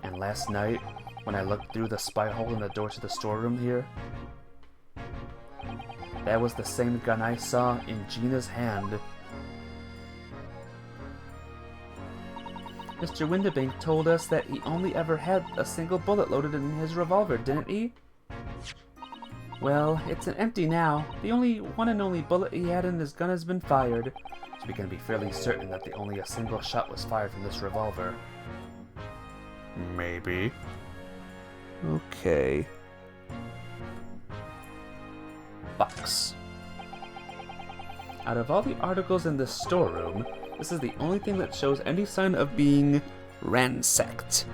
And last night, when I looked through the spy hole in the door to the storeroom here, that was the same gun I saw in Gina's hand. Mr. Windibank told us that he only ever had a single bullet loaded in his revolver, didn't he? Well, it's an empty now. The only one and only bullet he had in his gun has been fired, so we can be fairly certain that only a single shot was fired from this revolver. Maybe. Okay. Box. Out of all the articles in this storeroom, this is the only thing that shows any sign of being ransacked.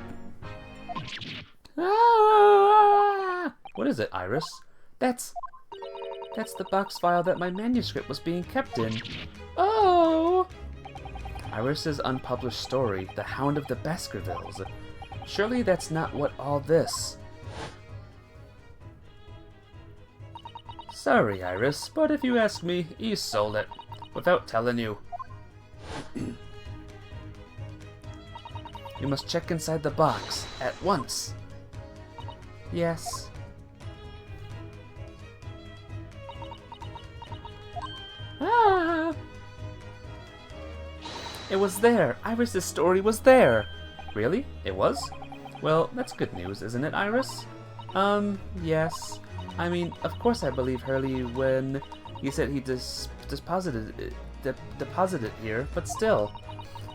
Ah! What is it, Iris? That's the box file that my manuscript was being kept in. Oh! Iris's unpublished story, The Hound of the Baskervilles. Surely that's not what all this. Sorry, Iris, but if you ask me, he sold it, without telling you. You must check inside the box, at once. Yes. Ah! It was there. Iris's story was there. Really? It was? Well, that's good news, isn't it, Iris? Yes. I mean, of course I believe Hurley when he said he deposited it here, but still,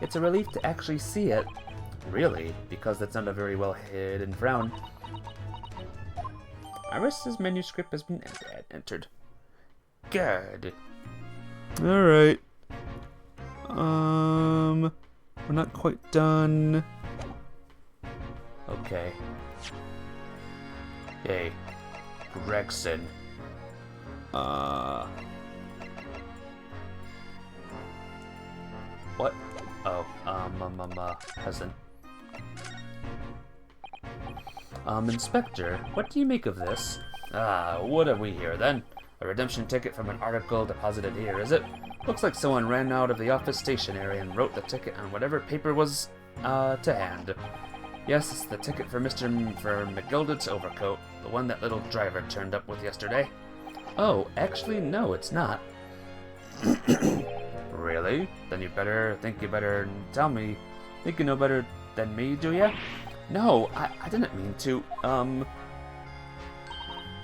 it's a relief to actually see it. Really? Because that's not a very well hidden frown. Iris's manuscript has been entered. Good. Alright. We're not quite done. Okay. Hey, Gregson. What? Oh, peasant. Inspector, what do you make of this? What have we here then? A redemption ticket from an article deposited here, is it? Looks like someone ran out of the office stationery and wrote the ticket on whatever paper was, to hand. Yes, it's the ticket for for McGilded's overcoat, the one that little driver turned up with yesterday. Oh, actually, no, it's not. Really? Then you better tell me. Think you know better than me, do ya? No, I didn't mean to.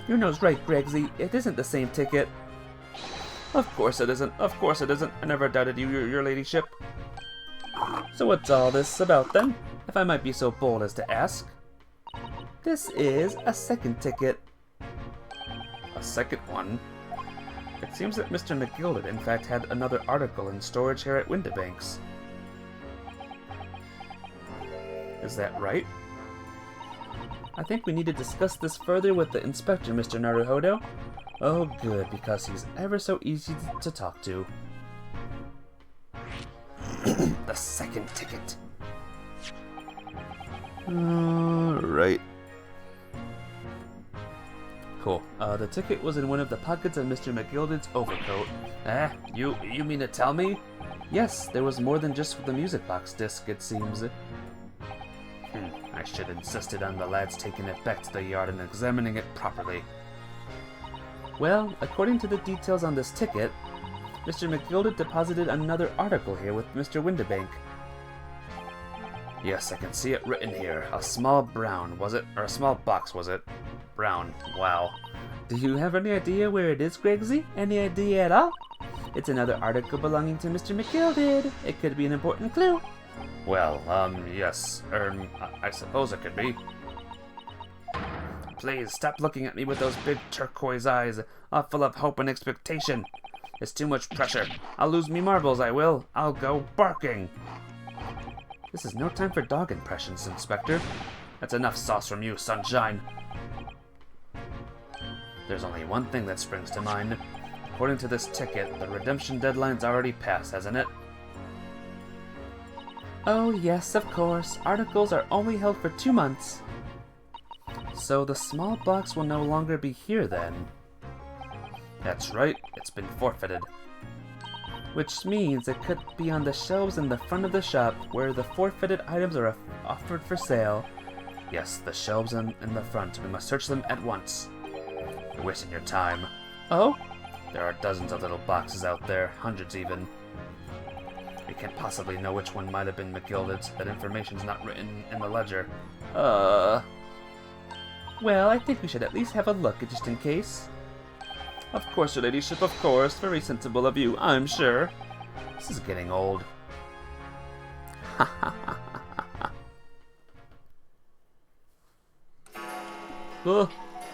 Your nose right, Gregsy. It isn't the same ticket. Of course it isn't. Of course it isn't. I never doubted you, your ladyship. So what's all this about then, if I might be so bold as to ask? This is a second ticket. A second one? It seems that Mr. McGilded in fact had another article in storage here at Windibank's. Is that right? I think we need to discuss this further with the inspector, Mr. Naruhodo. Oh good, because he's ever so easy to talk to. The second ticket. Right. Cool. The ticket was in one of the pockets of Mr. McGilded's overcoat. You mean to tell me? Yes, there was more than just the music box disc, it seems. I should have insisted on the lads taking it back to the yard and examining it properly. Well, according to the details on this ticket, Mr. McGilda deposited another article here with Mr. Windibank. Yes, I can see it written here. A small brown, was it? Or a small box, was it? Brown. Wow. Do you have any idea where it is, Gregsy? Any idea at all? It's another article belonging to Mr. McGilded. It could be an important clue. Well, yes. I suppose it could be. Please, stop looking at me with those big turquoise eyes, all full of hope and expectation. It's too much pressure. I'll lose me marbles, I will. I'll go barking. This is no time for dog impressions, Inspector. That's enough sauce from you, Sunshine. There's only one thing that springs to mind. According to this ticket, the redemption deadline's already passed, hasn't it? Oh, yes, of course. Articles are only held for 2 months. So the small box will no longer be here then? That's right, it's been forfeited. Which means it could be on the shelves in the front of the shop where the forfeited items are offered for sale. Yes, the shelves in the front. We must search them at once. You're wasting your time. Oh? There are dozens of little boxes out there, hundreds even. We can't possibly know which one might have been McGilded's. That information's not written in the ledger. Well, I think we should at least have a look, just in case. Of course, your ladyship, of course. Very sensible of you, I'm sure. This is getting old.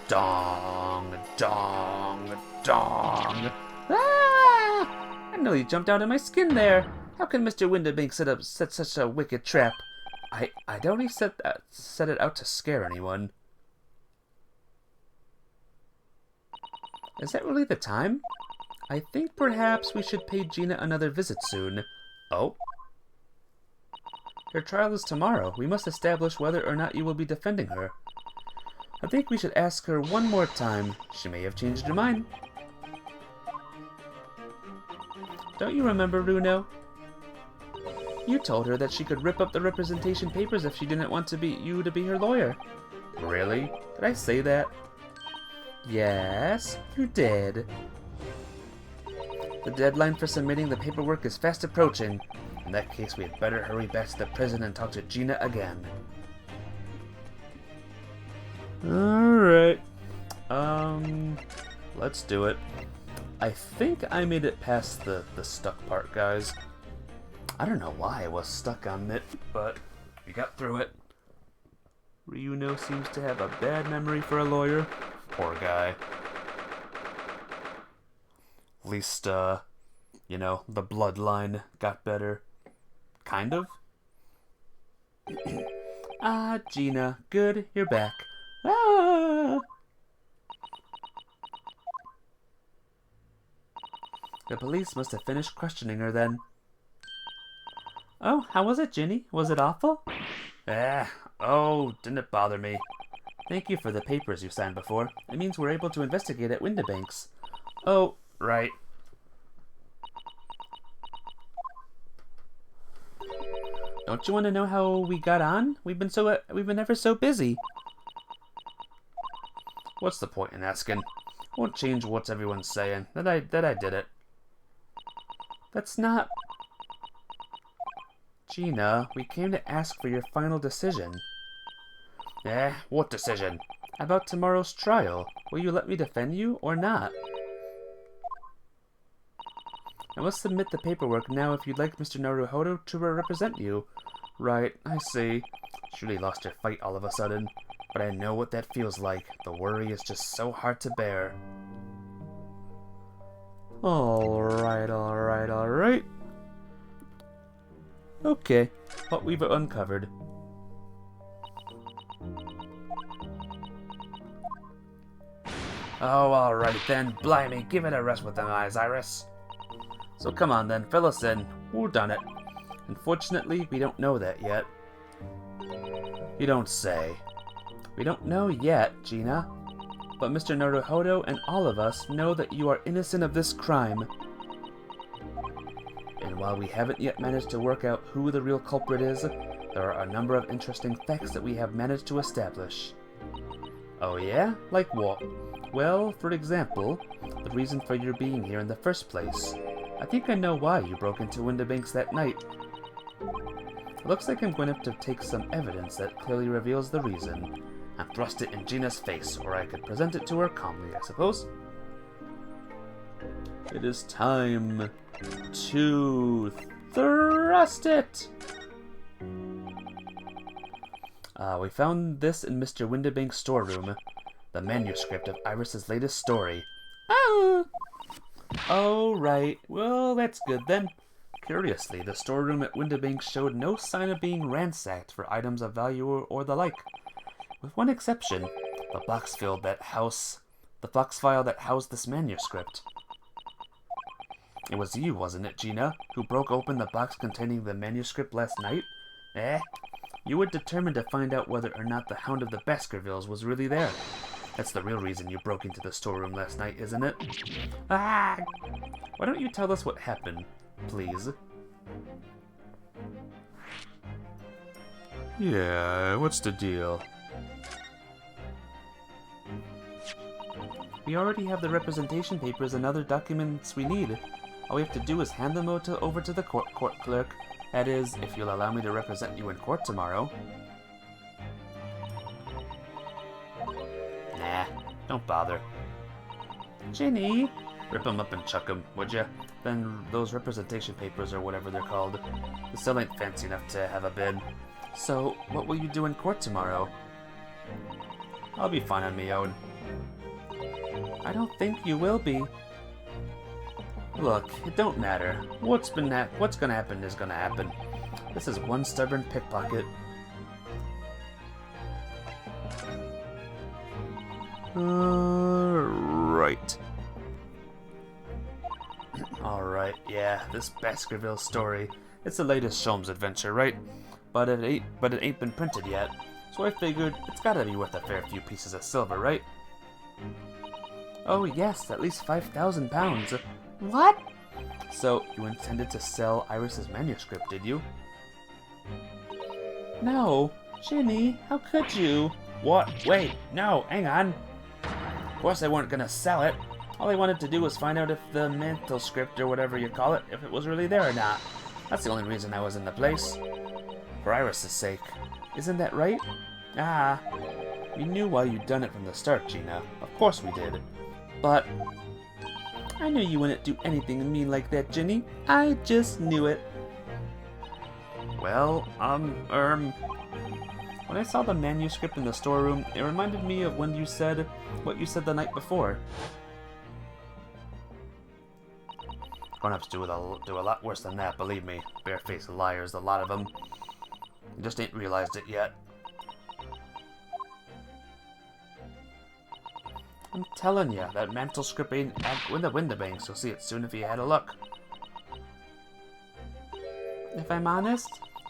Dong, dong, dong. Ah! I nearly jumped out of my skin there. How can Mr. Windibank set such a wicked trap? I don't even set it out to scare anyone. Is that really the time? I think perhaps we should pay Gina another visit soon. Oh? Her trial is tomorrow. We must establish whether or not you will be defending her. I think we should ask her one more time. She may have changed her mind. Don't you remember, Runo? You told her that she could rip up the representation papers if she didn't want you to be her lawyer. Really? Did I say that? Yes, you did. The deadline for submitting the paperwork is fast approaching. In that case, we had better hurry back to the prison and talk to Gina again. Alright. Let's do it. I think I made it past the stuck part, guys. I don't know why I was stuck on it, but we got through it. Ryuno seems to have a bad memory for a lawyer. Poor guy. At least, you know, the bloodline got better. Kind of. Ah, Gina. Good, you're back. Ah! The police must have finished questioning her then. Oh, how was it, Ginny? Was it awful? Didn't it bother me. Thank you for the papers you signed before. It means we're able to investigate at Windibank's. Oh, right. Don't you want to know how we got on? We've been ever so busy. What's the point in asking? Won't change what everyone's saying. That I did it. That's not... Gina, we came to ask for your final decision. What decision? About tomorrow's trial. Will you let me defend you or not? I must submit the paperwork now if you'd like Mr. Naruhodo to represent you. Right, I see. She really lost her fight all of a sudden. But I know what that feels like. The worry is just so hard to bear. Alright. Okay, what we've uncovered. Oh, alright then. Blimey, give it a rest with them eyes, Iris. So come on then, fill us in. Who done it? Unfortunately, we don't know that yet. You don't say. We don't know yet, Gina. But Mr. Naruhodo and all of us know that you are innocent of this crime. And while we haven't yet managed to work out who the real culprit is, There are a number of interesting facts that we have managed to establish. Oh yeah? Like what? Well, for example, the reason for your being here in the first place. I think I know why you broke into Windibanks that night. It looks like I'm going to have to take some evidence that clearly reveals the reason, and thrust it in Gina's face, or I could present it to her calmly, I suppose. It is time to thrust it! We found this in Mr. Windibank's storeroom, the manuscript of Iris's latest story. Oh! Oh, right. Well, that's good then. Curiously, the storeroom at Windibank showed no sign of being ransacked for items of value or the like. With one exception, the box file that housed this manuscript. It was you, wasn't it, Gina, who broke open the box containing the manuscript last night? Eh? You were determined to find out whether or not the Hound of the Baskervilles was really there. That's the real reason you broke into the storeroom last night, isn't it? Ah! Why don't you tell us what happened, please? Yeah, what's the deal? We already have the representation papers and other documents we need. All we have to do is hand them over to the court clerk. That is, if you'll allow me to represent you in court tomorrow. Nah, don't bother. Ginny! Rip them up and chuck them, would ya? Then those representation papers or whatever they're called. They still ain't fancy enough to have a bid. So, what will you do in court tomorrow? I'll be fine on me own. I don't think you will be. Look, it don't matter. What's gonna happen is gonna happen. This is one stubborn pickpocket. Right. Alright, yeah, this Baskerville story. It's the latest Sholmes adventure, right? But it ain't been printed yet. So I figured it's gotta be worth a fair few pieces of silver, right? Oh yes, at least 5,000 pounds. What? So, you intended to sell Iris's manuscript, did you? No. Ginny, how could you? What? Wait, no, hang on. Of course I weren't gonna sell it. All I wanted to do was find out if the manuscript, or whatever you call it, if it was really there or not. That's the only reason I was in the place. For Iris's sake. Isn't that right? Ah. We knew why you'd done it from the start, Gina. Of course we did. But I knew you wouldn't do anything mean like that, Ginny. I just knew it. Well, when I saw the manuscript in the storeroom, it reminded me of when you said what you said the night before. Grown-ups do a lot worse than that, believe me. Barefaced liars, a lot of them. You just ain't realized it yet. I'm telling ya, that manuscript ain't in the Windibanks. You'll see it soon if you had a look. If I'm honest,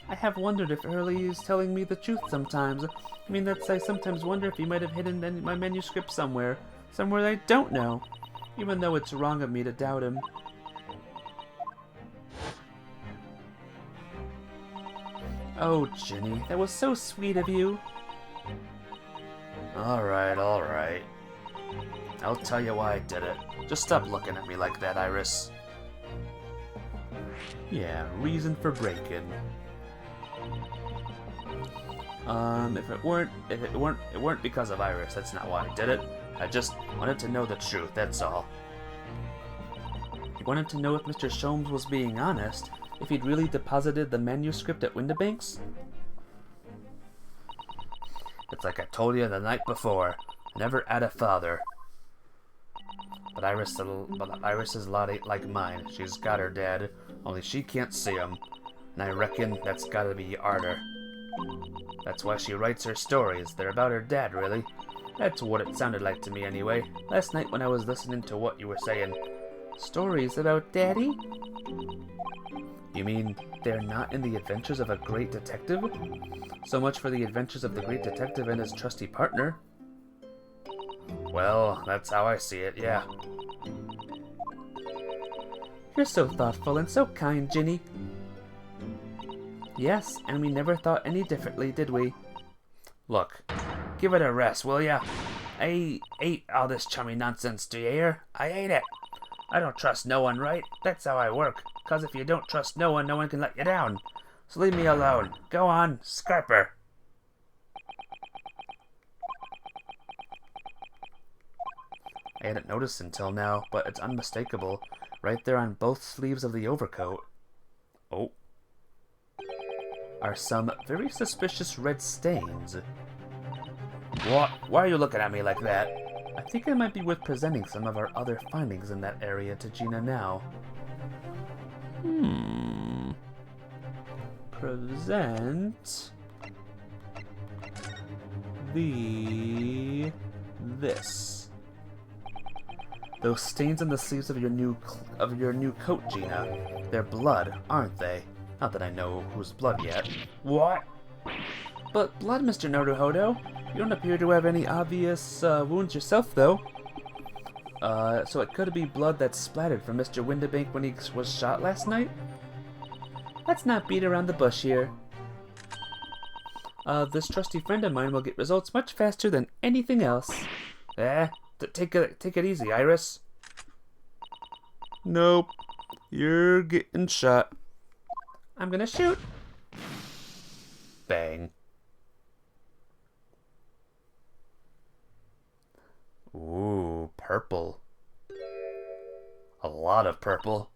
I have wondered if Hurley is telling me the truth sometimes. I mean, I sometimes wonder if he might have hidden my manuscript somewhere I don't know, even though it's wrong of me to doubt him. Oh, Ginny, that was so sweet of you. Alright. I'll tell you why I did it. Just stop looking at me like that, Iris. Yeah, reason for break-in. If it weren't because of Iris, that's not why I did it. I just wanted to know the truth, that's all. I wanted to know if Mr. Sholmes was being honest, if he'd really deposited the manuscript at Windibanks. It's like I told you the night before. Never had a father. But Iris's lot ain't like mine. She's got her dad, only she can't see him. And I reckon that's gotta be harder. That's why she writes her stories. They're about her dad, really. That's what it sounded like to me anyway. Last night when I was listening to what you were saying. Stories about Daddy? You mean they're not in the adventures of a great detective? So much for the adventures of the great detective and his trusty partner. Well, that's how I see it, yeah. You're so thoughtful and so kind, Ginny. Yes, and we never thought any differently, did we? Look, give it a rest, will ya? I ate all this chummy nonsense, do you hear? I ate it. I don't trust no one, right? That's how I work. 'Cause if you don't trust no one can let you down. So leave me alone. Go on, Scarper. I hadn't noticed until now, but it's unmistakable. Right there on both sleeves of the overcoat. Oh. Are some very suspicious red stains. What? Why are you looking at me like that? I think I might be worth presenting some of our other findings in that area to Gina now. Present this. Those stains on the sleeves of your new coat, Gina. They're blood, aren't they? Not that I know whose blood yet. What? But blood, Mr. Naruhodo. You don't appear to have any obvious wounds yourself, though. So it could be blood that splattered from Mr. Windibank when he was shot last night? Let's not beat around the bush here. This trusty friend of mine will get results much faster than anything else. Take it easy, Iris. Nope. You're getting shot. I'm gonna shoot. Bang. Ooh, purple. A lot of purple.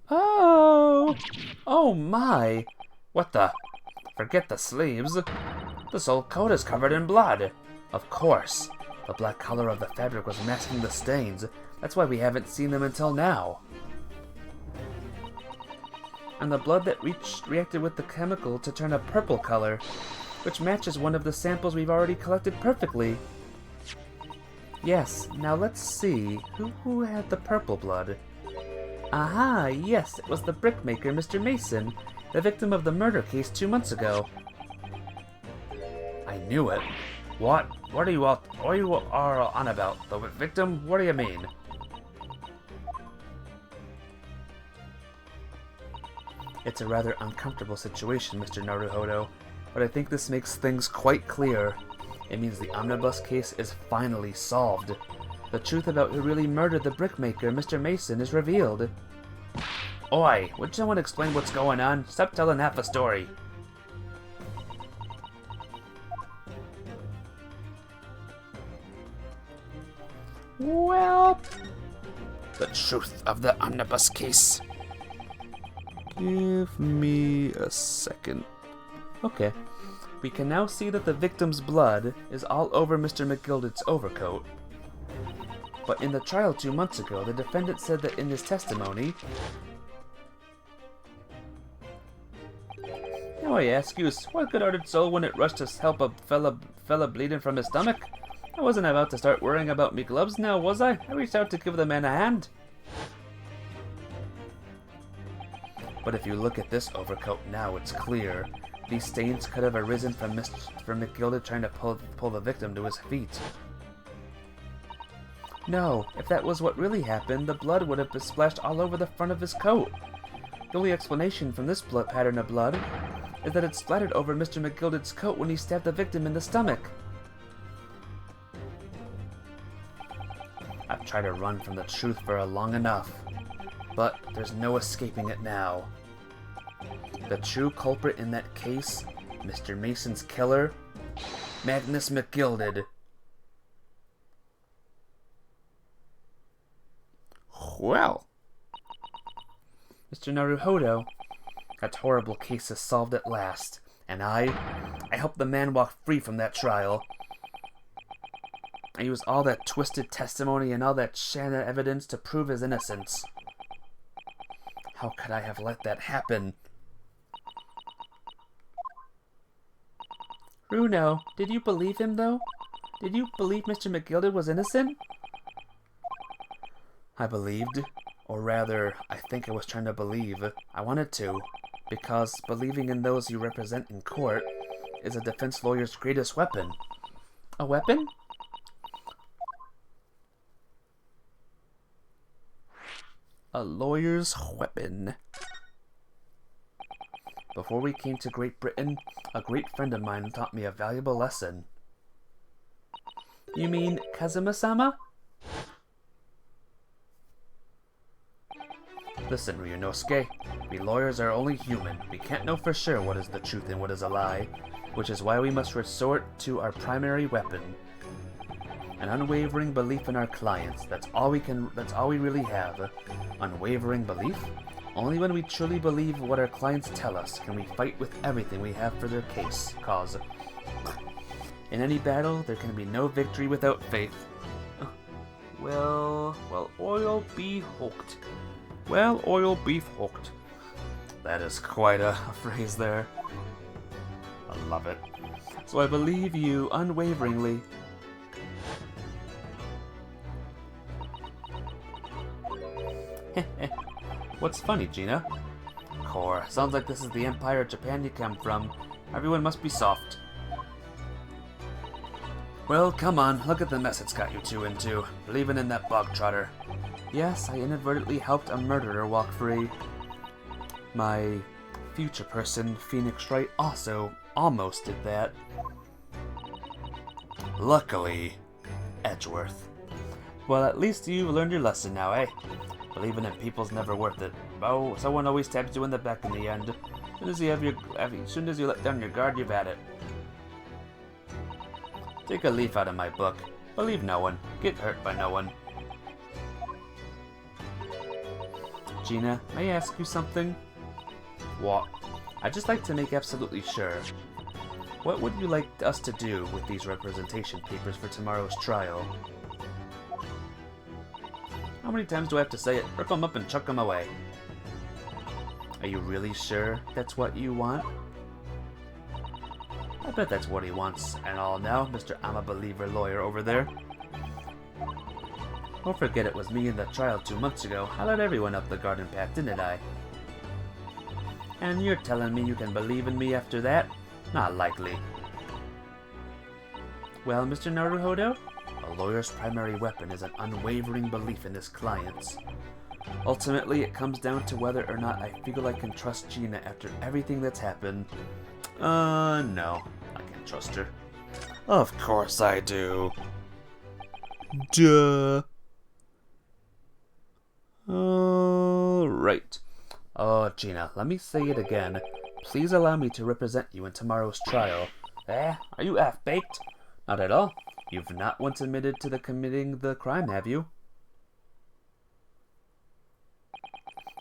Oh! Oh my! What the? Forget the sleeves. This whole coat is covered in blood. Of course. The black color of the fabric was masking the stains. That's why we haven't seen them until now. And the blood that reacted with the chemical to turn a purple color, which matches one of the samples we've already collected perfectly. Yes, now let's see. Who had the purple blood? Aha, yes, it was the brickmaker, Mr. Mason, the victim of the murder case 2 months ago. I knew it. What? What are you all on about? The victim? What do you mean? It's a rather uncomfortable situation, Mr. Naruhodo, but I think this makes things quite clear. It means the omnibus case is finally solved. The truth about who really murdered the brickmaker, Mr. Mason, is revealed. Oi, would someone explain what's going on? Stop telling half a story. Well, the truth of the omnibus case. Give me a second. Okay. We can now see that the victim's blood is all over Mr. McGilded's overcoat. But in the trial 2 months ago, the defendant said that in his testimony... Now I ask you, what good-hearted soul when it rushed to help a fella bleeding from his stomach? I wasn't about to start worrying about me gloves now, was I? I reached out to give the man a hand. But if you look at this overcoat now, it's clear. These stains could have arisen from McGilded trying to pull the victim to his feet. No, if that was what really happened, the blood would have been splashed all over the front of his coat. The only explanation from this blood pattern of blood is that it splattered over Mr. McGilded's coat when he stabbed the victim in the stomach. I've tried to run from the truth for long enough, but there's no escaping it now. The true culprit in that case, Mr. Mason's killer, Magnus McGilded. Well, Mr. Naruhodo, that horrible case is solved at last, and I helped the man walk free from that trial. I used all that twisted testimony and all that sham evidence to prove his innocence. How could I have let that happen? Bruno, did you believe him, though? Did you believe Mr. McGilded was innocent? I believed, or rather, I think I was trying to believe. I wanted to, because believing in those you represent in court is a defense lawyer's greatest weapon. A weapon? A lawyer's weapon. Before we came to Great Britain, a great friend of mine taught me a valuable lesson. You mean Kazuma-sama? Listen, Ryunosuke, we lawyers are only human. We can't know for sure what is the truth and what is a lie, which is why we must resort to our primary weapon. An unwavering belief in our clients. That's all we really have. Unwavering belief? Only when we truly believe what our clients tell us can we fight with everything we have for their cause. In any battle, there can be no victory without faith. Well, oil be hooked. Well, oil beef hooked. That is quite a phrase there. I love it. So I believe you unwaveringly. What's funny, Gina? Core, sounds like this is the Empire of Japan you come from. Everyone must be soft. Well, come on, look at the mess it's got you two into, believing in that bog trotter. Yes, I inadvertently helped a murderer walk free. My future person, Phoenix Wright, also almost did that. Luckily, Edgeworth. Well, at least you've learned your lesson now, eh? Believing in people's never worth it. Oh, someone always stabs you in the back in the end. As soon as you let down your guard, you've had it. Take a leaf out of my book. Believe no one. Get hurt by no one. Gina, may I ask you something? What? I'd just like to make absolutely sure. What would you like us to do with these representation papers for tomorrow's trial? How many times do I have to say it? Rip them up and chuck them away. Are you really sure that's what you want? I bet that's what he wants and all now, Mr. I'm a Believer lawyer over there. Don't forget it was me in the trial 2 months ago. I let everyone up the garden path, didn't I? And you're telling me you can believe in me after that? Not likely. Well, Mr. Naruhodo? A lawyer's primary weapon is an unwavering belief in his clients. Ultimately, it comes down to whether or not I feel I can trust Gina after everything that's happened. No. I can't trust her. Of course I do. Duh. Alright. Oh, Gina, let me say it again. Please allow me to represent you in tomorrow's trial. Are you half-baked? Not at all. You've not once admitted to committing the crime, have you?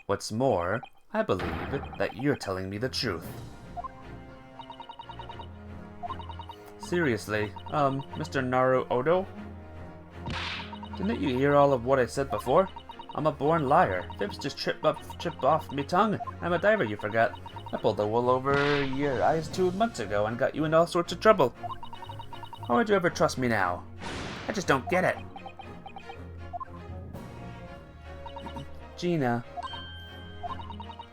What's more, I believe that you're telling me the truth. Seriously, Mr. Naruhodo? Didn't you hear all of what I said before? I'm a born liar. Fibs just trip off me tongue. I'm a diver, you forgot. I pulled the wool over your eyes 2 months ago and got you in all sorts of trouble. How would you ever trust me now? I just don't get it. Gina,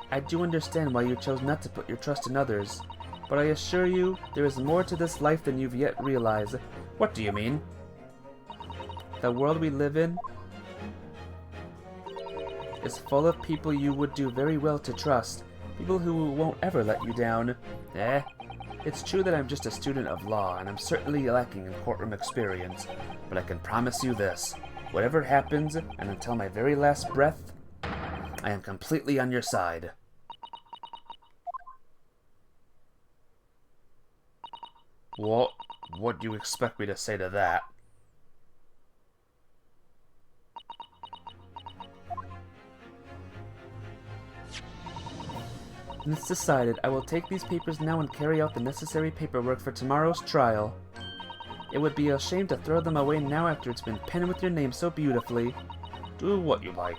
I do understand why you chose not to put your trust in others, but I assure you there is more to this life than you've yet realized. What do you mean? The world we live in is full of people you would do very well to trust. People who won't ever let you down. It's true that I'm just a student of law, and I'm certainly lacking in courtroom experience, but I can promise you this. Whatever happens, and until my very last breath, I am completely on your side. What do you expect me to say to that? And it's decided. I will take these papers now and carry out the necessary paperwork for tomorrow's trial. It would be a shame to throw them away now after it's been penned with your name so beautifully. Do what you like.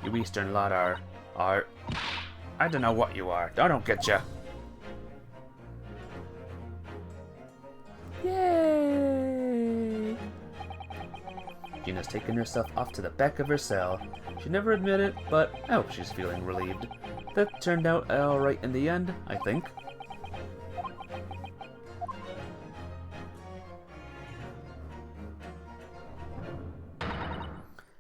You Eastern lot are... I don't know what you are. I don't get you. Yay! Gina's taken herself off to the back of her cell. She never admitted, but oh, she's feeling relieved. That turned out alright in the end, I think.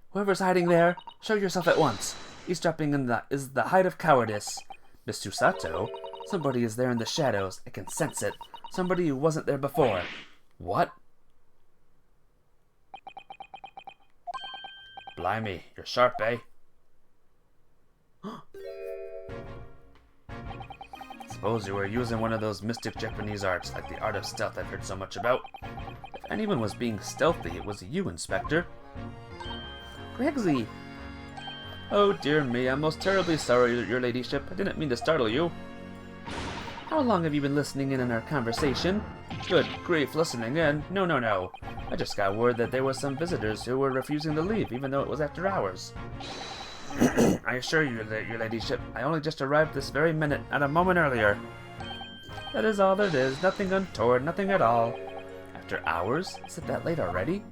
Whoever's hiding there, show yourself at once. Eavesdropping is the height of cowardice. Miss Susato, Somebody is there in the shadows. I can sense it. Somebody who wasn't there before. What? Blimey, you're sharp, eh? Suppose you were using one of those mystic Japanese arts, like the art of stealth I've heard so much about. If anyone was being stealthy, it was you, Inspector. Gregsy! Oh dear me, I'm most terribly sorry, your ladyship. I didn't mean to startle you. How long have you been listening in on our conversation? Good grief, listening in? No. I just got word that there were some visitors who were refusing to leave, even though it was after hours. I assure you, your ladyship, I only just arrived this very minute, not a moment earlier. That is all it is, nothing untoward, nothing at all. After hours? Is it that late already?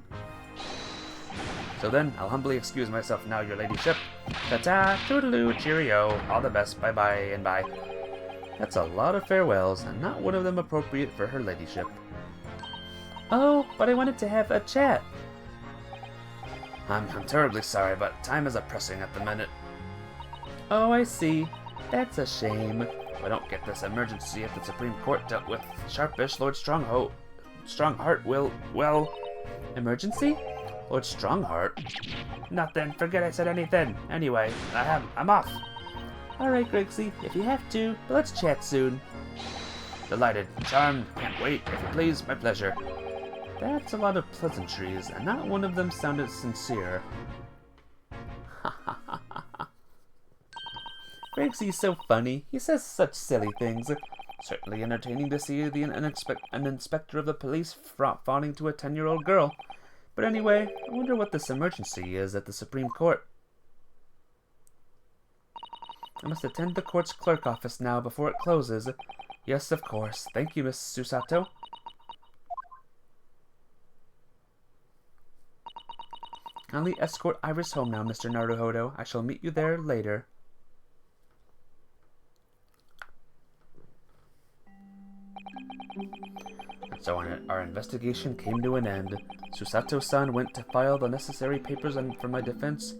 So then, I'll humbly excuse myself now, your ladyship. Ta-ta, toodaloo, cheerio, all the best, bye-bye, and bye. That's a lot of farewells, and not one of them appropriate for her ladyship. Oh, but I wanted to have a chat. I'm terribly sorry, but time is a-pressing at the minute. Oh, I see. That's a shame. If I don't get this emergency at the Supreme Court dealt with, Sharpish Lord Strongheart will, well... Emergency? Lord Strongheart? Nothing. Forget I said anything. Anyway, I'm off. Alright, Gregsy, if you have to, but let's chat soon. Delighted. Charmed. Can't wait. If you please, my pleasure. That's a lot of pleasantries, and not one of them sounded sincere. Gregsy's so funny. He says such silly things. Certainly entertaining to see an inspector of the police fawning to a 10-year-old girl. But anyway, I wonder what this emergency is at the Supreme Court. I must attend the court's clerk office now before it closes. Yes, of course. Thank you, Miss Susato. Kindly escort Iris home now, Mr. Naruhodo. I shall meet you there later. And so our investigation came to an end. Susato-san went to file the necessary papers for my defense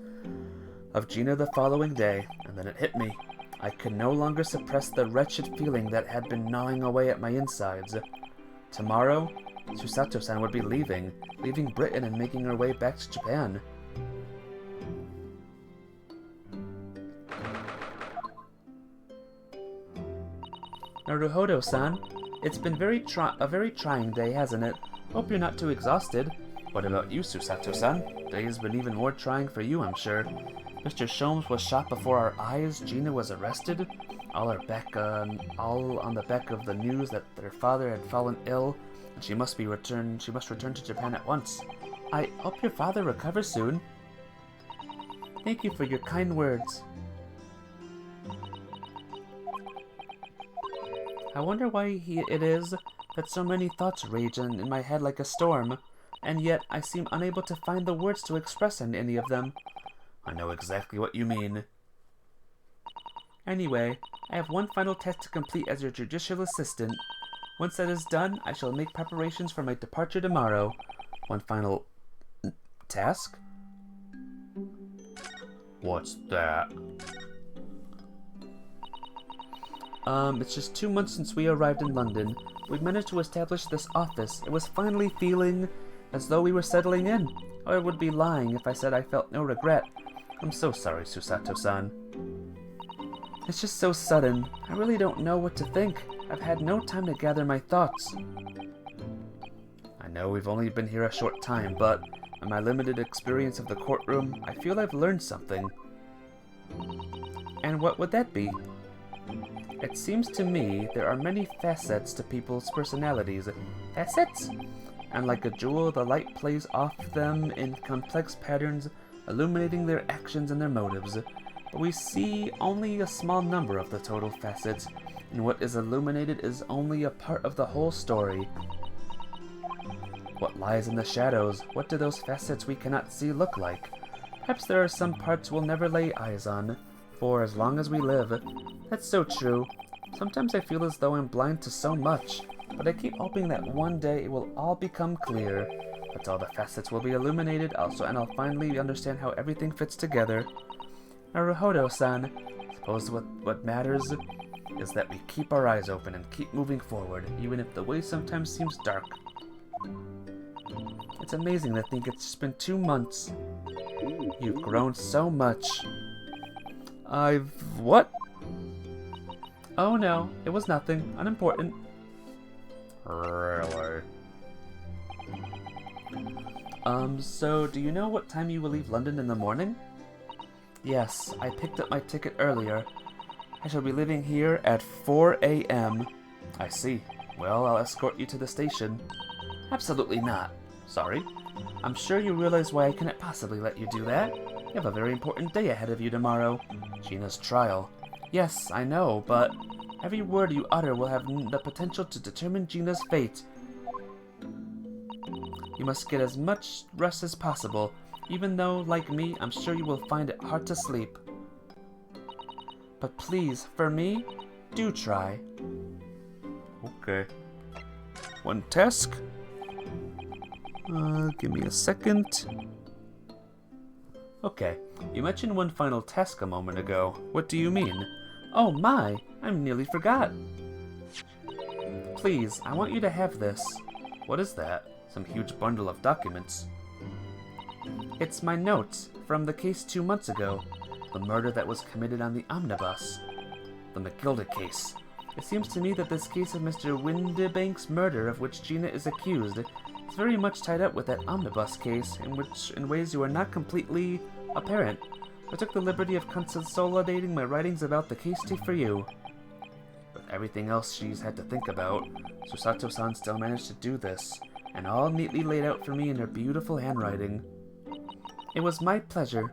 of Gina the following day, and then it hit me. I could no longer suppress the wretched feeling that had been gnawing away at my insides. Tomorrow, Susato-san would be leaving Britain and making her way back to Japan. Naruhodo-san, it's been a very trying day, hasn't it? Hope you're not too exhausted. What about you, Susato-san? Day's been even more trying for you, I'm sure. Mr. Sholmes was shot before our eyes, Gina was arrested, all on the back of the news that their father had fallen ill, and she must return to Japan at once. I hope your father recovers soon. Thank you for your kind words. I wonder why it is that so many thoughts rage in my head like a storm, and yet I seem unable to find the words to express any of them. I know exactly what you mean. Anyway, I have one final test to complete as your judicial assistant. Once that is done, I shall make preparations for my departure tomorrow. One final... task? What's that? It's just 2 months since we arrived in London. We've managed to establish this office. It was finally feeling as though we were settling in. I would be lying if I said I felt no regret. I'm so sorry, Susato-san. It's just so sudden. I really don't know what to think. I've had no time to gather my thoughts. I know we've only been here a short time, but in my limited experience of the courtroom, I feel I've learned something. And what would that be? It seems to me there are many facets to people's personalities. Facets? And like a jewel, the light plays off them in complex patterns, illuminating their actions and their motives. But we see only a small number of the total facets, and what is illuminated is only a part of the whole story. What lies in the shadows? What do those facets we cannot see look like? Perhaps there are some parts we'll never lay eyes on, for as long as we live. That's so true. Sometimes I feel as though I'm blind to so much, but I keep hoping that one day it will all become clear. That all the facets will be illuminated also, and I'll finally understand how everything fits together. Naruhodo-san, suppose what matters is that we keep our eyes open and keep moving forward, even if the way sometimes seems dark. It's amazing to think it's just been 2 months. You've grown so much. What? Oh no, it was nothing. Unimportant. Really? So do you know what time you will leave London in the morning? Yes, I picked up my ticket earlier. I shall be leaving here at 4 a.m. I see. Well, I'll escort you to the station. Absolutely not. Sorry. I'm sure you realize why I cannot possibly let you do that. You have a very important day ahead of you tomorrow. Gina's trial. Yes, I know, but every word you utter will have the potential to determine Gina's fate. You must get as much rest as possible, even though, like me, I'm sure you will find it hard to sleep. But please, for me, do try. Okay. One task. Give me a second. Okay, you mentioned one final task a moment ago. What do you mean? Oh my, I nearly forgot. Please, I want you to have this. What is that? Some huge bundle of documents. It's my notes from the case 2 months ago. The murder that was committed on the omnibus. The McGilda case. It seems to me that this case of Mr. Windibank's murder, of which Gina is accused, is very much tied up with that omnibus case, in ways you are not completely apparent. I took the liberty of consolidating my writings about the case for you. With everything else she's had to think about, Susato-san still managed to do this, and all neatly laid out for me in her beautiful handwriting. It was my pleasure.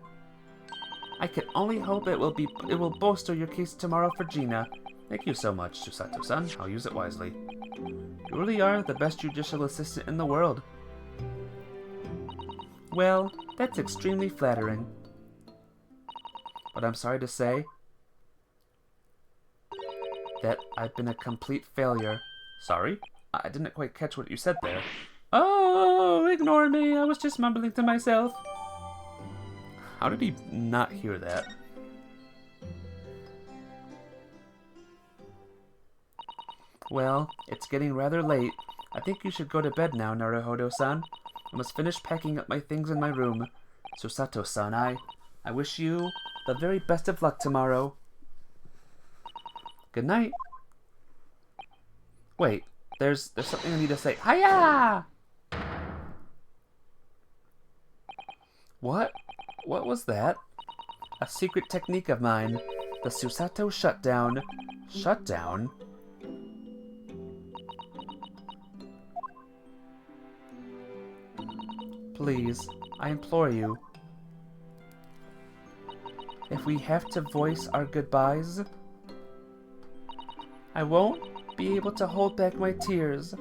I can only hope it will bolster your case tomorrow for Gina. Thank you so much, Susato-san. I'll use it wisely. You really are the best judicial assistant in the world. Well, that's extremely flattering. But I'm sorry to say that I've been a complete failure. Sorry? I didn't quite catch what you said there. Oh, ignore me. I was just mumbling to myself. How did he not hear that? Well, it's getting rather late. I think you should go to bed now, Naruhodo-san. I must finish packing up my things in my room. Susato-san, I wish you the very best of luck tomorrow. Good night. Wait, there's something I need to say. Hiya! What? What was that? A secret technique of mine. The Susato shutdown. Shutdown? Please, I implore you. If we have to voice our goodbyes, I won't be able to hold back my tears.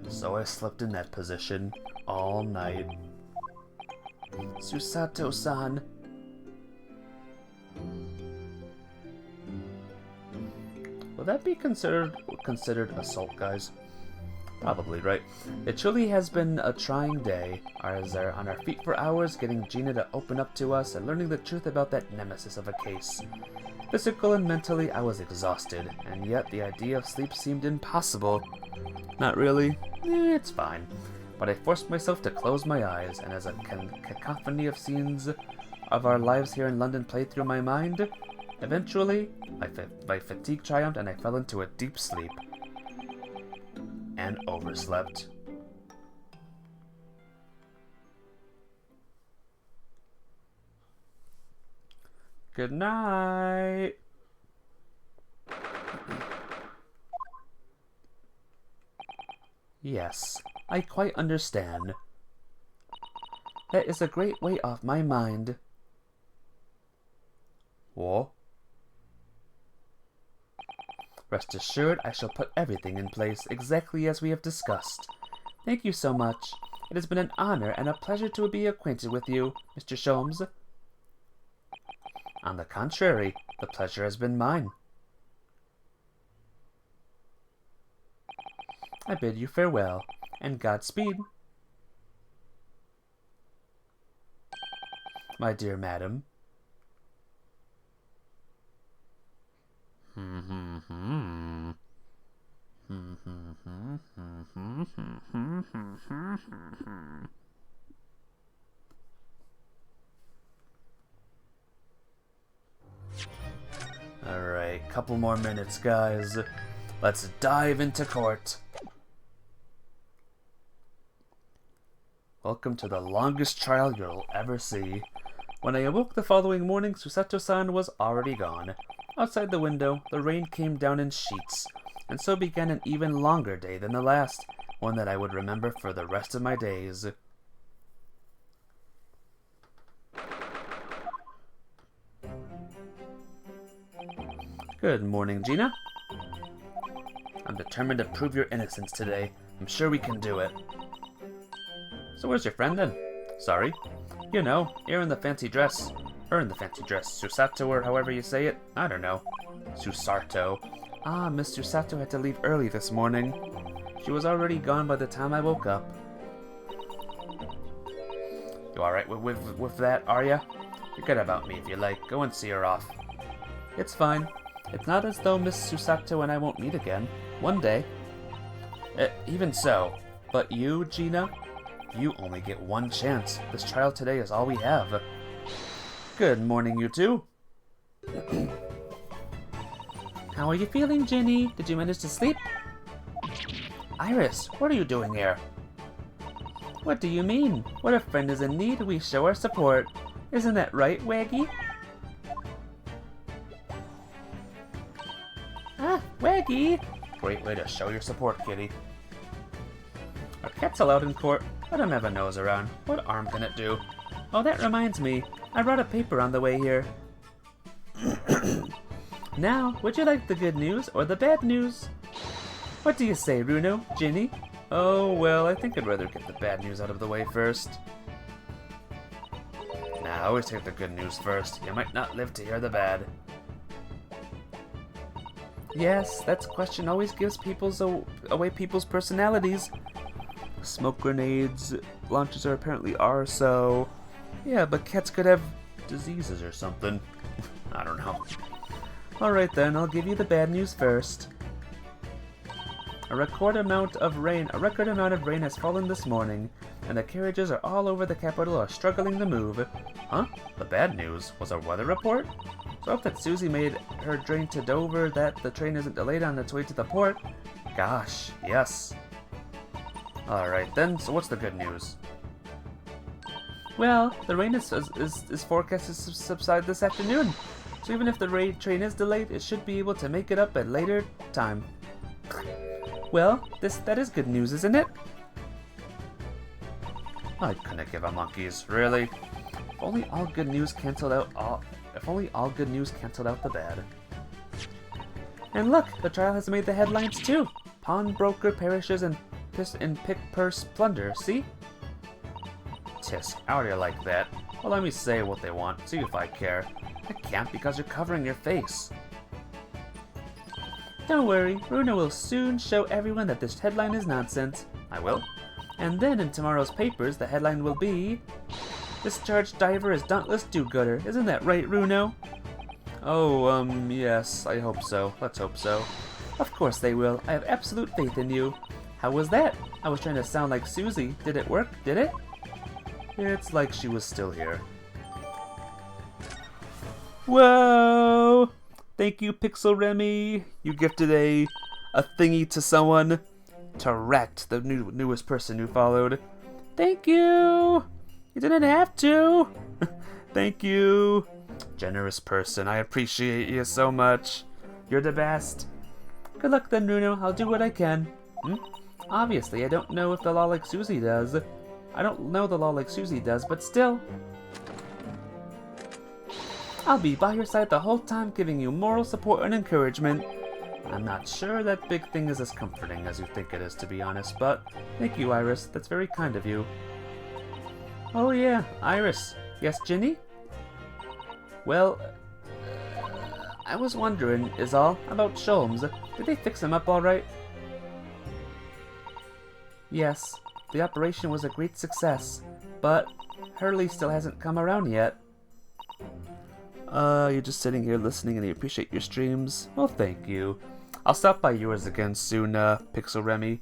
So I slept in that position all night. Susato-san. Will that be considered assault, guys? Probably, right? It truly has been a trying day. As are on our feet for hours, getting Gina to open up to us and learning the truth about that nemesis of a case. Physical and mentally, I was exhausted, and yet the idea of sleep seemed impossible. Not really. It's fine. But I forced myself to close my eyes, and as a cacophony of scenes of our lives here in London played through my mind, eventually, my fatigue triumphed and I fell into a deep sleep. And overslept. Good night. Yes, I quite understand. That is a great weight off my mind. What? Rest assured, I shall put everything in place exactly as we have discussed. Thank you so much. It has been an honor and a pleasure to be acquainted with you, Mr. Sholmes. On the contrary, the pleasure has been mine. I bid you farewell, and Godspeed. my dear madam. Alright, couple more minutes, guys. Let's dive into court. Welcome to the longest trial you'll ever see. When I awoke the following morning, Susato-san was already gone. Outside the window, the rain came down in sheets, and so began an even longer day than the last, one that I would remember for the rest of my days. Good morning, Gina. I'm determined to prove your innocence today. I'm sure we can do it. So where's your friend then? Sorry. You know, here in the fancy dress. Her in the fancy dress. Susato, or however you say it. I don't know. Susato. Ah, Miss Susato had to leave early this morning. She was already gone by the time I woke up. You alright with that, are ya? Forget about me if you like. Go and see her off. It's fine. It's not as though Miss Susato and I won't meet again. One day. Even so. But you, Gina? You only get one chance. This trial today is all we have. Good morning, you two. How are you feeling, Ginny? Did you manage to sleep? Iris, what are you doing here? What do you mean? When a friend is in need, we show our support. Isn't that right, Waggy? Ah, Waggy! Great way to show your support, kitty. Our cat's allowed in court. Let him have a nose around. What harm can it do? Oh, that reminds me. I brought a paper on the way here. Now, would you like the good news or the bad news? What do you say, Runo? Ginny? Oh, well, I think I'd rather get the bad news out of the way first. Nah, always take the good news first. You might not live to hear the bad. Yes, that question always gives away people's personalities. Smoke grenades launchers apparently are, so... Yeah, but cats could have diseases or something. I don't know. Alright then, I'll give you the bad news first. A record amount of rain has fallen this morning, and the carriages are all over the capital are struggling to move. Huh? The bad news? Was a weather report? So I hope that Susie made her train to Dover that the train isn't delayed on its way to the port. Gosh, yes. Alright then, so what's the good news? Well, the rain is forecast to subside this afternoon. So even if the train is delayed, it should be able to make it up at later time. Well, that is good news, isn't it? I couldn't give a monkey's, really. If only all good news canceled out the bad. And look, the trial has made the headlines too. Pawnbroker perishes in pick purse plunder, see? Tisk, how do you like that? Well, let me say what they want, see if I care. I can't because you're covering your face. Don't worry, Runo will soon show everyone that this headline is nonsense. I will. And then in tomorrow's papers, the headline will be... Discharged diver is dauntless do-gooder. Isn't that right, Runo? Oh, yes, I hope so. Let's hope so. Of course they will. I have absolute faith in you. How was that? I was trying to sound like Susie. Did it work? Did it? It's like she was still here. Whoa! Thank you, Pixel Remy. You gifted a thingy to someone. To Rect, the newest person who followed. Thank you! You didn't have to! Thank you! Generous person, I appreciate you so much. You're the best. Good luck then, Runo. I'll do what I can. Obviously, I don't know if the law like Susie does. I don't know the law like Susie does, but still. I'll be by your side the whole time, giving you moral support and encouragement. I'm not sure that big thing is as comforting as you think it is, to be honest, but thank you, Iris. That's very kind of you. Oh yeah, Iris. Yes, Ginny? Well, I was wondering, is all, about Sholmes. Did they fix him up all right? Yes, the operation was a great success, but Hurley still hasn't come around yet. You're just sitting here listening and you appreciate your streams? Well, thank you. I'll stop by yours again soon, Pixel Remy.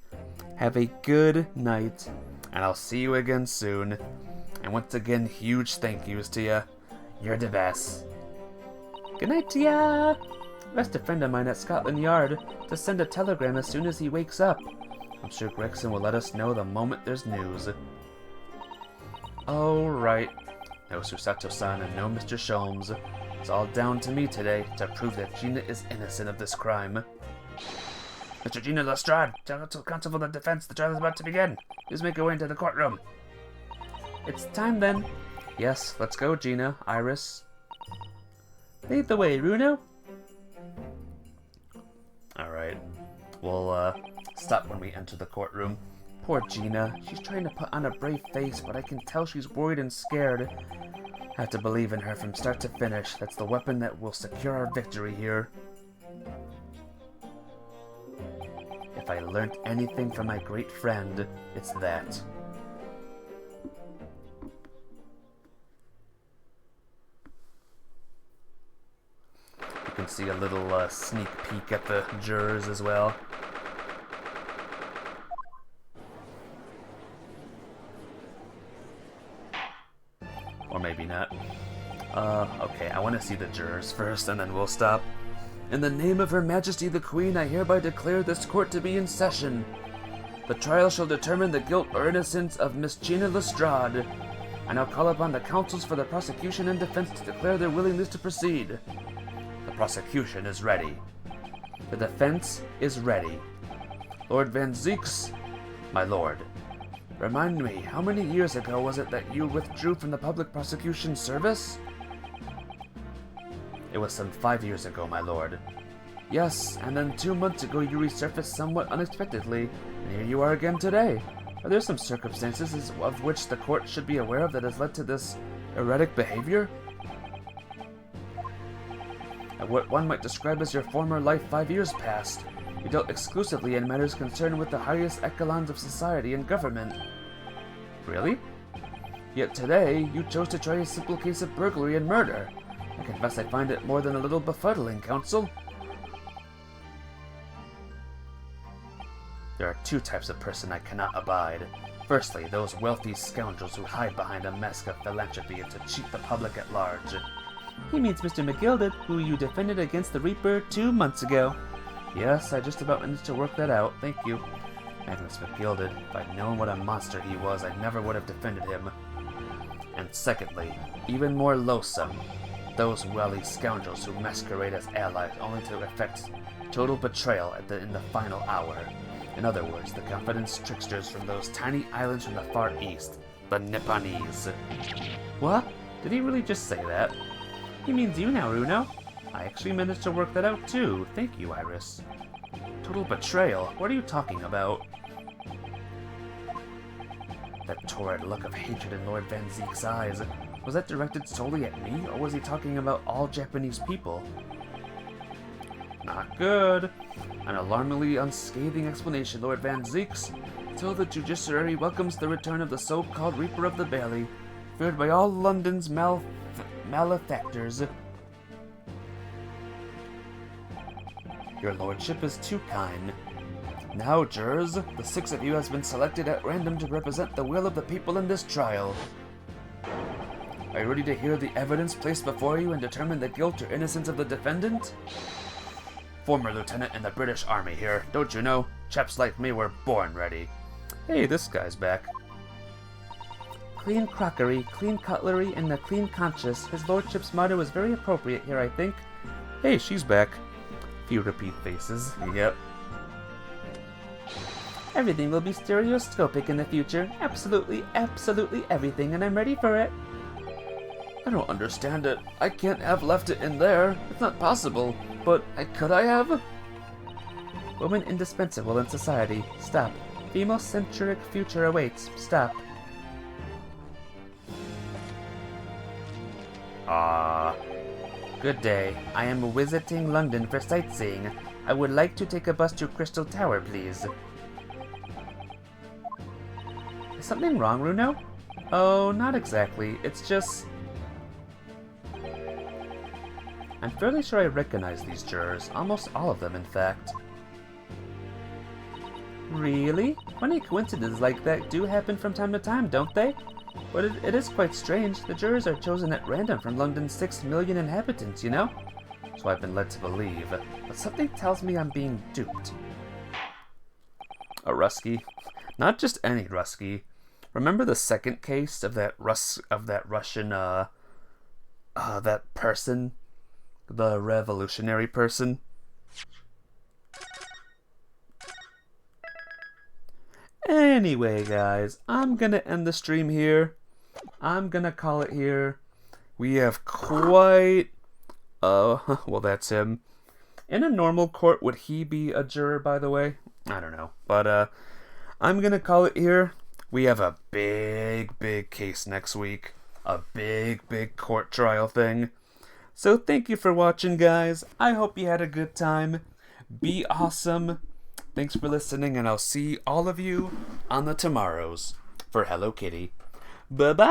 Have a good night, and I'll see you again soon. And once again, huge thank yous to ya. You're the best. Good night to ya! Asked a friend of mine at Scotland Yard to send a telegram as soon as he wakes up. I'm sure Gregson will let us know the moment there's news. Oh, right. No Susato-san and no Mr. Sholmes. It's all down to me today to prove that Gina is innocent of this crime. Mr. Gina Lestrade, counsel for the defense, the trial is about to begin. Please make your way into the courtroom. It's time then. Yes, let's go, Gina, Iris. Lead the way, Runo. Alright. We'll, stop when we enter the courtroom. Poor Gina. She's trying to put on a brave face, but I can tell she's worried and scared. I have to believe in her from start to finish. That's the weapon that will secure our victory here. If I learnt anything from my great friend, it's that. You can see a little sneak peek at the jurors as well. Or maybe not. Okay, I want to see the jurors first, and then we'll stop. In the name of Her Majesty the Queen, I hereby declare this court to be in session. The trial shall determine the guilt or innocence of Miss Gina Lestrade. I now call upon the counsels for the prosecution and defense to declare their willingness to proceed. The prosecution is ready. The defense is ready. Lord Van Zieks, my lord, remind me, how many years ago was it that you withdrew from the public prosecution service? It was some 5 years ago, my lord. Yes, and then 2 months ago you resurfaced somewhat unexpectedly, and here you are again today. Are there some circumstances of which the court should be aware of that has led to this erratic behavior? And what one might describe as your former life 5 years past, you dealt exclusively in matters concerned with the highest echelons of society and government. Really? Yet today, you chose to try a simple case of burglary and murder. I confess I find it more than a little befuddling, counsel. There are two types of person I cannot abide. Firstly, those wealthy scoundrels who hide behind a mask of philanthropy and to cheat the public at large. He means Mr. McGilded, who you defended against the Reaper 2 months ago. Yes, I just about managed to work that out, thank you. Magnus McGilded, if I'd known what a monster he was, I never would have defended him. And secondly, even more loathsome, those wily scoundrels who masquerade as allies only to effect total betrayal in the final hour. In other words, the confidence tricksters from those tiny islands from the far east, the Nipponese. What? Did he really just say that? He means you now, Runo. I actually managed to work that out too. Thank you, Iris. Total betrayal? What are you talking about? That torrid look of hatred in Lord Van Zieks' eyes. Was that directed solely at me, or was he talking about all Japanese people? Not good. An alarmingly unscathing explanation, Lord Van Zieks. Till the judiciary welcomes the return of the so-called Reaper of the Bailey, feared by all London's malefactors. Your lordship is too kind. Now, jurors, the 6 of you has been selected at random to represent the will of the people in this trial. Are you ready to hear the evidence placed before you and determine the guilt or innocence of the defendant? Former lieutenant in the British Army here, don't you know? Chaps like me were born ready. Hey, this guy's back. Clean crockery, clean cutlery, and a clean conscience. His lordship's motto is very appropriate here, I think. Hey, she's back. Few repeat faces. Yep. Everything will be stereoscopic in the future. Absolutely, absolutely everything, and I'm ready for it. I don't understand it. I can't have left it in there. It's not possible. But could I have? Woman indispensable in society. Stop. Female-centric future awaits. Stop. Good day. I am visiting London for sightseeing. I would like to take a bus to Crystal Tower, please. Is something wrong, Runo? Oh, not exactly. It's just... I'm fairly sure I recognize these jurors, almost all of them, in fact. Really? Funny coincidences like that do happen from time to time, don't they? But it is quite strange. The jurors are chosen at random from London's 6 million inhabitants, you know? So I've been led to believe. But something tells me I'm being duped. A Rusky? Not just any Rusky. Remember the second case of that Russian, that person? The revolutionary person? Anyway, guys, I'm gonna end the stream here. I'm gonna call it here. We have quite... well, that's him. In a normal court, would he be a juror, by the way? I don't know. But, I'm gonna call it here. We have a big case next week. A big court trial thing. So thank you for watching, guys. I hope you had a good time. Be awesome. Thanks for listening, and I'll see all of you on the tomorrows for Hello Kitty. Bye-bye!